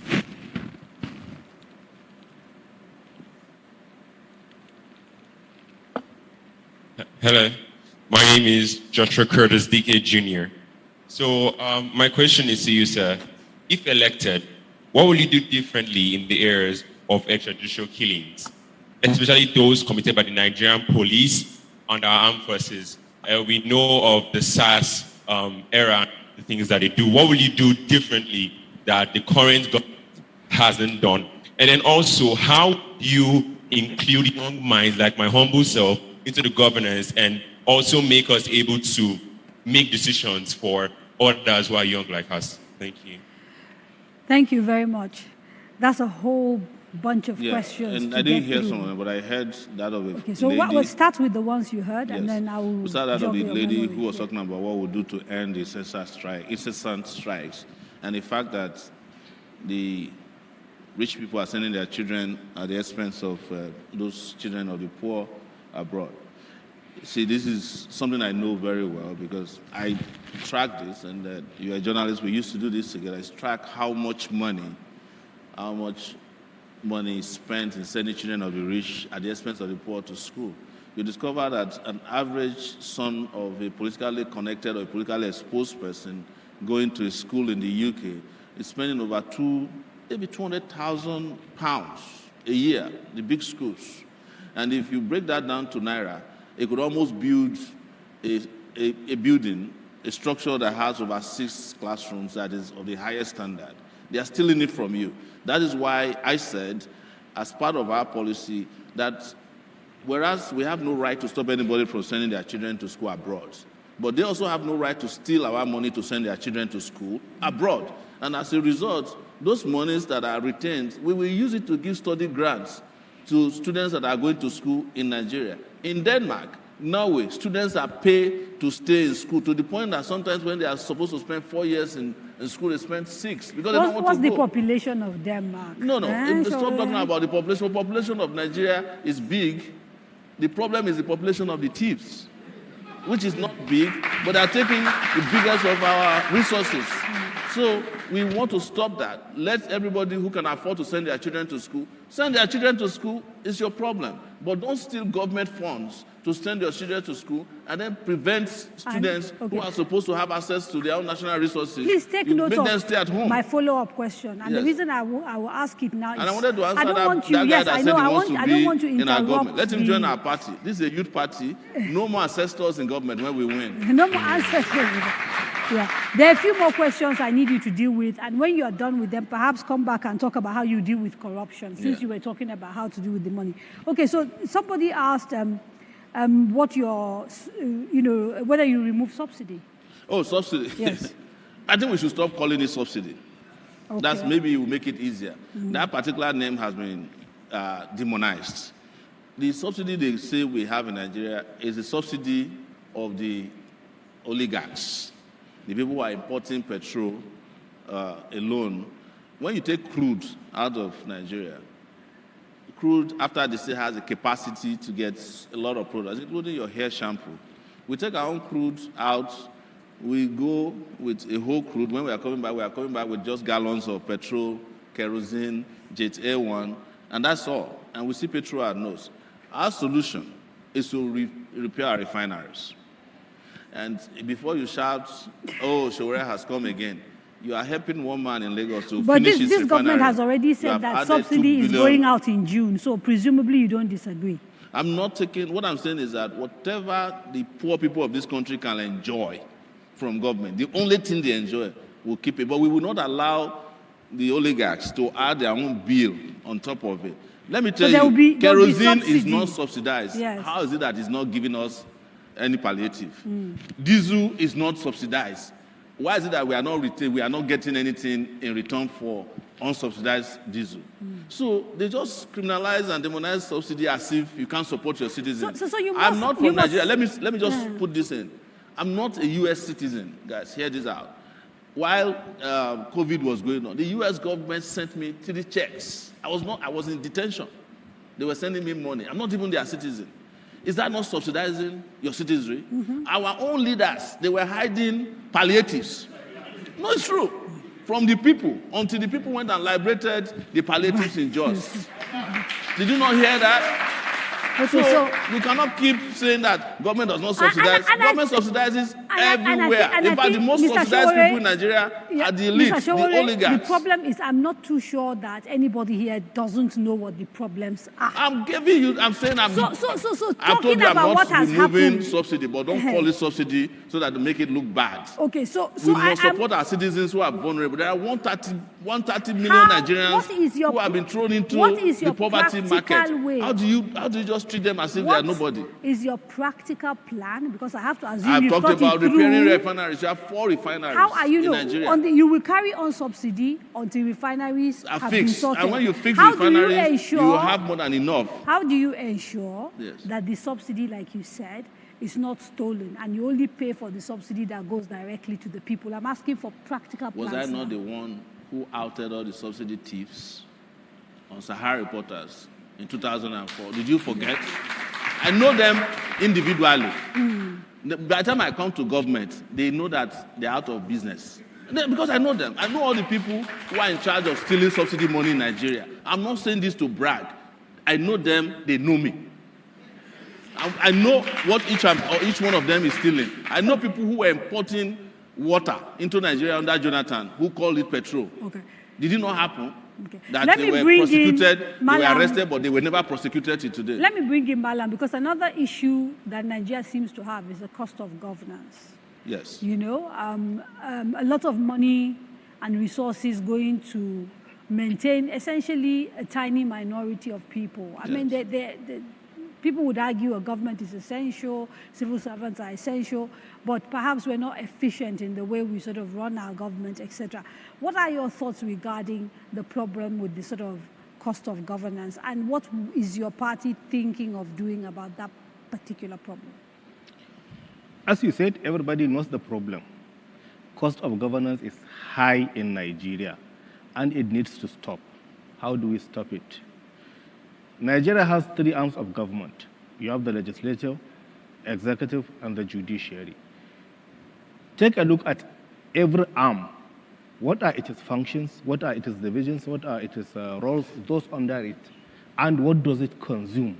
Hello, my name is Joshua Curtis, DK Jr. So my question is to you, sir. If elected, what will you do differently in the areas of extrajudicial killings, especially those committed by the Nigerian police and our armed forces? We know of the SARS era, the things that they do. What will you do differently that the current government hasn't done? And then also, how do you include young minds like my humble self into the governance and also make us able to make decisions for others who are young like us? Thank you. Thank you very much. That's a whole bunch of questions. And I didn't hear some of them, but I heard that of a Okay, so lady. we'll start with the ones you heard, and then I will. We started out of the jog your lady memory. who was talking about what we'll do to end the incessant strikes, and the fact that the rich people are sending their children at the expense of those children of the poor abroad. See, this is something I know very well because I track this, and you're a journalist. We used to do this together. I track how much money is spent in sending children of the rich at the expense of the poor to school. You discover that an average son of a politically connected or a politically exposed person going to a school in the UK is spending over maybe £200,000 a year, the big schools. And if you break that down to Naira, it could almost build a building, a structure that has over 6 classrooms that is of the highest standard. They are stealing it from you. That is why I said, as part of our policy, that whereas we have no right to stop anybody from sending their children to school abroad, but they also have no right to steal our money to send their children to school abroad. And as a result, those monies that are retained, we will use it to give study grants to students that are going to school in Nigeria. In Denmark, Norway, students are paid to stay in school to the point that sometimes when they are supposed to spend 4 years in school, they spend 6 because they don't want to go. What's the population of Denmark? No. Stop talking about the population. The population of Nigeria is big. The problem is the population of the thieves, which is not big, but they are taking the biggest of our resources. So we want to stop that. Let everybody who can afford to send their children to school, send their children to school. It's your problem. But don't steal government funds to send your children to school and then prevent students who are supposed to have access to their own national resources. Please take note them stay at home. of my follow-up question. And the reason I will ask it now is... And I wanted to answer that guy that said he wants to be in our government. Let him join our party. This is a youth party. No more ancestors in government when we win. No more ancestors. Yeah. There are a few more questions I need you to deal with. And when you are done with them, perhaps come back and talk about how you deal with corruption, since you were talking about how to deal with the money. Okay, so somebody asked... what your, whether you remove subsidy. Oh, subsidy. Yes. I think we should stop calling it subsidy. Okay. That's maybe it will make it easier. That particular name has been demonized. The subsidy they say we have in Nigeria is the subsidy of the oligarchs, the people who are importing petrol alone. When you take crude out of Nigeria, crude, after the state has a capacity to get a lot of products, including your hair shampoo. We take our own crude out, we go with a whole crude. When we are coming back with just gallons of petrol, kerosene, Jet A1, and that's all. And we see petrol at nose. Our solution is to repair our refineries. And before you shout, oh, Showore has come again, you are helping one man in Lagos to finish his refinery. But this government has already said that subsidy is going out in June, so presumably you don't disagree. I'm not taking, what I'm saying is that whatever the poor people of this country can enjoy from government, the only thing they enjoy, we'll keep it. But we will not allow the oligarchs to add their own bill on top of it. Let me tell you, kerosene is not subsidized. Yes. How is it that it's not giving us any palliative? Diesel is not subsidized. Why is it that we are not getting anything in return for unsubsidized diesel? So they just criminalize and demonize subsidy as if you can't support your citizens. So you must, I'm not from Nigeria. Let me just put this in. I'm not a U.S. citizen, guys. Hear this out. While COVID was going on, the U.S. government sent me 3 checks. I was in detention. They were sending me money. I'm not even their citizen. Is that not subsidizing your citizenry? Our own leaders, they were hiding palliatives. No, it's true. From the people, until the people went and liberated the palliatives in Jos. Did you not hear that? Okay, so we cannot keep saying that government does not subsidize. Government subsidizes everywhere. In fact, the most subsidized people in Nigeria are the elites, the oligarchs. The problem is I'm not too sure that anybody here doesn't know what the problems are. I'm giving you, I'm saying I'm... So I've told you I'm not removing happened. Subsidy, but don't call it subsidy so that to make it look bad. Okay, so we must support our citizens who are vulnerable. There are 130 million Nigerians who have been thrown into the poverty market. Way? How do you just treat them as if they are nobody? Is your practical plan? Because I have to assume I've you've talked about repairing refineries. You have 4 refineries in Nigeria. You will carry on subsidy until refineries have been sorted. And when you fix refineries, you will have more than enough. How do you ensure that the subsidy, like you said, is not stolen and you only pay for the subsidy that goes directly to the people? I'm asking for practical plans. Was I not the one who outed all the subsidy thieves on Sahara Reporters in 2004? Did you forget? I know them individually. By the time I come to government, they know that they're out of business. Because I know them. I know all the people who are in charge of stealing subsidy money in Nigeria. I'm not saying this to brag. I know them, they know me. I know what each one of them is stealing. I know people who were importing water into Nigeria under Jonathan, who called it petrol. Okay. Did it not happen? Okay. That they were prosecuted, they were arrested, but they were never prosecuted till today. Let me bring in Malam, because another issue that Nigeria seems to have is the cost of governance. Yes. You know, a lot of money and resources going to maintain essentially a tiny minority of people? I mean, people would argue a government is essential, civil servants are essential, but perhaps we're not efficient in the way we sort of run our government, etc. What are your thoughts regarding the problem with the sort of cost of governance, and what is your party thinking of doing about that particular problem? As you said, everybody knows the problem. Cost of governance is high in Nigeria, and it needs to stop. How do we stop it? Nigeria has 3 arms of government. You have the legislature, executive, and the judiciary. Take a look at every arm. What are its functions? What are its divisions? What are its roles, those under it? And what does it consume?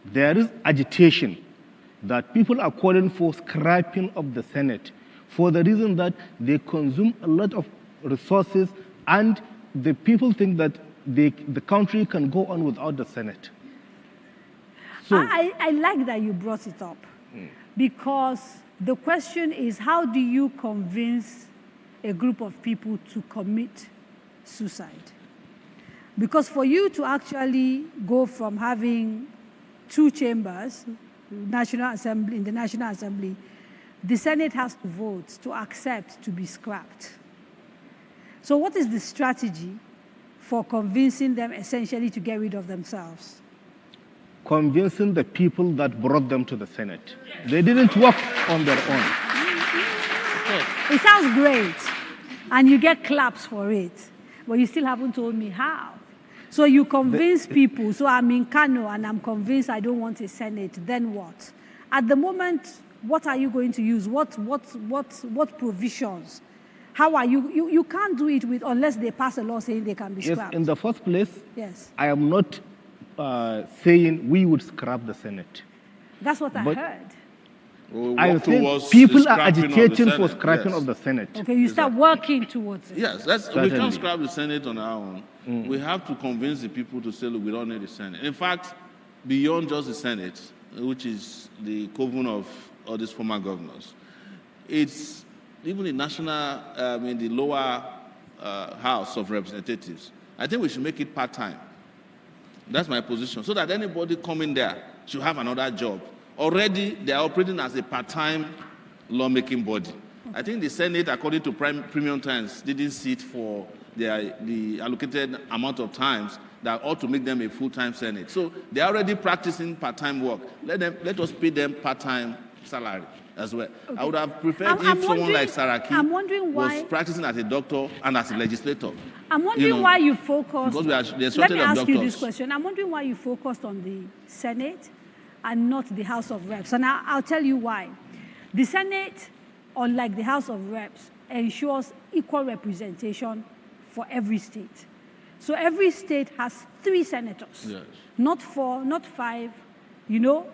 There is agitation that people are calling for scrapping of the Senate for the reason that they consume a lot of resources, and the people think that the country can go on without the Senate. So I like that you brought it up, because the question is, how do you convince a group of people to commit suicide? Because for you to actually go from having 2 chambers, National Assembly, in the National Assembly, the Senate has to vote to accept to be scrapped. So what is the strategy for convincing them essentially to get rid of themselves? Convincing the people that brought them to the Senate. They didn't work on their own. It sounds great, and you get claps for it, but you still haven't told me how. So you convince people, so I'm in Kano and I'm convinced I don't want a Senate, then what? At the moment, what are you going to use? What provisions? How are you can't do it with unless they pass a law saying they can be scrapped. Yes, in the first place, yes. I am not saying we would scrap the Senate. That's what I heard. I think people are agitating for scrapping of the Senate. Okay, you start working towards it. Yes, we can't scrap the Senate on our own. We have to convince the people to say, look, we don't need the Senate. In fact, beyond just the Senate, which is the coven of all these former governors, it's even the the lower House of Representatives. I think we should make it part-time. That's my position. So that anybody coming there should have another job. Already, they are operating as a part-time lawmaking body. I think the Senate, according to Premium Times, didn't sit for the allocated amount of times that ought to make them a full-time Senate. So they are already practicing part-time work. Let us pay them part-time salary as well. Okay. I would have preferred if someone like Saraki was practicing as a doctor and as a legislator. I'm wondering why you focused. Because let me ask you this question. I'm wondering why you focused on the Senate and not the House of Reps. And I'll tell you why. The Senate, unlike the House of Reps, ensures equal representation for every state. So every state has 3 senators, yes. Not 4, not 5,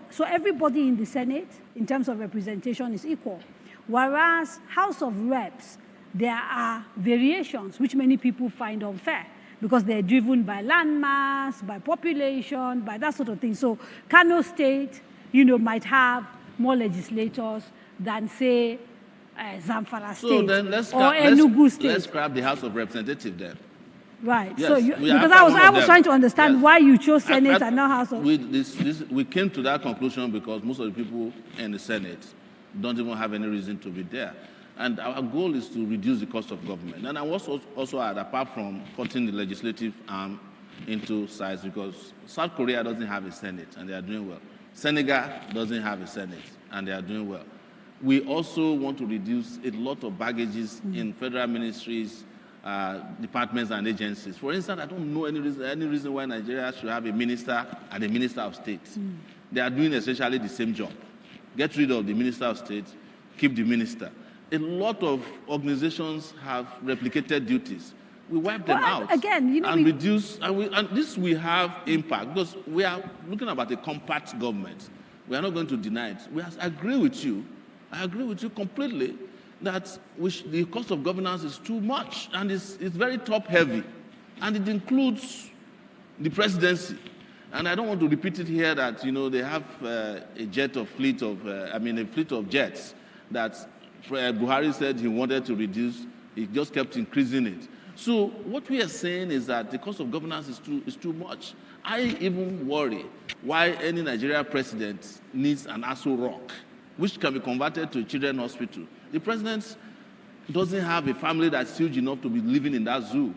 So everybody in the Senate, in terms of representation, is equal. Whereas House of Reps, there are variations which many people find unfair because they're driven by landmass, by population, by that sort of thing. So Kano State, might have more legislators than, say, Zamfara State or Enugu State. Let's grab the House of Representatives then. Right. Yes, so because I was trying to understand why you chose Senate and not House of... We came to that conclusion because most of the people in the Senate don't even have any reason to be there. And our goal is to reduce the cost of government. And I was also apart from cutting the legislative arm into size, because South Korea doesn't have a Senate and they are doing well. Senegal doesn't have a Senate and they are doing well. We also want to reduce a lot of baggages in federal ministries, departments and agencies. For instance, I don't know any reason why Nigeria should have a minister and a minister of state. They are doing essentially the same job. Get rid of the minister of state, keep the minister. A lot of organizations have replicated duties. We wipe them out again, and reduce, and this will have impact because we are looking about a compact government. We are not going to deny it. I agree with you completely that the cost of governance is too much and it's very top-heavy, and it includes the presidency. And I don't want to repeat it here that they have a fleet of jets that Buhari said he wanted to reduce It just kept increasing it. So what we are saying is that the cost of governance is too much. I even worry why any Nigerian president needs an Aso Rock, which can be converted to a children's hospital. The president doesn't have a family that's huge enough to be living in that zoo,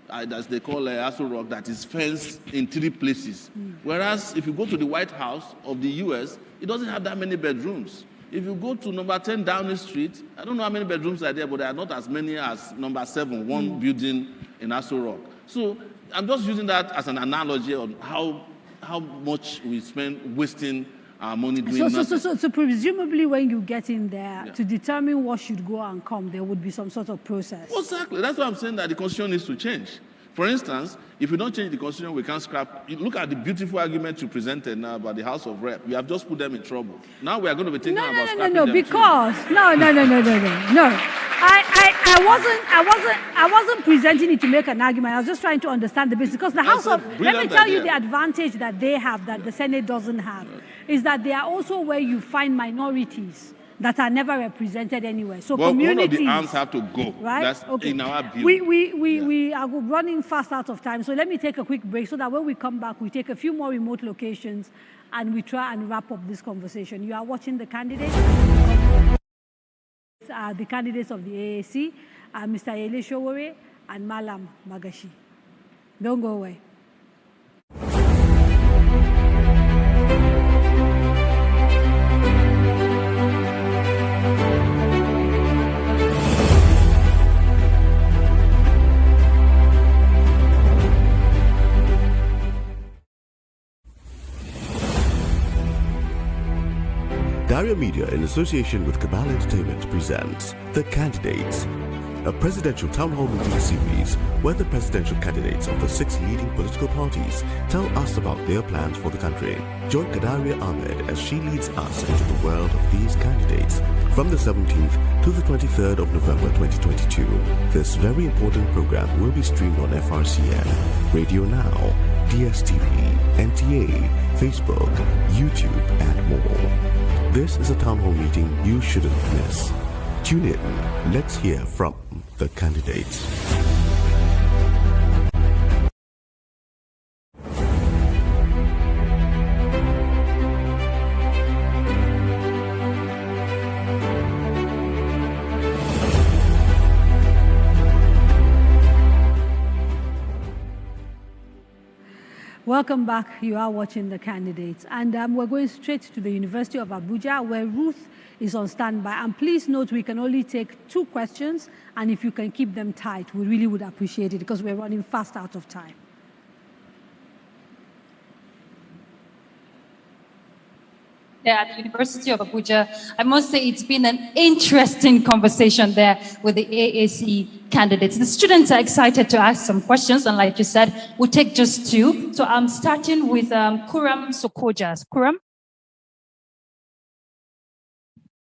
as they call Aso Rock, that is fenced in 3 places. Whereas if you go to the White House of the US, it doesn't have that many bedrooms. If you go to number 10 Downing Street, I don't know how many bedrooms are there, but there are not as many as number 7, one building in Aso Rock. So I'm just using that as an analogy on how much we spend wasting our money doing nothing. So presumably when you get in there, to determine what should go and come, there would be some sort of process. Exactly. That's why I'm saying that the Constitution needs to change. For instance, if we don't change the Constitution, we can't scrap. You look at the beautiful argument you presented now about the House of Rep. We have just put them in trouble. Now we are going to be thinking about scrapping them No, I wasn't presenting it to make an argument. I was just trying to understand the business. Because the House of, let me tell you the advantage that they have that the Senate doesn't have, is that they are also where you find minorities that are never represented anywhere. So communities, one of the arms have to go. Right? That's in our view. We are running fast out of time. So let me take a quick break so that when we come back, we take a few more remote locations and we try and wrap up this conversation. You are watching The Candidates. The candidates of the AAC, Mr. Yele Sowore and Malam Magashi. Don't go away. Daria Media, in association with Cabal Entertainment, presents The Candidates, a presidential town hall meeting series where the presidential candidates of the 6 leading political parties tell us about their plans for the country. Join Kadaria Ahmed as she leads us into the world of these candidates from the 17th to the 23rd of November 2022. This very important program will be streamed on FRCN, Radio Now, DSTV, NTA, Facebook, YouTube, and more. This is a town hall meeting you shouldn't miss. Tune in. Let's hear from the candidates. Welcome back. You are watching The Candidates. And we're going straight to the University of Abuja, where Ruth is on standby. And please note, we can only take 2 questions. And if you can keep them tight, we really would appreciate it because we're running fast out of time. There at the University of Abuja, I must say it's been an interesting conversation there with the AAC candidates. The students are excited to ask some questions, and like you said, we'll take just 2. So I'm starting with Kuram Sokojas. Kuram?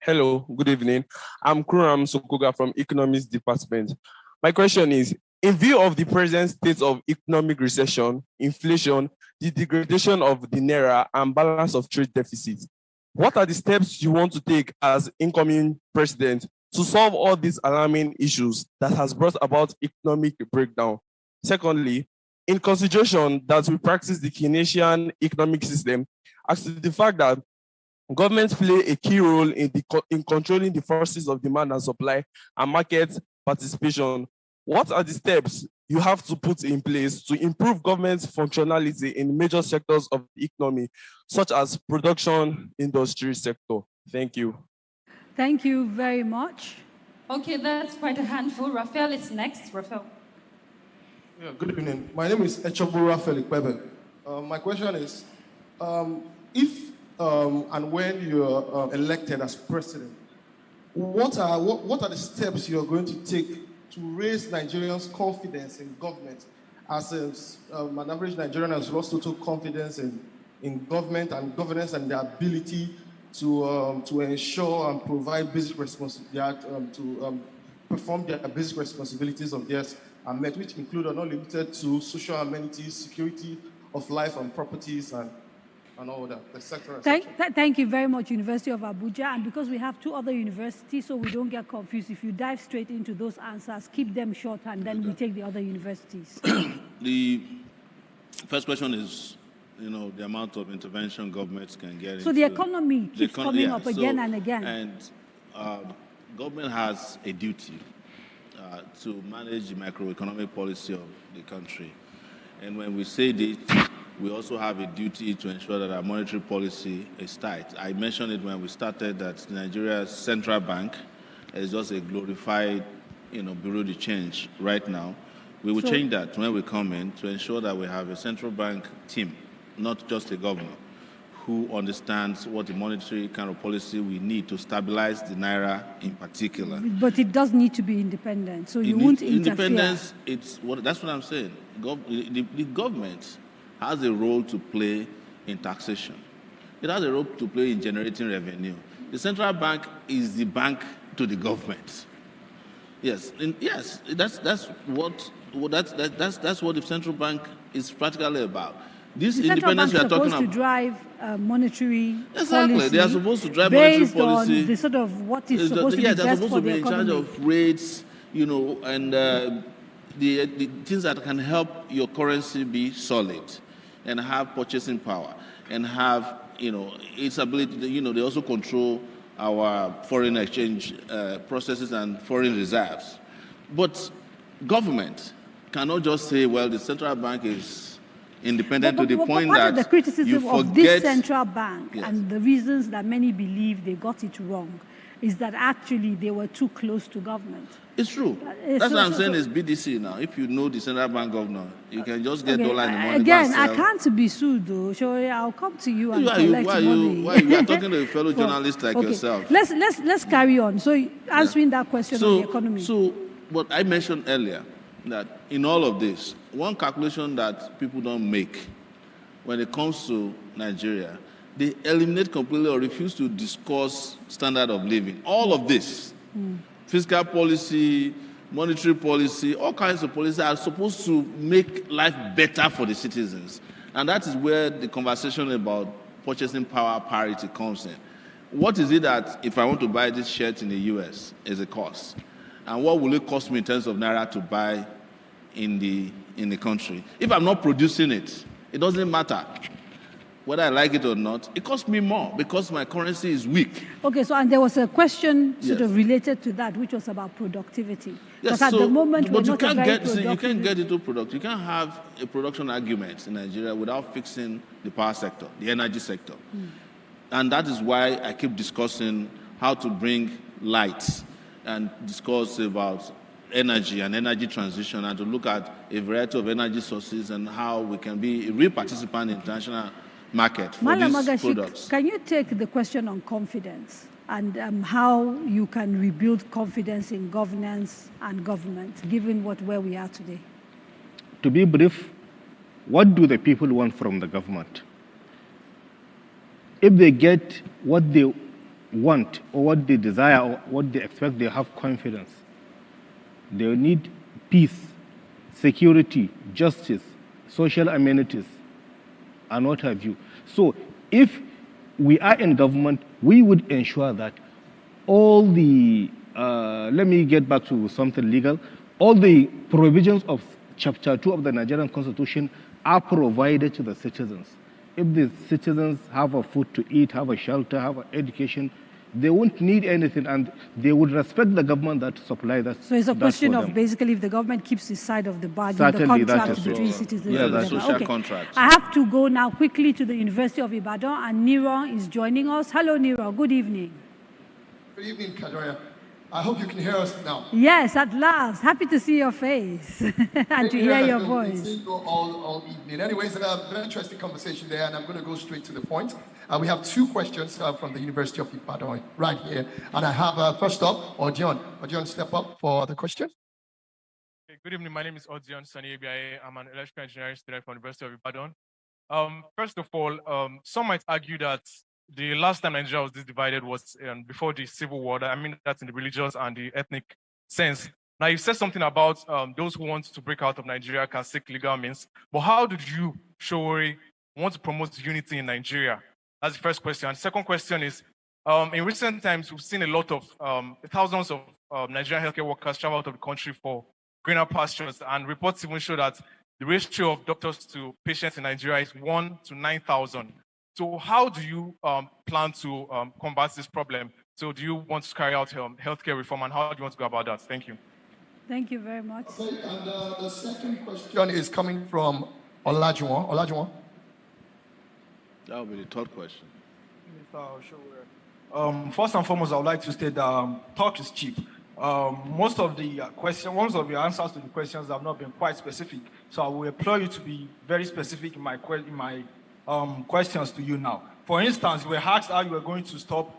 Hello, good evening. I'm Kuram Sokoga from Economics Department. My question is, in view of the present state of economic recession, inflation, the degradation of the Naira, and balance of trade deficit, what are the steps you want to take as incoming president to solve all these alarming issues that has brought about economic breakdown? Secondly, in consideration that we practice the Keynesian economic system, as to the fact that governments play a key role in controlling the forces of demand and supply and market participation, what are the steps you have to put in place to improve government's functionality in major sectors of the economy, such as production industry sector? Thank you. Thank you very much. Okay, that's quite a handful. Raphael is next. Raphael. Yeah, good evening. My name is Echobu Raphael Ikwebe. My question is, if and when you're elected as president, what are the steps you're going to take to raise Nigerians' confidence in government? As an average Nigerian has lost total confidence in government and governance and their ability to ensure and provide basic responsibilities, to perform their basic responsibilities of theirs are met, which include are not limited to social amenities, security of life and properties, and and all that, the sector. Thank you very much, University of Abuja. And because we have two other universities, so we don't get confused, if you dive straight into those answers, keep them short, and then we take the other universities. The first question is, the amount of intervention governments can get into. So the economy keeps coming up again and again. And government has a duty to manage the macroeconomic policy of the country. And when we say this, we also have a duty to ensure that our monetary policy is tight. I mentioned it when we started that Nigeria's central bank is just a glorified, bureau de change right now. We will change that when we come in to ensure that we have a central bank team, not just a governor, who understands what the monetary kind of policy we need to stabilize the Naira in particular. But it does need to be independent, so you won't interfere. Independence, that's what I'm saying. The government has a role to play in taxation. It has a role to play in generating revenue. The central bank is the bank to the government. Yes, that's what the central bank is practically about. This independence we are talking about. Supposed to drive monetary policy. They are supposed to drive monetary policy. Based on the sort of what is supposed to be best for the economy. They're supposed to be in charge of rates, and the things that can help your currency be solid and have purchasing power and have, its ability to, they also control our foreign exchange processes and foreign reserves. But government cannot just say, well, the central bank is independent to the point that the criticism you forget, of this central bank and the reasons that many believe they got it wrong is that actually they were too close to government. It's true. That's what I'm saying is BDC now. If you know the central bank governor, you can just get dollar in the morning. Again, I can't be sued though. So I'll come to you and collect money. Why you are talking to a fellow journalist like yourself? Let's carry on. So answering that question on the economy. So what I mentioned earlier, that in all of this, one calculation that people don't make when it comes to Nigeria, they eliminate completely or refuse to discuss standard of living. All of this, fiscal policy, monetary policy, all kinds of policies are supposed to make life better for the citizens. And that is where the conversation about purchasing power parity comes in. What is it that if I want to buy this shirt in the US is a cost? And what will it cost me in terms of Naira to buy in the country? If I'm not producing it, it doesn't matter. Whether I like it or not, it costs me more because my currency is weak. Okay, so and there was a question sort of related to that, which was about productivity. Yes, because at the moment we're not you can't get into product. You can't have a production argument in Nigeria without fixing the power sector, the energy sector. And that is why I keep discussing how to bring light and discuss about energy and energy transition and to look at a variety of energy sources and how we can be a real participant in international market for these products. Can you take the question on confidence and how you can rebuild confidence in governance and government, given where we are today? To be brief, what do the people want from the government? If they get what they want or what they desire or what they expect, they have confidence. They need peace, security, justice, social amenities, and what have you. So if we are in government, we would ensure that all the, let me get back to something legal, all the provisions of Chapter 2 of the Nigerian Constitution are provided to the citizens. If the citizens have a food to eat, have a shelter, have an education, they won't need anything and they would respect the government that supplies that. So it's a question of basically if the government keeps its side of the bargain, certainly the contract between citizens. Yeah, that's social contract. I have to go now quickly to the University of Ibadan and Nero is joining us. Hello, Nero. Good evening. Good evening, Kadoya. I hope you can hear us now. Yes, at last. Happy to see your face and to hear your voice. All evening. Anyways, a very interesting conversation there, and I'm going to go straight to the point. We have two questions from the University of Ibadan right here. And I have, first up, Odion. Odion, step up for the question. Okay, good evening. My name is Odion Sani Ebiaye. I'm an electrical engineering student from the University of Ibadan. First of all, some might argue that the last time Nigeria was this divided was before the civil war. I mean, that's in the religious and the ethnic sense. Now, you said something about those who want to break out of Nigeria can seek legal means. But how did you, Showore, want to promote unity in Nigeria? That's the first question. And the second question is, in recent times, we've seen a lot of thousands of Nigerian healthcare workers travel out of the country for greener pastures, and reports even show that the ratio of doctors to patients in Nigeria is 1 to 9,000. So how do you plan to combat this problem? So do you want to carry out healthcare reform, and how do you want to go about that? Thank you. Thank you very much. Okay, and the second question is coming from Olajuwon. Olajuwon. That will be the third question. First and foremost, I would like to state that talk is cheap. Most of the answers to the questions have not been quite specific. So I will implore you to be very specific in my questions to you now. For instance, you were asked how you were going to stop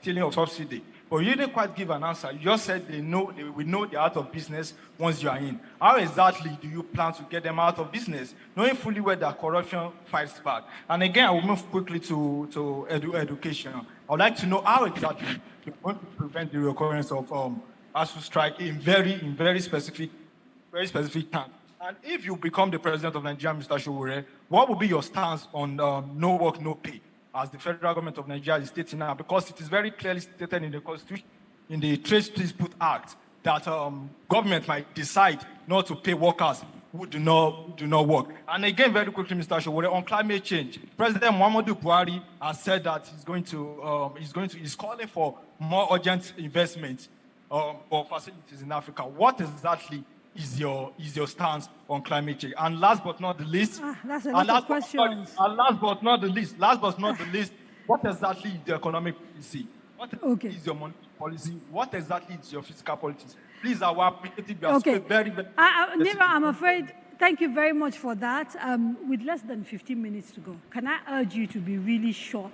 stealing of subsidy, but you didn't quite give an answer. You just said they will know they're out of business once you are in. How exactly do you plan to get them out of business, knowing fully well that corruption fights back? And again, I will move quickly to education. I would like to know how exactly you're going to prevent the recurrence of ASUU strike in very specific terms. And if you become the president of Nigeria, Mr. Sowore, what will be your stance on no work, no pay, as the federal government of Nigeria is stating now? Because it is very clearly stated in the Constitution, in the Trade Dispute Act, that government might decide not to pay workers who do not work. And again, very quickly, Mr. Sowore, on climate change, President Muhammadu Buhari has said that he's calling for more urgent investment for facilities in Africa. What exactly is your stance on climate change? And last but not the least, that's a lot of questions. And last but not the least, what exactly is the economic policy? What is your monetary policy? What exactly is your fiscal policy? Please, I will appreciate it. Okay. Very, very Neva, I'm afraid, thank you very much for that. With less than 15 minutes to go, can I urge you to be really short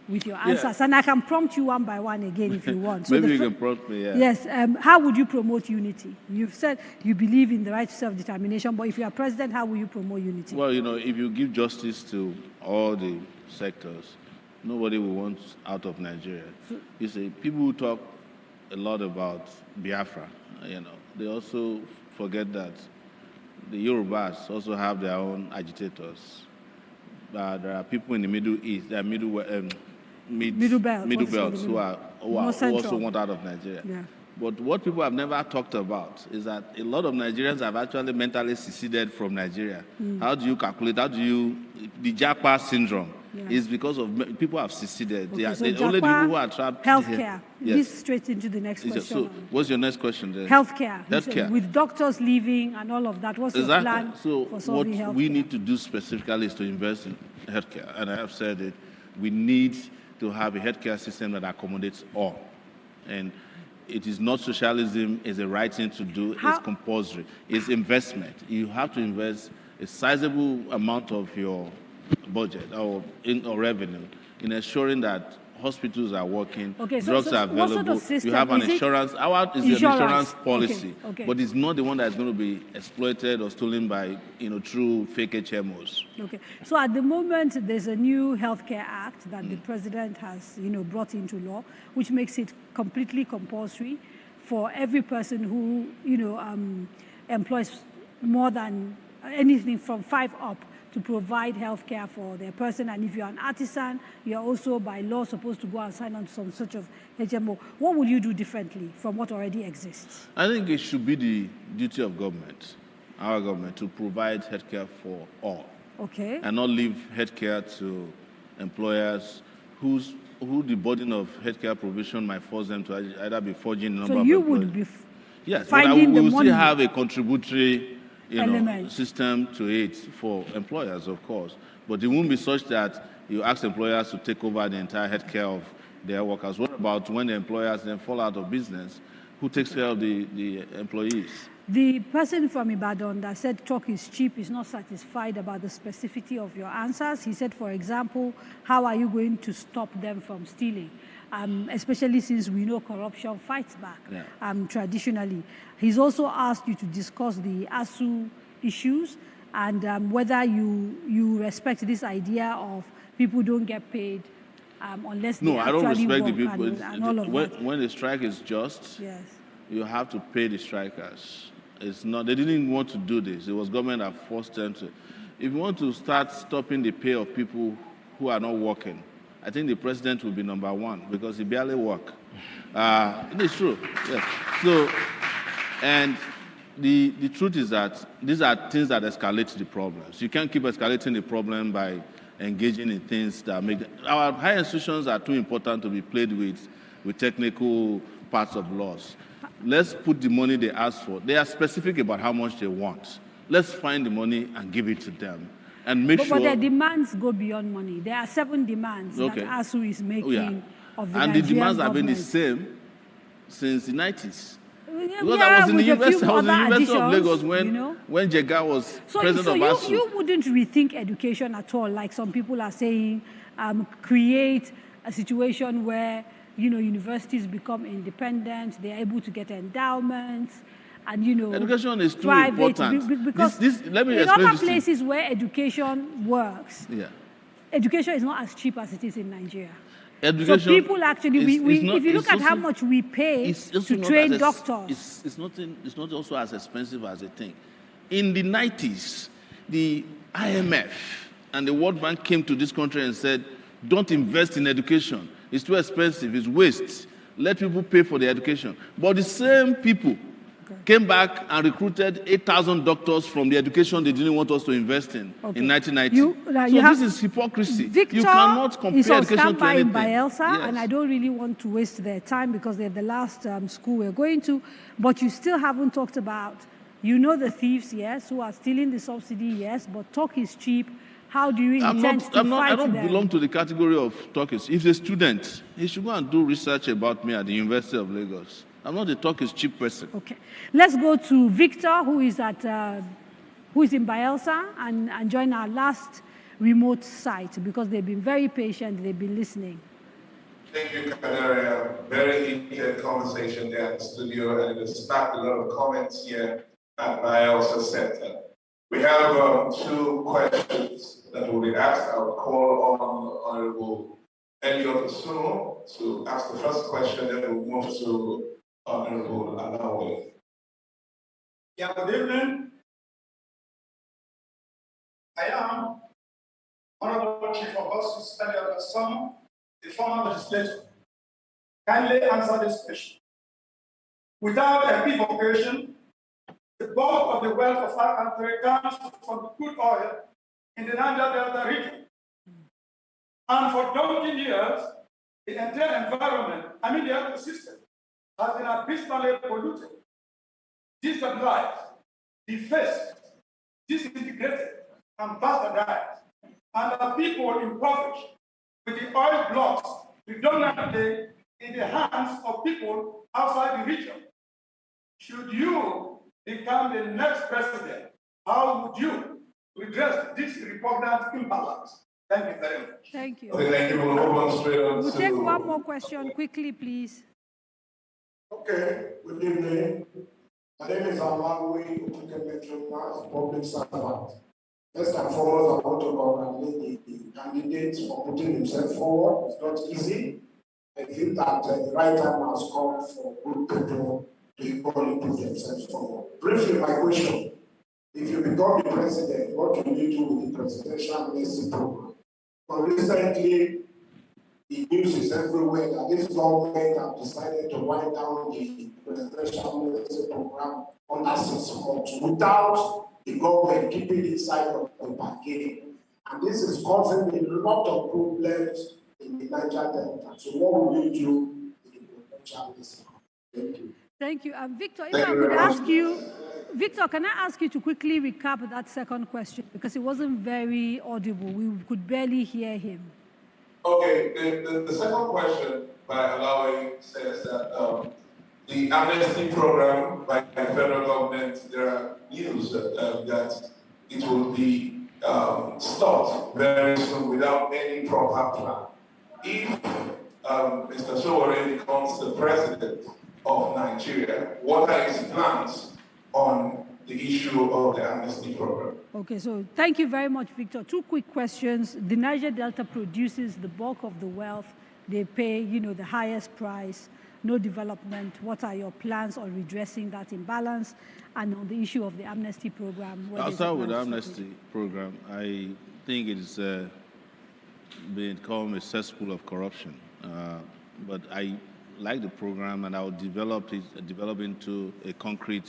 with your answers? And I can prompt you one by one again if you want. Maybe you can prompt me, yeah. Yes. How would you promote unity? You've said you believe in the right to self-determination, but if you are president, how will you promote unity? Well, if you give justice to all the sectors, nobody will want out of Nigeria. You see, people who talk a lot about Biafra, they also forget that the Yorubas also have their own agitators. There are people in the Middle East, there are middle belts who also want out of Nigeria. Yeah. But what people have never talked about is that a lot of Nigerians have actually mentally seceded from Nigeria. How do you calculate? The Japa syndrome is because of people have seceded. Okay, Only the people who are trapped. Healthcare. Yes. This straight into the next question. So, what's your next question then? Healthcare. With doctors leaving and all of that, what's your plan for solving healthcare? What we need to do specifically is to invest in healthcare. And I have said it, we need to have a healthcare system that accommodates all. And it is not socialism, it's the right thing to do, it's compulsory. It's investment. You have to invest a sizable amount of your budget or revenue in ensuring that hospitals are working, drugs are available. Sort of system? You have an insurance. Our is an insurance policy, okay. But it's not the one that's going to be exploited or stolen by, through fake HMOs. Okay. So at the moment, there's a new healthcare act that the president has, brought into law, which makes it completely compulsory for every person who, employs more than anything from 5 up to provide health care for their person. And if you're an artisan, you're also by law supposed to go and sign on to some sort of HMO. What will you do differently from what already exists? I think it should be the duty of government, our government, to provide health care for all. Okay. And not leave health care to employers who the burden of healthcare provision might force them to either be forging the number of employees. So you would be finding the money. We will still have a contributory system to it for employers, of course. But it won't be such that you ask employers to take over the entire healthcare of their workers. What about when the employers then fall out of business? Who takes care of the employees? The person from Ibadan that said talk is cheap is not satisfied about the specificity of your answers. He said, for example, how are you going to stop them from stealing? Especially since we know corruption fights back traditionally. He's also asked you to discuss the ASUU issues and whether you respect this idea of people don't get paid unless they I don't respect the people. And all of that. When the strike is just, yes, you have to pay the strikers. It's not. They didn't want to do this. It was government that forced them to. if you want to start stopping the pay of people who are not working, I think the president will be number one because he barely works. It is true. Yes. So, and the truth is that these are things that escalate the problems. You can't keep escalating the problem by engaging in things that make our higher institutions are too important to be played with technical parts of laws. Let's put the money they ask for. They are specific about how much they want. Let's find the money and give it to them. And make sure. But their demands go beyond money. There are 7 demands that ASU is making of the and Nigerian the demands have been the same since the 90s. Because I was in the University of Lagos when Jega was president of ASU. So you wouldn't rethink education at all, like some people are saying, create a situation where universities become independent, they're able to get endowments, and education is too private, important. Because let me in explain other this places where education works, education is not as cheap as it is in Nigeria. Education, so people actually, if you look at how much we pay to train doctors, it's not also as expensive as they think. In the 90s, the IMF and the World Bank came to this country and said, "Don't invest in education. It's too expensive. It's waste. Let people pay for their education." But the same people came back and recruited 8,000 doctors from the education they didn't want us to invest in 1990. This is hypocrisy. Victor you cannot compare is on education to anything. In Bielsa, and I don't really want to waste their time because they're the last school we're going to. But you still haven't talked about, the thieves, yes, who are stealing the subsidy, yes, but talk is cheap. How do you intend to fight them? I don't belong to the category of talkers. If a student, he should go and do research about me at the University of Lagos. I'm not a talk is cheap person. Okay. Let's go to Victor, who is in Bielsa, and join our last remote site because they've been very patient. They've been listening. Thank you, Canaria. Very heated conversation there at the studio, and it has sparked a lot of comments here at Bielsa Center. We have 2 questions that will be asked. I will call on Honorable Elliot Osuno to ask the first question, then we'll move to Honorable Alawi. Yeah, good evening. I am Honorable Chief Augustus Elliot Osuno, the former legislator. Kindly answer this question. Without equivocation, the bulk of the wealth of our country comes from the crude oil in the Niger Delta region. And for donkey years, the entire environment, the ecosystem, has been abysmally polluted, destabilized, defaced, disintegrated, and bastardized, and the people impoverished with the oil blocks predominantly in the hands of people outside the region. Should you become the next president, how would you redress this repugnant imbalance? Thank you very much. Thank you. Okay, we'll take one more question quickly, please. Okay, good evening. My name is Alawi Okukemetrona, public servant. First and foremost, I want to congratulate the candidate for putting himself forward. It's not easy. I feel that the right time has come for good people to equally put themselves forward. Briefly, my question. If you become the president, what will you do with the presidential mercy program? But recently, the news is everywhere that this government have decided to wind down the presidential mercy program under 6 months without the government keeping it side of the bargain. And this is causing a lot of problems in the Niger Delta. So what will you do with the presidential mercy program? Thank you. Thank you. Victor, if I could ask you, Victor, can I ask you to quickly recap that second question because it wasn't very audible. We could barely hear him. Okay, the second question by Alawi says that the amnesty program by the federal government, there are news that it will be stopped very soon without any proper plan. If Mr. Sowore becomes the president of Nigeria, what are his plans on the issue of the amnesty program? Okay, so thank you very much, Victor. 2 quick questions. The Niger Delta produces the bulk of the wealth. They pay, the highest price no development. What are your plans on redressing that imbalance? And on the issue of the amnesty program? I'll start with the amnesty program. I think it's become a cesspool of corruption. But I like the program, and I will develop into a concrete.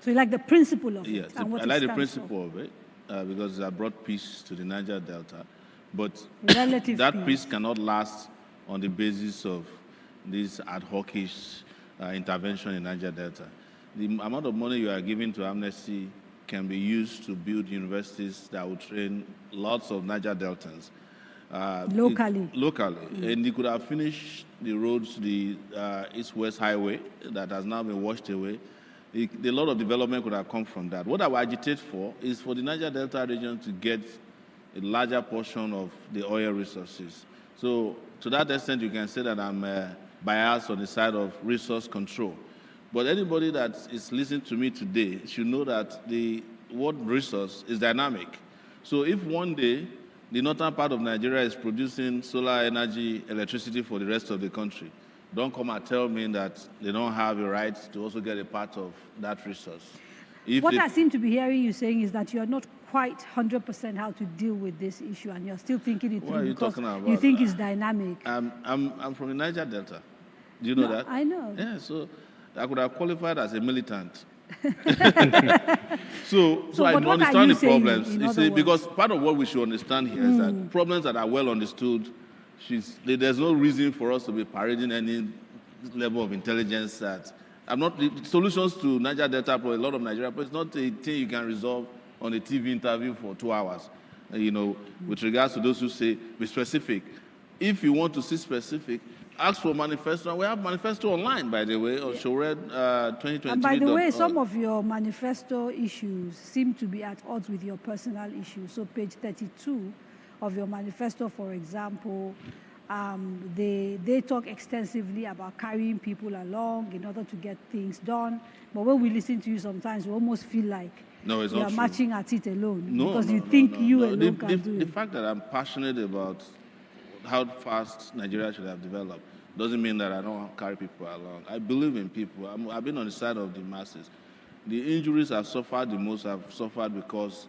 So you like the principle of it? And what I like the principle of it because I brought peace to the Niger Delta. But that peace cannot last on the basis of this ad hoc-ish intervention in Niger Delta. The amount of money you are giving to Amnesty can be used to build universities that will train lots of Niger Deltans. Locally. And they could have finished the roads, the East-West Highway that has now been washed away. A lot of development could have come from that. What I would agitate for is for the Niger Delta region to get a larger portion of the oil resources. So to that extent, you can say that I'm biased on the side of resource control. But anybody that is listening to me today should know that the word resource is dynamic. So if one day the northern part of Nigeria is producing solar energy, electricity for the rest of the country, don't come and tell me that they don't have a right to also get a part of that resource. What I seem to be hearing you saying is that you're not quite 100% how to deal with this issue, and you're still thinking it through because you think it's dynamic. I'm from the Niger Delta. Do you know that? I know. Yeah, so I could have qualified as a militant. so I understand the problems. You see, because part of what we should understand here is that problems that are well understood, there's no reason for us to be parading any level of intelligence that the solutions to Niger Delta problem, a lot of Nigeria problems, it's not a thing you can resolve on a TV interview for 2 hours. With regards to those who say, be specific. If you want to see specific, ask for manifesto. We have manifesto online, by the way, on Showred 2023. And by the way, some of your manifesto issues seem to be at odds with your personal issues. So page 32 of your manifesto, for example, they talk extensively about carrying people along in order to get things done. But when we listen to you sometimes, we almost feel like you are marching at it alone because you think you alone can do it. The fact that I'm passionate about how fast Nigeria should have developed doesn't mean that I don't carry people along. I believe in people. I've been on the side of the masses. The injuries I've suffered the most, I've suffered because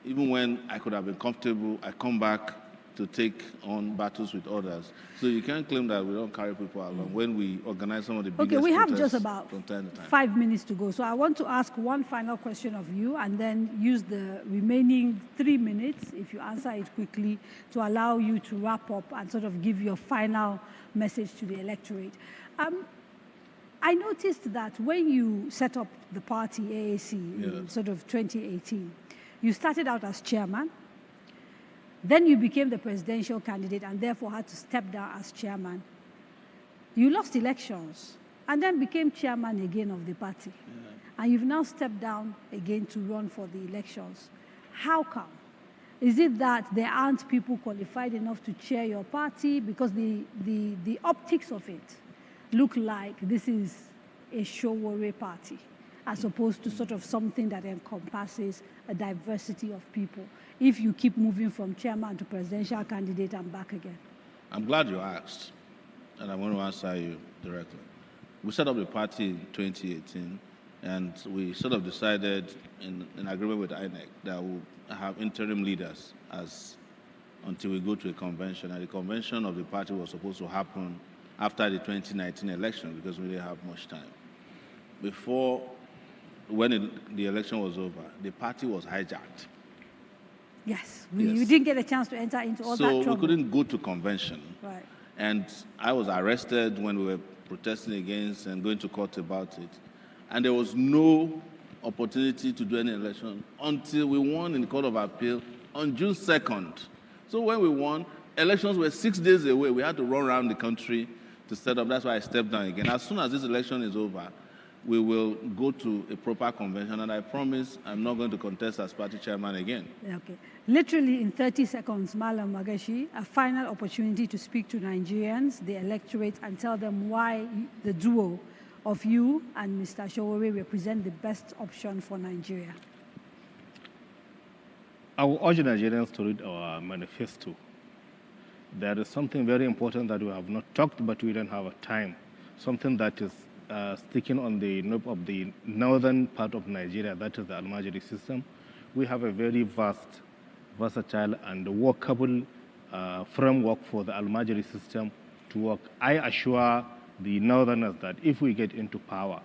even when I could have been comfortable, I come back to take on battles with others. So you can't claim that we don't carry people along when we organize some of the biggest protests. Okay, we have just about from time to time. 5 minutes to go. So I want to ask one final question of you and then use the remaining 3 minutes, if you answer it quickly, to allow you to wrap up and sort of give your final message to the electorate. I noticed that when you set up the party AAC in sort of 2018, you started out as chairman. Then you became the presidential candidate and therefore had to step down as chairman. You lost elections and then became chairman again of the party. And you've now stepped down again to run for the elections. How come? Is it that there aren't people qualified enough to chair your party? Because the optics of it look like this is a Showore party, as opposed to sort of something that encompasses a diversity of people, if you keep moving from chairman to presidential candidate and back again? I'm glad you asked, and I want to answer you directly. We set up the party in 2018, and we sort of decided in agreement with INEC that we'll have interim leaders until we go to a convention, and the convention of the party was supposed to happen after the 2019 election because we didn't have much time. When the election was over, the party was hijacked. Yes, we didn't get a chance to enter into all that trouble. So we couldn't go to convention. Right. And I was arrested when we were protesting against and going to court about it. And there was no opportunity to do any election until we won in the Court of Appeal on June 2nd. So when we won, elections were 6 days away. We had to run around the country to set up. That's why I stepped down again. As soon as this election is over, we will go to a proper convention, and I promise I'm not going to contest as party chairman again. Okay. Literally in 30 seconds, Malam Magashi, a final opportunity to speak to Nigerians, the electorate, and tell them why the duo of you and Mr. Showore represent the best option for Nigeria. I will urge Nigerians to read our manifesto. There is something very important that we have not talked, but we don't have time something that is sticking on the knob of the northern part of Nigeria, that is the Almajiri system. We have a very versatile and workable framework for the Almajiri system to work. I assure the northerners that if we get into power,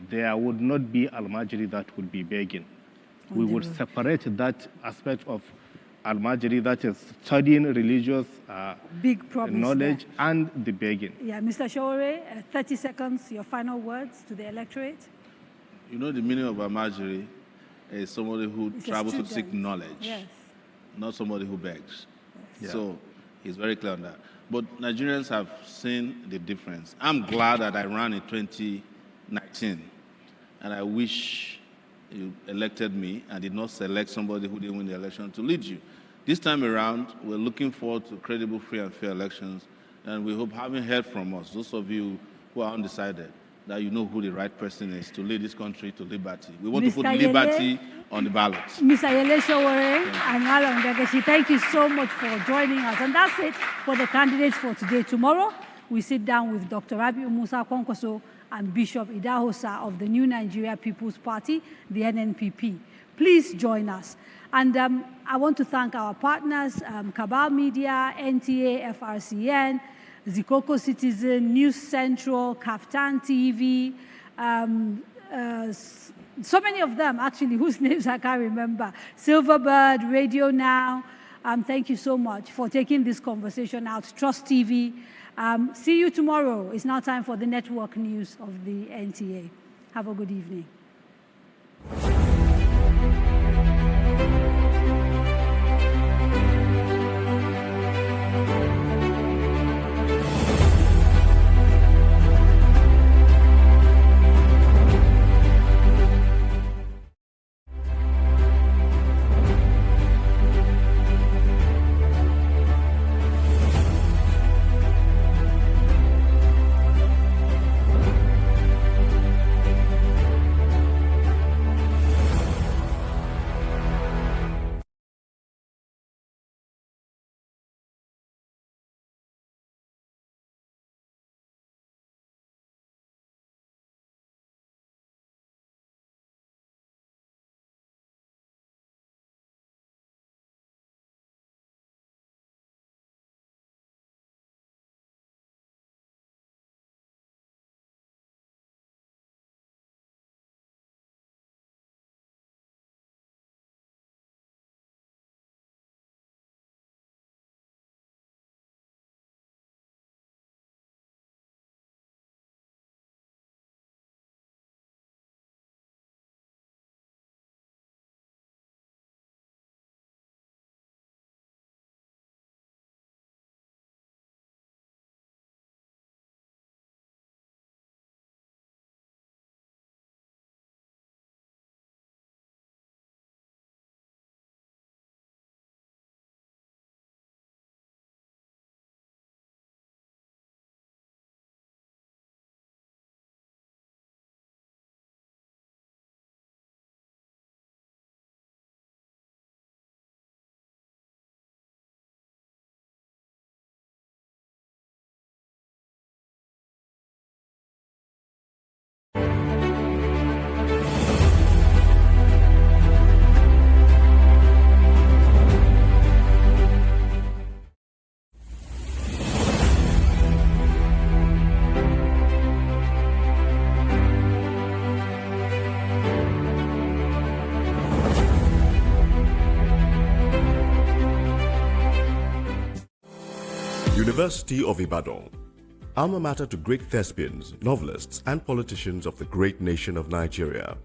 there would not be Almajiri that would be begging. We would separate that aspect of Almajiri, that is studying religious big knowledge and the begging. Yeah, Mr. Showore, 30 seconds, your final words to the electorate. You know, the meaning of Almajiri is somebody who travels to seek knowledge, yes, not somebody who begs. Yeah. So he's very clear on that. But Nigerians have seen the difference. I'm glad that I ran in 2019, and I wish you elected me and did not select somebody who didn't win the election to lead you. This time around, we're looking forward to credible, free, and fair elections, and we hope, having heard from us, those of you who are undecided, that you know who the right person is to lead this country to liberty. We want to put liberty on the ballot. Mr. Yele Showore and Alan Gageshi, thank you so much for joining us. And that's it for the candidates for today. Tomorrow, we sit down with Dr. Rabiu Musa Kwankwaso and Bishop Idahosa of the New Nigeria People's Party, the NNPP. Please join us. And I want to thank our partners, Cabal Media, NTA, FRCN, Zikoko Citizen, News Central, Kaftan TV, so many of them, actually, whose names I can't remember, Silverbird, Radio Now. Thank you so much for taking this conversation out. Trust TV. See you tomorrow. It's now time for the network news of the NTA. Have a good evening. University of Ibadan, alma mater to great thespians, novelists, and politicians of the great nation of Nigeria.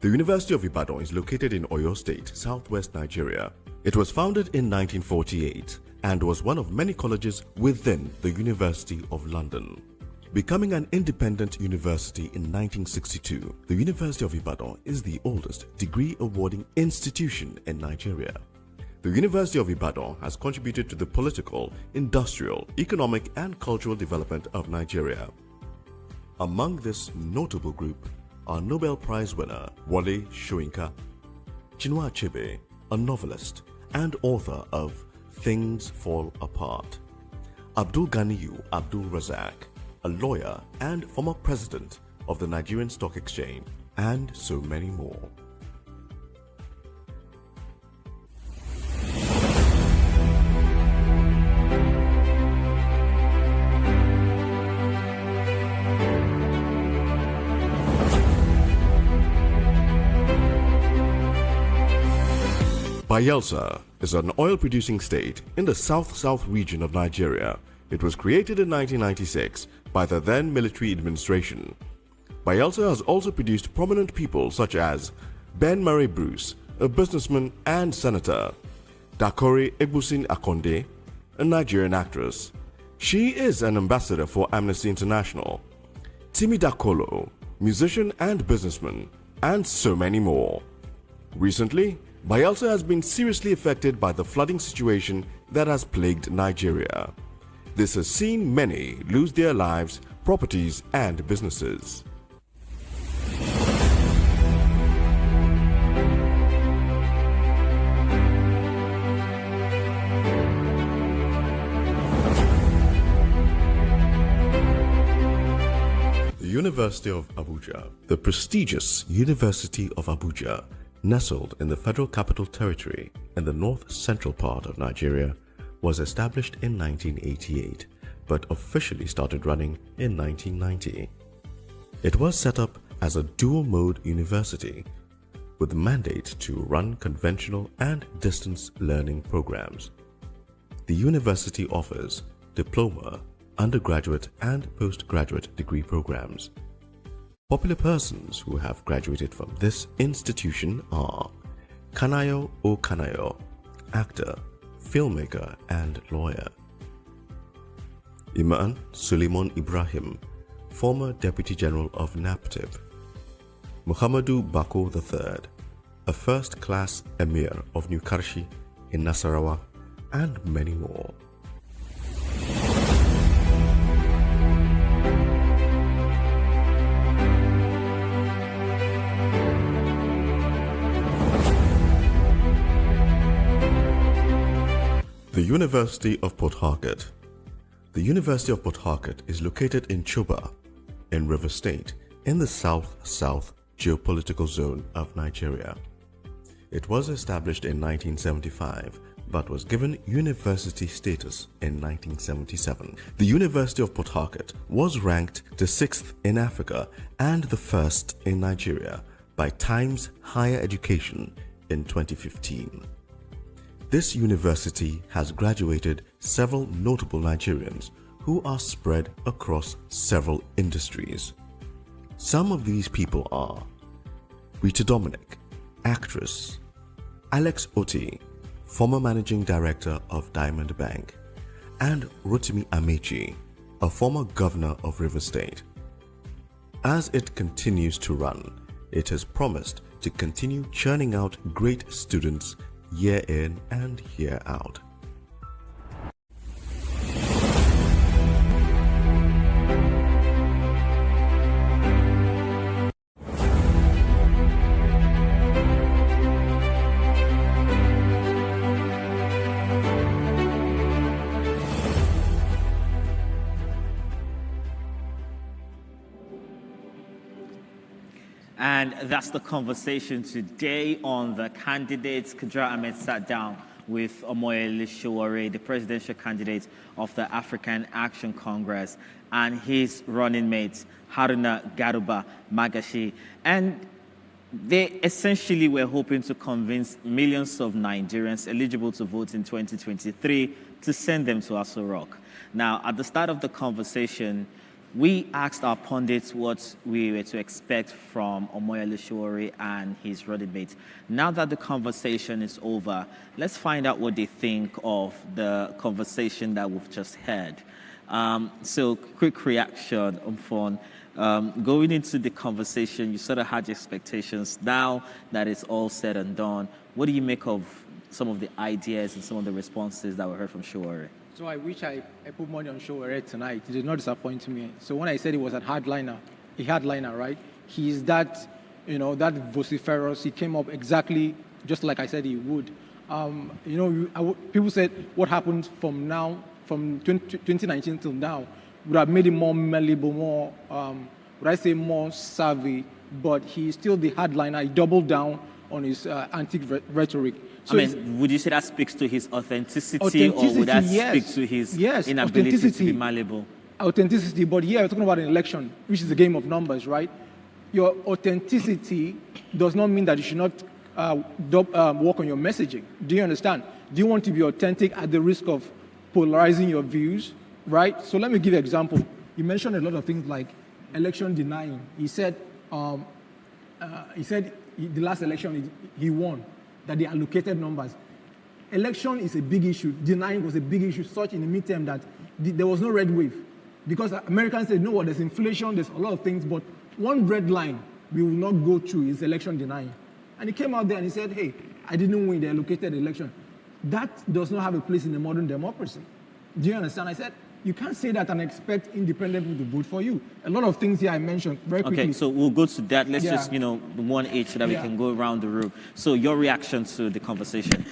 The University of Ibadan is located in Oyo State, southwest Nigeria. It was founded in 1948 and was one of many colleges within the University of London. Becoming an independent university in 1962, the University of Ibadan is the oldest degree-awarding institution in Nigeria. The University of Ibadan has contributed to the political, industrial, economic, and cultural development of Nigeria. Among this notable group are Nobel Prize winner Wole Soyinka, Chinua Achebe, a novelist and author of Things Fall Apart, Abdul Ganiyu Abdul Razak, a lawyer and former president of the Nigerian Stock Exchange, and so many more. Bayelsa is an oil-producing state in the south-south region of Nigeria. It was created in 1996 by the then military administration. Bayelsa has also produced prominent people such as Ben Murray Bruce, a businessman and senator, Dakori Egbusin Akonde, a Nigerian actress. She is an ambassador for Amnesty International, Timi Dakolo, musician and businessman, and so many more. Recently, Bayelsa has been seriously affected by the flooding situation that has plagued Nigeria. This has seen many lose their lives, properties, and businesses. The University of Abuja, the prestigious University of Abuja, nestled in the Federal Capital Territory in the north-central part of Nigeria, was established in 1988 but officially started running in 1990. It was set up as a dual-mode university with the mandate to run conventional and distance learning programs. The university offers diploma, undergraduate and postgraduate degree programs. Popular persons who have graduated from this institution are Kanayo O. Kanayo, actor, filmmaker and lawyer; Iman Suleiman Ibrahim, former Deputy General of NAPTIP; Muhammadu Bako III, a first-class Emir of New Karshi in Nasarawa, and many more. The University of Port Harcourt. The University of Port Harcourt is located in Choba, in Rivers State, in the south-south geopolitical zone of Nigeria. It was established in 1975 but was given university status in 1977. The University of Port Harcourt was ranked the 6th in Africa and the 1st in Nigeria by Times Higher Education in 2015. This university has graduated several notable Nigerians who are spread across several industries. Some of these people are Rita Dominic, actress; Alex Oti, former managing director of Diamond Bank; and Rotimi Amechi, a former governor of Rivers State. As it continues to run, it has promised to continue churning out great students year in and year out. And that's the conversation today on the candidates. Kudrat Ahmed sat down with Omoyele Sowore, the presidential candidate of the African Action Congress, and his running mate, Haruna Garuba Magashi. And they essentially were hoping to convince millions of Nigerians eligible to vote in 2023 to send them to Aso Rock. Now, at the start of the conversation, we asked our pundits what we were to expect from Omoyele Sowore and his running mate. Now that the conversation is over, let's find out what they think of the conversation that we've just had. So, quick reaction, Umfon. Going into the conversation, you sort of had your expectations. Now that it's all said and done, what do you make of some of the ideas and some of the responses that we heard from Sowore? So I wish I put money on Sowore tonight. It did not disappoint me. So when I said he was a hardliner, right? He is that, that vociferous. He came up exactly just like I said he would. People said what happened from 2019 till now. would have made him more malleable, more, would I say more savvy, but he's still the hardliner. He doubled down on his anti-rhetoric. So would you say that speaks to his authenticity or would that speak to his inability to be malleable? Authenticity, but here we're talking about an election, which is a game of numbers, right? Your authenticity does not mean that you should not work on your messaging. Do you understand? Do you want to be authentic at the risk of polarizing your views, right? So let me give you an example. You mentioned a lot of things like election denying. He said the last election he won, that they allocated numbers. Election is a big issue. Denying was a big issue, such in the midterm that there was no red wave. Because Americans said, no, there's inflation, there's a lot of things, but one red line we will not go through is election denying. And he came out there and he said, hey, I didn't win the allocated election. That does not have a place in a modern democracy. Do you understand? I said, you can't say that and expect independent people to vote for you. A lot of things here I mentioned very quickly. Okay, so we'll go to that. Let's just, one each so that we can go around the room. So your reaction to the conversation?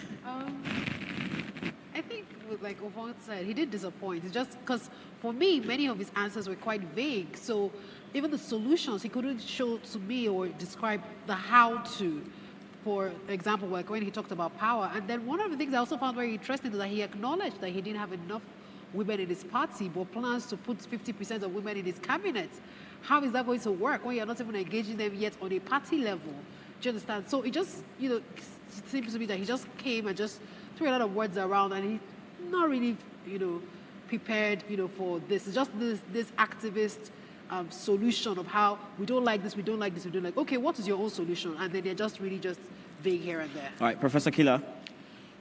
I think, like Ovon said, he did disappoint. It's just because, for me, many of his answers were quite vague. So even the solutions, he couldn't show to me or describe the how-to. For example, like when he talked about power. And then one of the things I also found very interesting is that he acknowledged that he didn't have enough women in his party, but plans to put 50% of women in his cabinet. How is that going to work when you're not even engaging them yet on a party level? Do you understand? So it just, seems to me that he just came and just threw a lot of words around, and he's not really, prepared, for this. It's just this activist solution of how we don't like this, we don't like this, we don't like. Okay, what is your own solution? And then they're just really just vague here and there. All right, Professor Killer.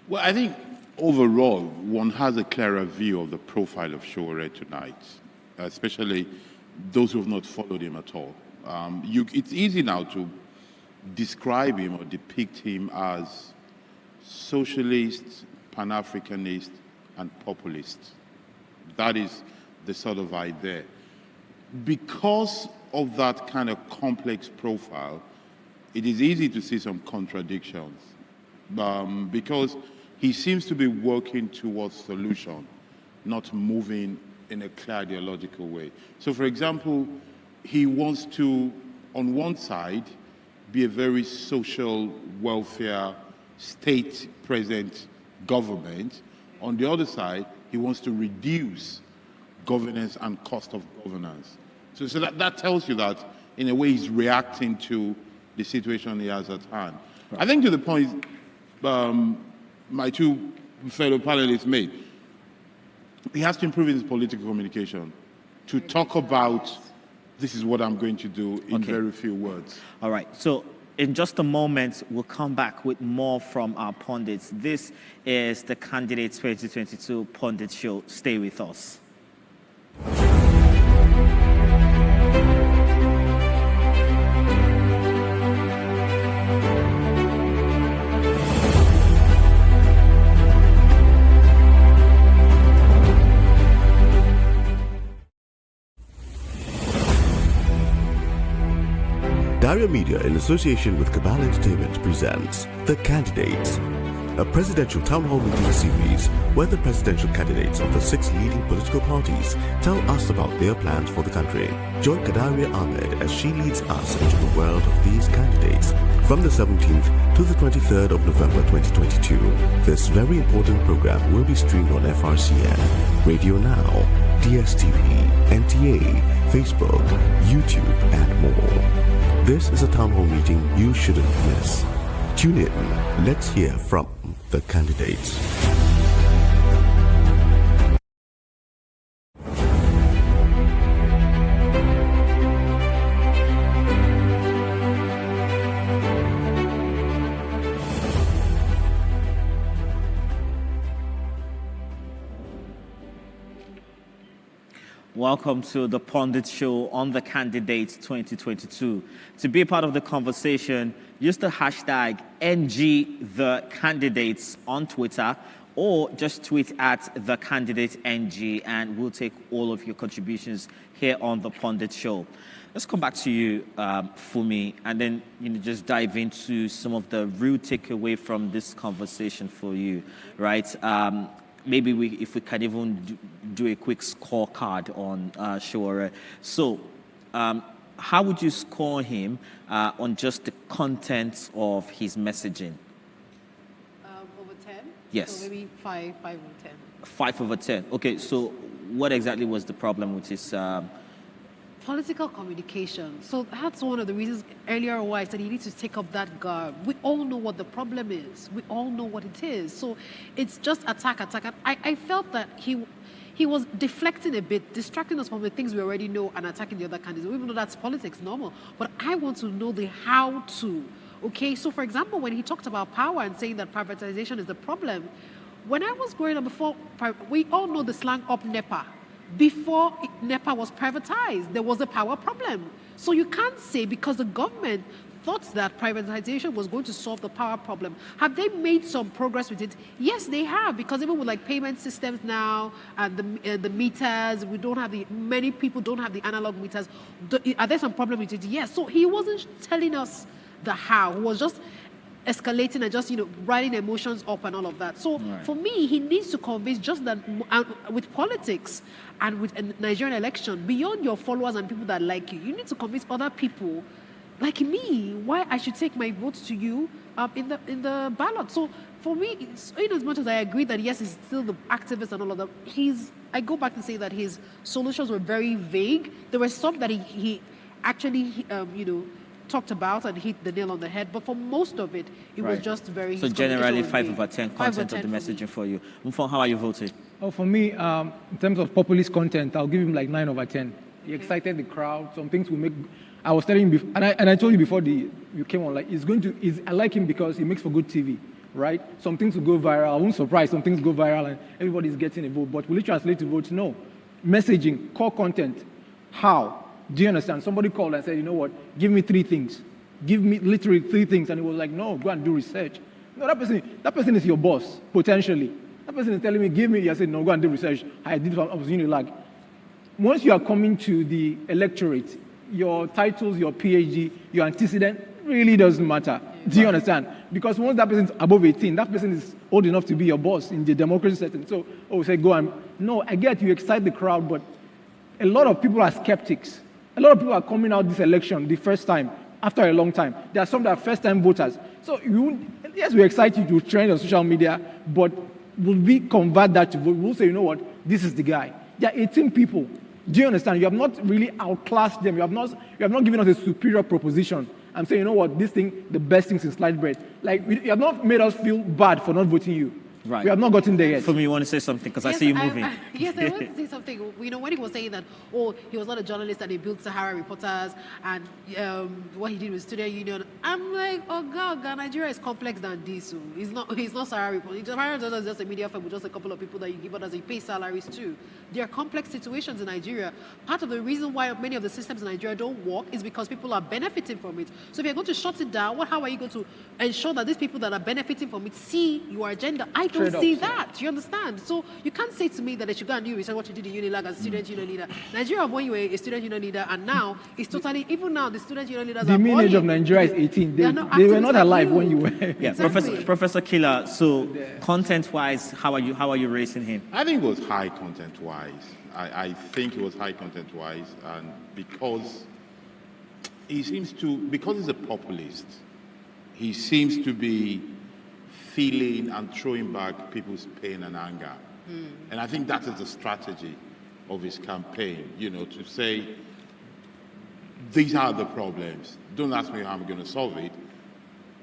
Well, I think overall, one has a clearer view of the profile of Sowore tonight, especially those who have not followed him at all. It's easy now to describe him or depict him as socialist, Pan-Africanist, and populist. That is the sort of idea. Because of that kind of complex profile, it is easy to see some contradictions. Because he seems to be working towards solution, not moving in a clear ideological way. So, for example, he wants to, on one side, be a very social welfare, state-present government. On the other side, he wants to reduce governance and cost of governance. So that tells you that, in a way, he's reacting to the situation he has at hand. Right. I think to the point my two fellow panelists made, he has to improve his political communication to talk about this is what I'm going to do in very few words. All right. So in just a moment, we'll come back with more from our pundits. This is the Candidates 2022 Pundit Show. Stay with us. Daria Media, in association with Cabal Entertainment, presents The Candidates, a presidential town hall meeting series where the presidential candidates of the 6 leading political parties tell us about their plans for the country. Join Kadaria Ahmed as she leads us into the world of these candidates from the 17th to the 23rd of November 2022. This very important program will be streamed on FRCN, Radio Now, DSTV, NTA, Facebook, YouTube, and more. This is a town hall meeting you shouldn't miss. Tune in. Let's hear from the candidates. Welcome to the Pundit Show on the Candidates 2022. To be part of the conversation, use the hashtag NGTheCandidates on Twitter, or just tweet at TheCandidateNG, and we'll take all of your contributions here on the Pundit Show. Let's come back to you, Fumi, and then just dive into some of the real takeaway from this conversation for you, right? maybe if we can even do a quick scorecard on Sowore. So, how would you score him on just the content of his messaging? Over 10? Yes. So maybe 5 over 10. 5 over 10. Okay, so what exactly was the problem with his... Political communication. So that's one of the reasons earlier why I said he needs to take up that guard. We all know what the problem is. We all know what it is. So it's just attack. And I felt that he was deflecting a bit, distracting us from the things we already know and attacking the other candidates, even though that's politics, normal. But I want to know the how to. Okay, so for example, when he talked about power and saying that privatization is the problem, when I was growing up before, we all know the slang up NEPA. Before NEPA was privatized, there was a power problem. So you can't say because the government thought that privatization was going to solve the power problem. Have they made some progress with it? Yes, they have, because even with like payment systems now and the meters, many people don't have the analog meters. Are there some problem with it? Yes. So he wasn't telling us the how. He was just escalating and just, riding emotions up and all of that. So for me, he needs to convince just that with politics and with a Nigerian election, beyond your followers and people that like you need to convince other people like me why I should take my votes to you in the ballot. So for me, in as much as I agree that yes, he's still the activist and all of that, I go back to say that his solutions were very vague. There were some that he actually, talked about and hit the nail on the head, but for most of it, it was just very... So generally 5 over 10 content of the messaging for you. Mfon, how are you voting? Oh, for me, in terms of populist content, I'll give him like 9 over 10. He excited the crowd. Some things will make... I was telling him, and I told you before you came on, like, I like him because he makes for good TV, right? Some things will go viral. I won't surprise. Some things go viral and everybody's getting a vote. But will it translate to votes? No. Messaging, core content. How? Do you understand? Somebody called and said, you know what, give me 3 things. Give me literally 3 things. And he was like, no, go and do research. No, that person is your boss, potentially. That person is telling me, give me, I said, no, go and do research. I was Unilag. Once you are coming to the electorate, your titles, your PhD, your antecedent really doesn't matter. Do you understand? Because once that person is above 18, that person is old enough to be your boss in the democracy setting. So, say, go and, no, I get you excite the crowd, but a lot of people are skeptics. A lot of people are coming out this election the first time, after a long time. There are some that are first-time voters. So, yes, we excite you to trend on social media, but will we convert that to vote? We'll say, you know what, this is the guy. There are 18 people. Do you understand? You have not really outclassed them. You have not given us a superior proposition. I'm saying, you know what, this thing, the best thing since sliced bread. Like, you have not made us feel bad for not voting you. Right. We have not gotten there yet. For me, you want to say something? Because I see you moving. Yes, I want to say something. When he was saying that, he was not a journalist and he built Sahara Reporters and what he did with Student Union, I'm like, oh God, Nigeria is complex than this. He's not Sahara Reporters. Sahara Reporters is just a media firm with just a couple of people that you give orders and you pay salaries to. There are complex situations in Nigeria. Part of the reason why many of the systems in Nigeria don't work is because people are benefiting from it. So if you're going to shut it down, how are you going to ensure that these people that are benefiting from it see your agenda? I don't see that. You understand? So you can't say to me that they should go and do research what you did in Unilag as a student union leader. Nigeria, when you were a student union leader, and now it's totally, even now the student union leaders the mean age of Nigeria is 18. They were not alive when you were. Yeah, exactly. Professor Killer. So content-wise, how are you raising him? I think it was high content-wise. I think it was high content-wise, and because he's a populist, he seems to be feeling and throwing back people's pain and anger. And I think that is the strategy of his campaign, to say, these are the problems. Don't ask me how I'm going to solve it.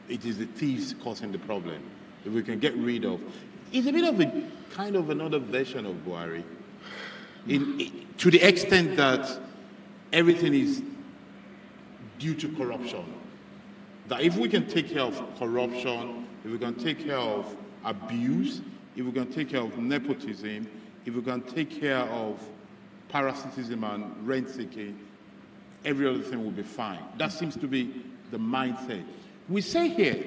It is the thieves causing the problem. If we can get rid of... It's a bit of a kind of another version of Buhari, to the extent that everything is due to corruption. That if we can take care of corruption, if we can take care of abuse, if we can take care of nepotism, if we can take care of parasitism and rent-seeking, every other thing will be fine. That seems to be the mindset. We say here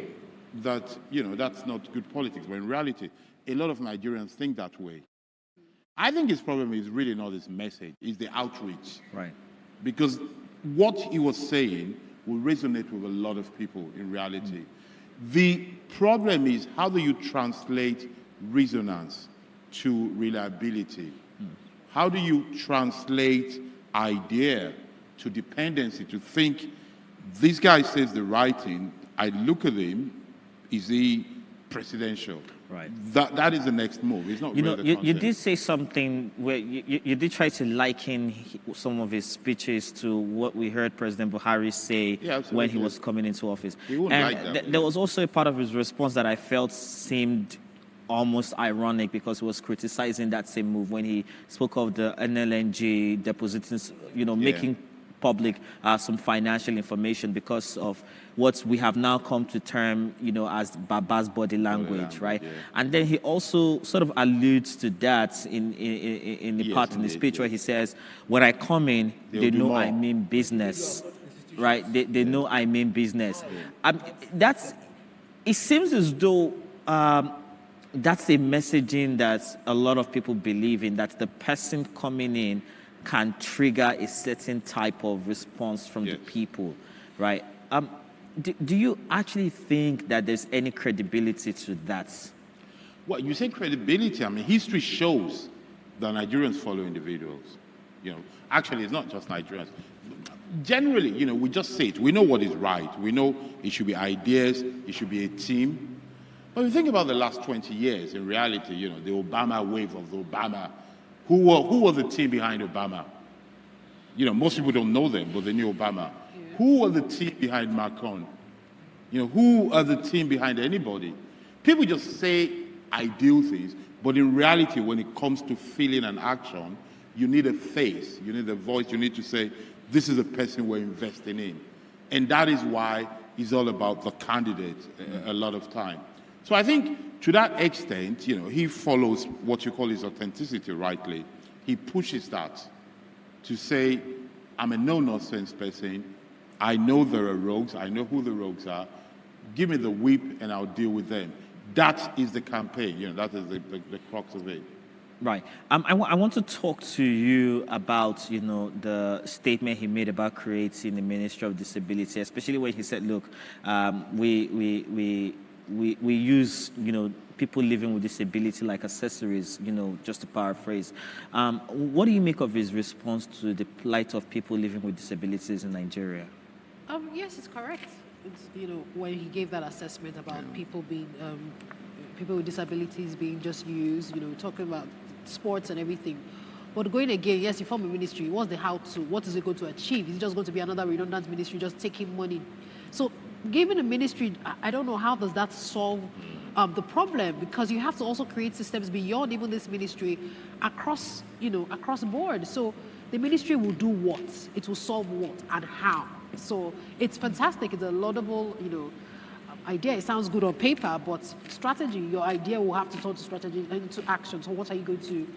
that, that's not good politics, but in reality, a lot of Nigerians think that way. I think his problem is really not his message, it's the outreach. Right. Because what he was saying will resonate with a lot of people in reality. The problem is, how do you translate resonance to reliability? How do you translate idea to dependency, to think this guy says the right thing, I look at him, is he presidential? Right. That is the next move. It's not really the you content. did say something where you did try to liken some of his speeches to what we heard President Buhari say when he was coming into office. He wouldn't And like that, there was also a part of his response that I felt seemed almost ironic, because he was criticizing that same move when he spoke of the NLNG depositing, making public some financial information because of what we have now come to term, as Baba's body language, right? Yeah. And then he also sort of alludes to that in the part in the speech where he says, when I come in, they know I mean business, right? They know I mean business. It seems as though that's a messaging that a lot of people believe in, that the person coming in can trigger a certain type of response from the people, right? Do you actually think that there's any credibility to that? Well, you say credibility. I mean, history shows that Nigerians follow individuals. Actually, it's not just Nigerians. Generally, we just say it. We know what is right. We know it should be ideas. It should be a team. But if you think about the last 20 years, in reality, the Obama wave of the Obama, who was the team behind Obama? Most people don't know them, but they knew Obama. Yeah. Who was the team behind Macron? Who are the team behind anybody? People just say ideal things, but in reality, when it comes to feeling and action, you need a face, you need a voice, you need to say, this is the person we're investing in. And that is why it's all about the candidate a lot of time. So I think to that extent, he follows what you call his authenticity rightly. He pushes that to say, I'm a no-nonsense person. I know there are rogues. I know who the rogues are. Give me the whip and I'll deal with them. That is the campaign. That is the crux of it. Right. I want to talk to you about, the statement he made about creating the Ministry of Disability, especially when he said, look, we use, people living with disability like accessories, just to paraphrase. What do you make of his response to the plight of people living with disabilities in Nigeria? Yes, it's correct. It's, when he gave that assessment about people being, people with disabilities being just used, talking about sports and everything. But going again, yes, you form a ministry. What's the how-to? What is it going to achieve? Is it just going to be another redundant ministry, just taking money? So given a ministry, I don't know how does that solve the problem, because you have to also create systems beyond even this ministry across, across the board. So the ministry will do what? It will solve what and how? So it's fantastic. It's a laudable, idea. It sounds good on paper, but strategy, your idea will have to turn to strategy into action. So what are you going to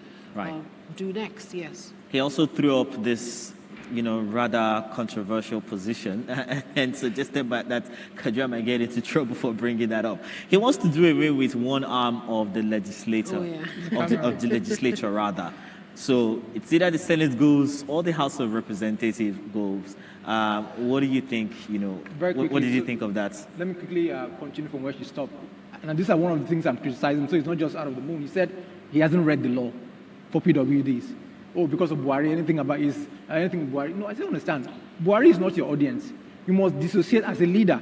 do next? Yes. He also threw up this rather controversial position and suggested that Kajua might get into trouble for bringing that up. He wants to do away with one arm of the legislature, of the legislature rather. So it's either the Senate goes or the House of Representatives goes. What do you think, Very quickly, what did you think of that? Let me quickly continue from where she stopped. And these are one of the things I'm criticizing, so it's not just out of the moon. He said he hasn't read the law for PWDs. Oh, because of Buhari, anything Buhari. No, I don't understand. Buhari is not your audience. You must dissociate as a leader.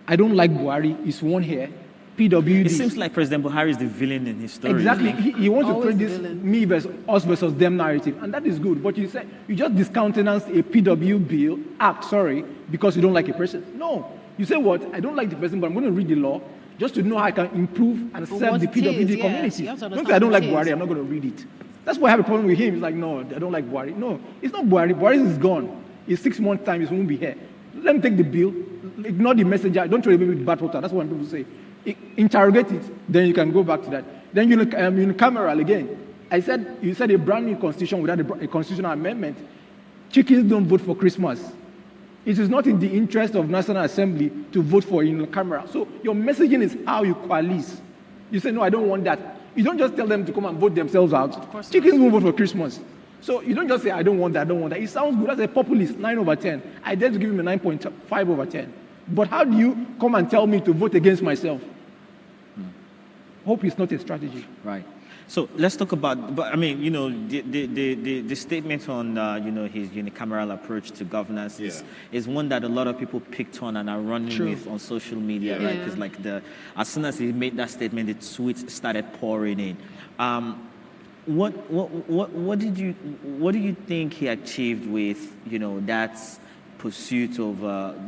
I don't like Buhari. He's one here. PWD. It seems like President Buhari is the villain in his story. Exactly. He wants to create this me versus us versus them narrative, and that is good. But you said you just discountenance a PW act, because you don't like a person. No. You say what? I don't like the person, but I'm going to read the law just to know how I can improve and serve the PWD community. Don't say I don't like Buhari, I'm not going to read it. That's why I have a problem with him. He's like, no, I don't like Buhari. No, it's not Buhari. Buhari is gone. In 6 months' time, he won't be here. Let me take the bill. Ignore the messenger. Don't throw it with bad water. That's what people say. Interrogate it. Then you can go back to that. Then unicameral again. You said a brand new constitution without a constitutional amendment. Chickens don't vote for Christmas. It is not in the interest of National Assembly to vote for unicameral. So your messaging is how you coalesce. You say, no, I don't want that. You don't just tell them to come and vote themselves out. Chickens won't vote for Christmas. So you don't just say, I don't want that, I don't want that. It sounds good. As a populist, 9 over 10. I dare to give him a 9.5 over 10. But how do you come and tell me to vote against myself? Hope it's not a strategy. Right. So let's talk about, but I mean, you know, the statement on, you know, his unicameral approach to governance is one that a lot of people picked on and are running with on social media, right? Because like as soon as he made that statement, the tweets started pouring in. What do you think he achieved with, you know, that pursuit of,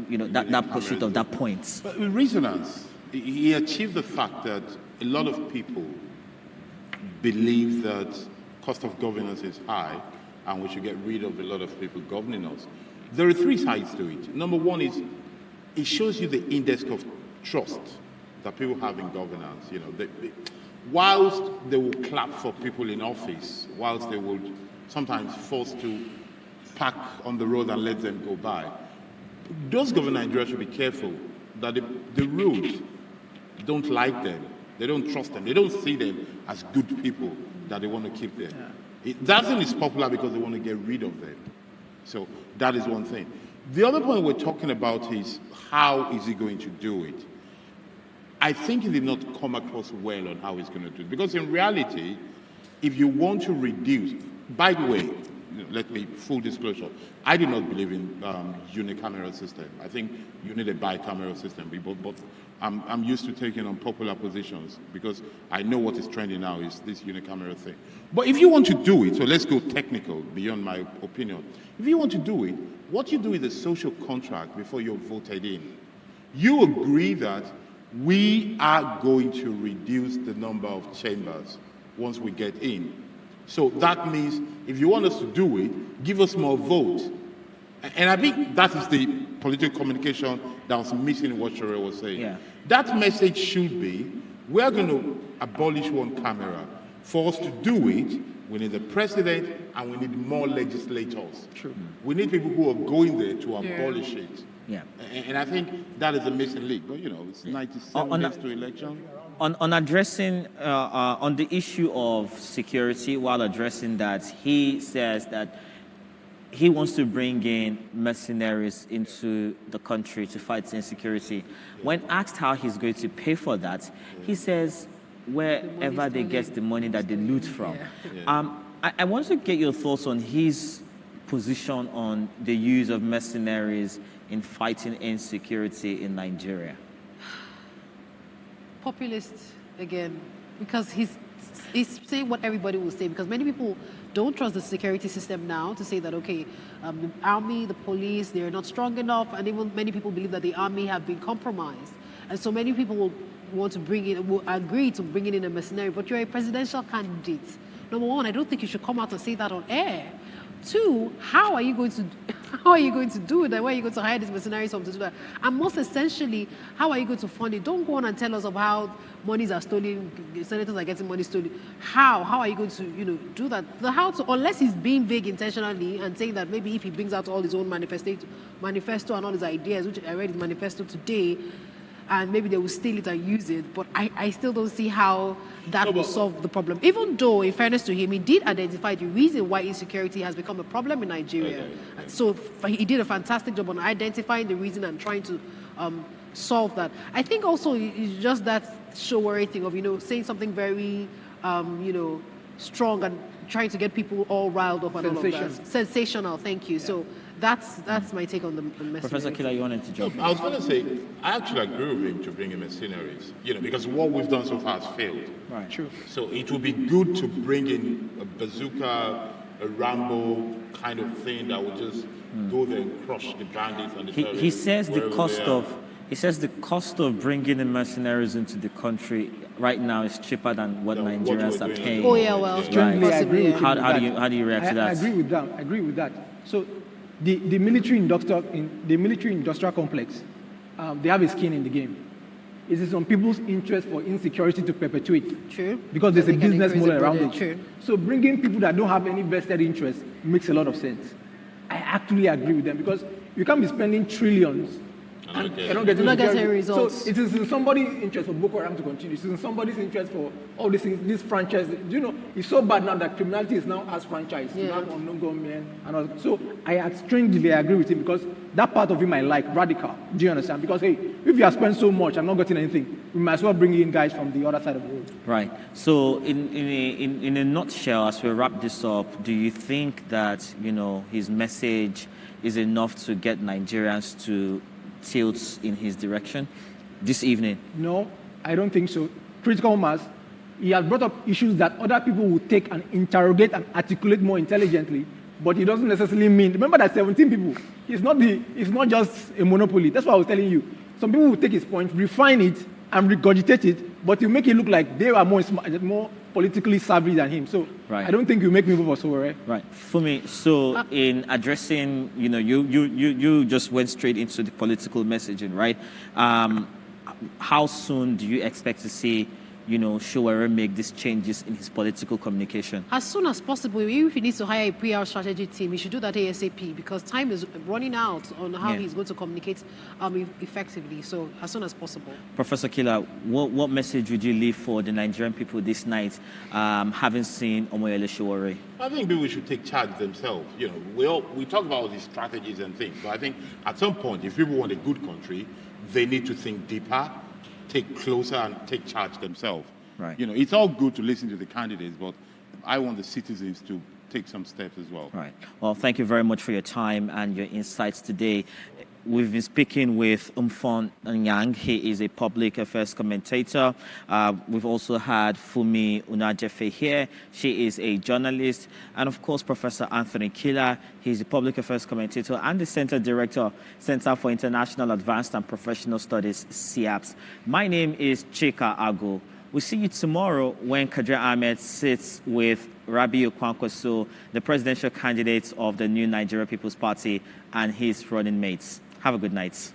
you know, that pursuit of that point? But with resonance, he achieved the fact that a lot of people believe that cost of governance is high and we should get rid of a lot of people governing us. There are three sides to it. Number one is it shows you the index of trust that people have in governance. You know, whilst they will clap for people in office, whilst they would sometimes force to park on the road and let them go by, those governors in Nigeria should be careful that the road don't like them. They don't trust them. They don't see them as good people that they want to keep there. That thing is popular because they want to get rid of them. So that is one thing. The other point we're talking about is how is he going to do it? I think he did not come across well on how he's going to do it. Because in reality, if you want to reduce, by the way, let me, full disclosure, I do not believe in unicameral system. I think you need a bicameral system. But I'm used to taking unpopular positions because I know what is trending now is this unicameral thing. But if you want to do it, so let's go technical beyond my opinion. If you want to do it, what you do is a social contract before you're voted in. You agree that we are going to reduce the number of chambers once we get in. So that means if you want us to do it, give us more votes. And I think that is the political communication that was missing in what Shure was saying. Yeah. That message should be, we are going to abolish one camera. For us to do it, we need a president and we need more legislators. True. We need people who are going there to abolish it. Yeah. And I think that is a missing link. But, you know, it's 97 days to election. On addressing, on the issue of security, while addressing that, he says that he wants to bring in mercenaries into the country to fight insecurity. When asked how he's going to pay for that, he says wherever they get the money that they loot from. I want to get your thoughts on his position on the use of mercenaries in fighting insecurity in Nigeria. Populist again, because he's saying what everybody will say, because many people don't trust the security system now to say that, okay, the army, the police, they're not strong enough, and even many people believe that the army have been compromised. And so many people will want to will agree to bringing in a mercenary, but you're a presidential candidate. Number one, I don't think you should come out and say that on air. Two, how are you going to do it? Where are you going to hire these mercenaries from to do that? And most essentially, how are you going to fund it? Don't go on and tell us of how monies are stolen, senators are getting money stolen. How are you going to, do that? The how to, unless he's being vague intentionally and saying that maybe if he brings out all his own manifesto and all his ideas, which I read his manifesto today, and maybe they will steal it and use it, but I still don't see how that will solve the problem. Even though, in fairness to him, he did identify the reason why insecurity has become a problem in Nigeria. So he did a fantastic job on identifying the reason and trying to solve that. I think also it's just that show-worry thing of, saying something very, strong and trying to get people all riled up and all of that. Sensational, thank you. Yeah. So that's my take on the message. Professor Killer, you wanted to jump in? I was going to say, I actually agree with him to bring in mercenaries, because what we've done so far has failed. Right. True. So it would be good to bring in a bazooka, a Rambo kind of thing that would just go there and crush the bandits and the terrorists. He says the cost of bringing in mercenaries into the country right now is cheaper than what Nigerians are paying. Oh yeah, well, strongly I agree with how do you react to that? I agree with that. So the military industrial complex, they have a skin in the game. It is on people's interest for insecurity to perpetuate. True. Because there's a business model around it. True. So bringing people that don't have any vested interest makes a lot of sense. I actually agree with them because you can't be spending trillions I don't get any results. So it is in somebody's interest for Boko Haram to continue. It's in somebody's interest for all these things, this franchise. Do you know, it's so bad now that criminality is now as franchise. Yeah. Now on non-government and all. So I strangely agree with him because that part of him I like, radical. Do you understand? Because, hey, if you have spent so much and not gotten anything, we might as well bring in guys from the other side of the world. Right. So in a nutshell, as we wrap this up, do you think that, you know, his message is enough to get Nigerians to tilt in his direction this evening? No, I don't think so. Critical mass, he has brought up issues that other people will take and interrogate and articulate more intelligently, but it doesn't necessarily mean, remember that 17 people, it's not just a monopoly. That's what I was telling you. Some people will take his point, refine it, and regurgitate it, but he'll make it look like they are more politically savvy than him. So right. I don't think you make me vote for Sowore. Right. Fumi, so in addressing, you know, you just went straight into the political messaging, right? How soon do you expect to see, you know, Sowore make these changes in his political communication? As soon as possible. If he needs to hire a PR strategy team, he should do that ASAP because time is running out on how he's going to communicate effectively. So as soon as possible. Professor Killer, what message would you leave for the Nigerian people this night, having seen Omoyele Sowore? I think people should take charge themselves. You know, we talk about these strategies and things, but I think at some point, if people want a good country, they need to think deeper, take closer and take charge themselves. Right. You know, it's all good to listen to the candidates, but I want the citizens to take some steps as well. Right. Well, thank you very much for your time and your insights today. We've been speaking with Umfon Nyang. He is a public affairs commentator. We've also had Fumi Unajefe here. She is a journalist. And of course, Professor Anthony Killer. He's a public affairs commentator and the Center Director, Center for International Advanced and Professional Studies, CIAPS. My name is Chika Ago. We'll see you tomorrow when Kadir Ahmed sits with Rabiu Kwankwaso, the presidential candidate of the new Nigeria People's Party, and his running mates. Have a good night.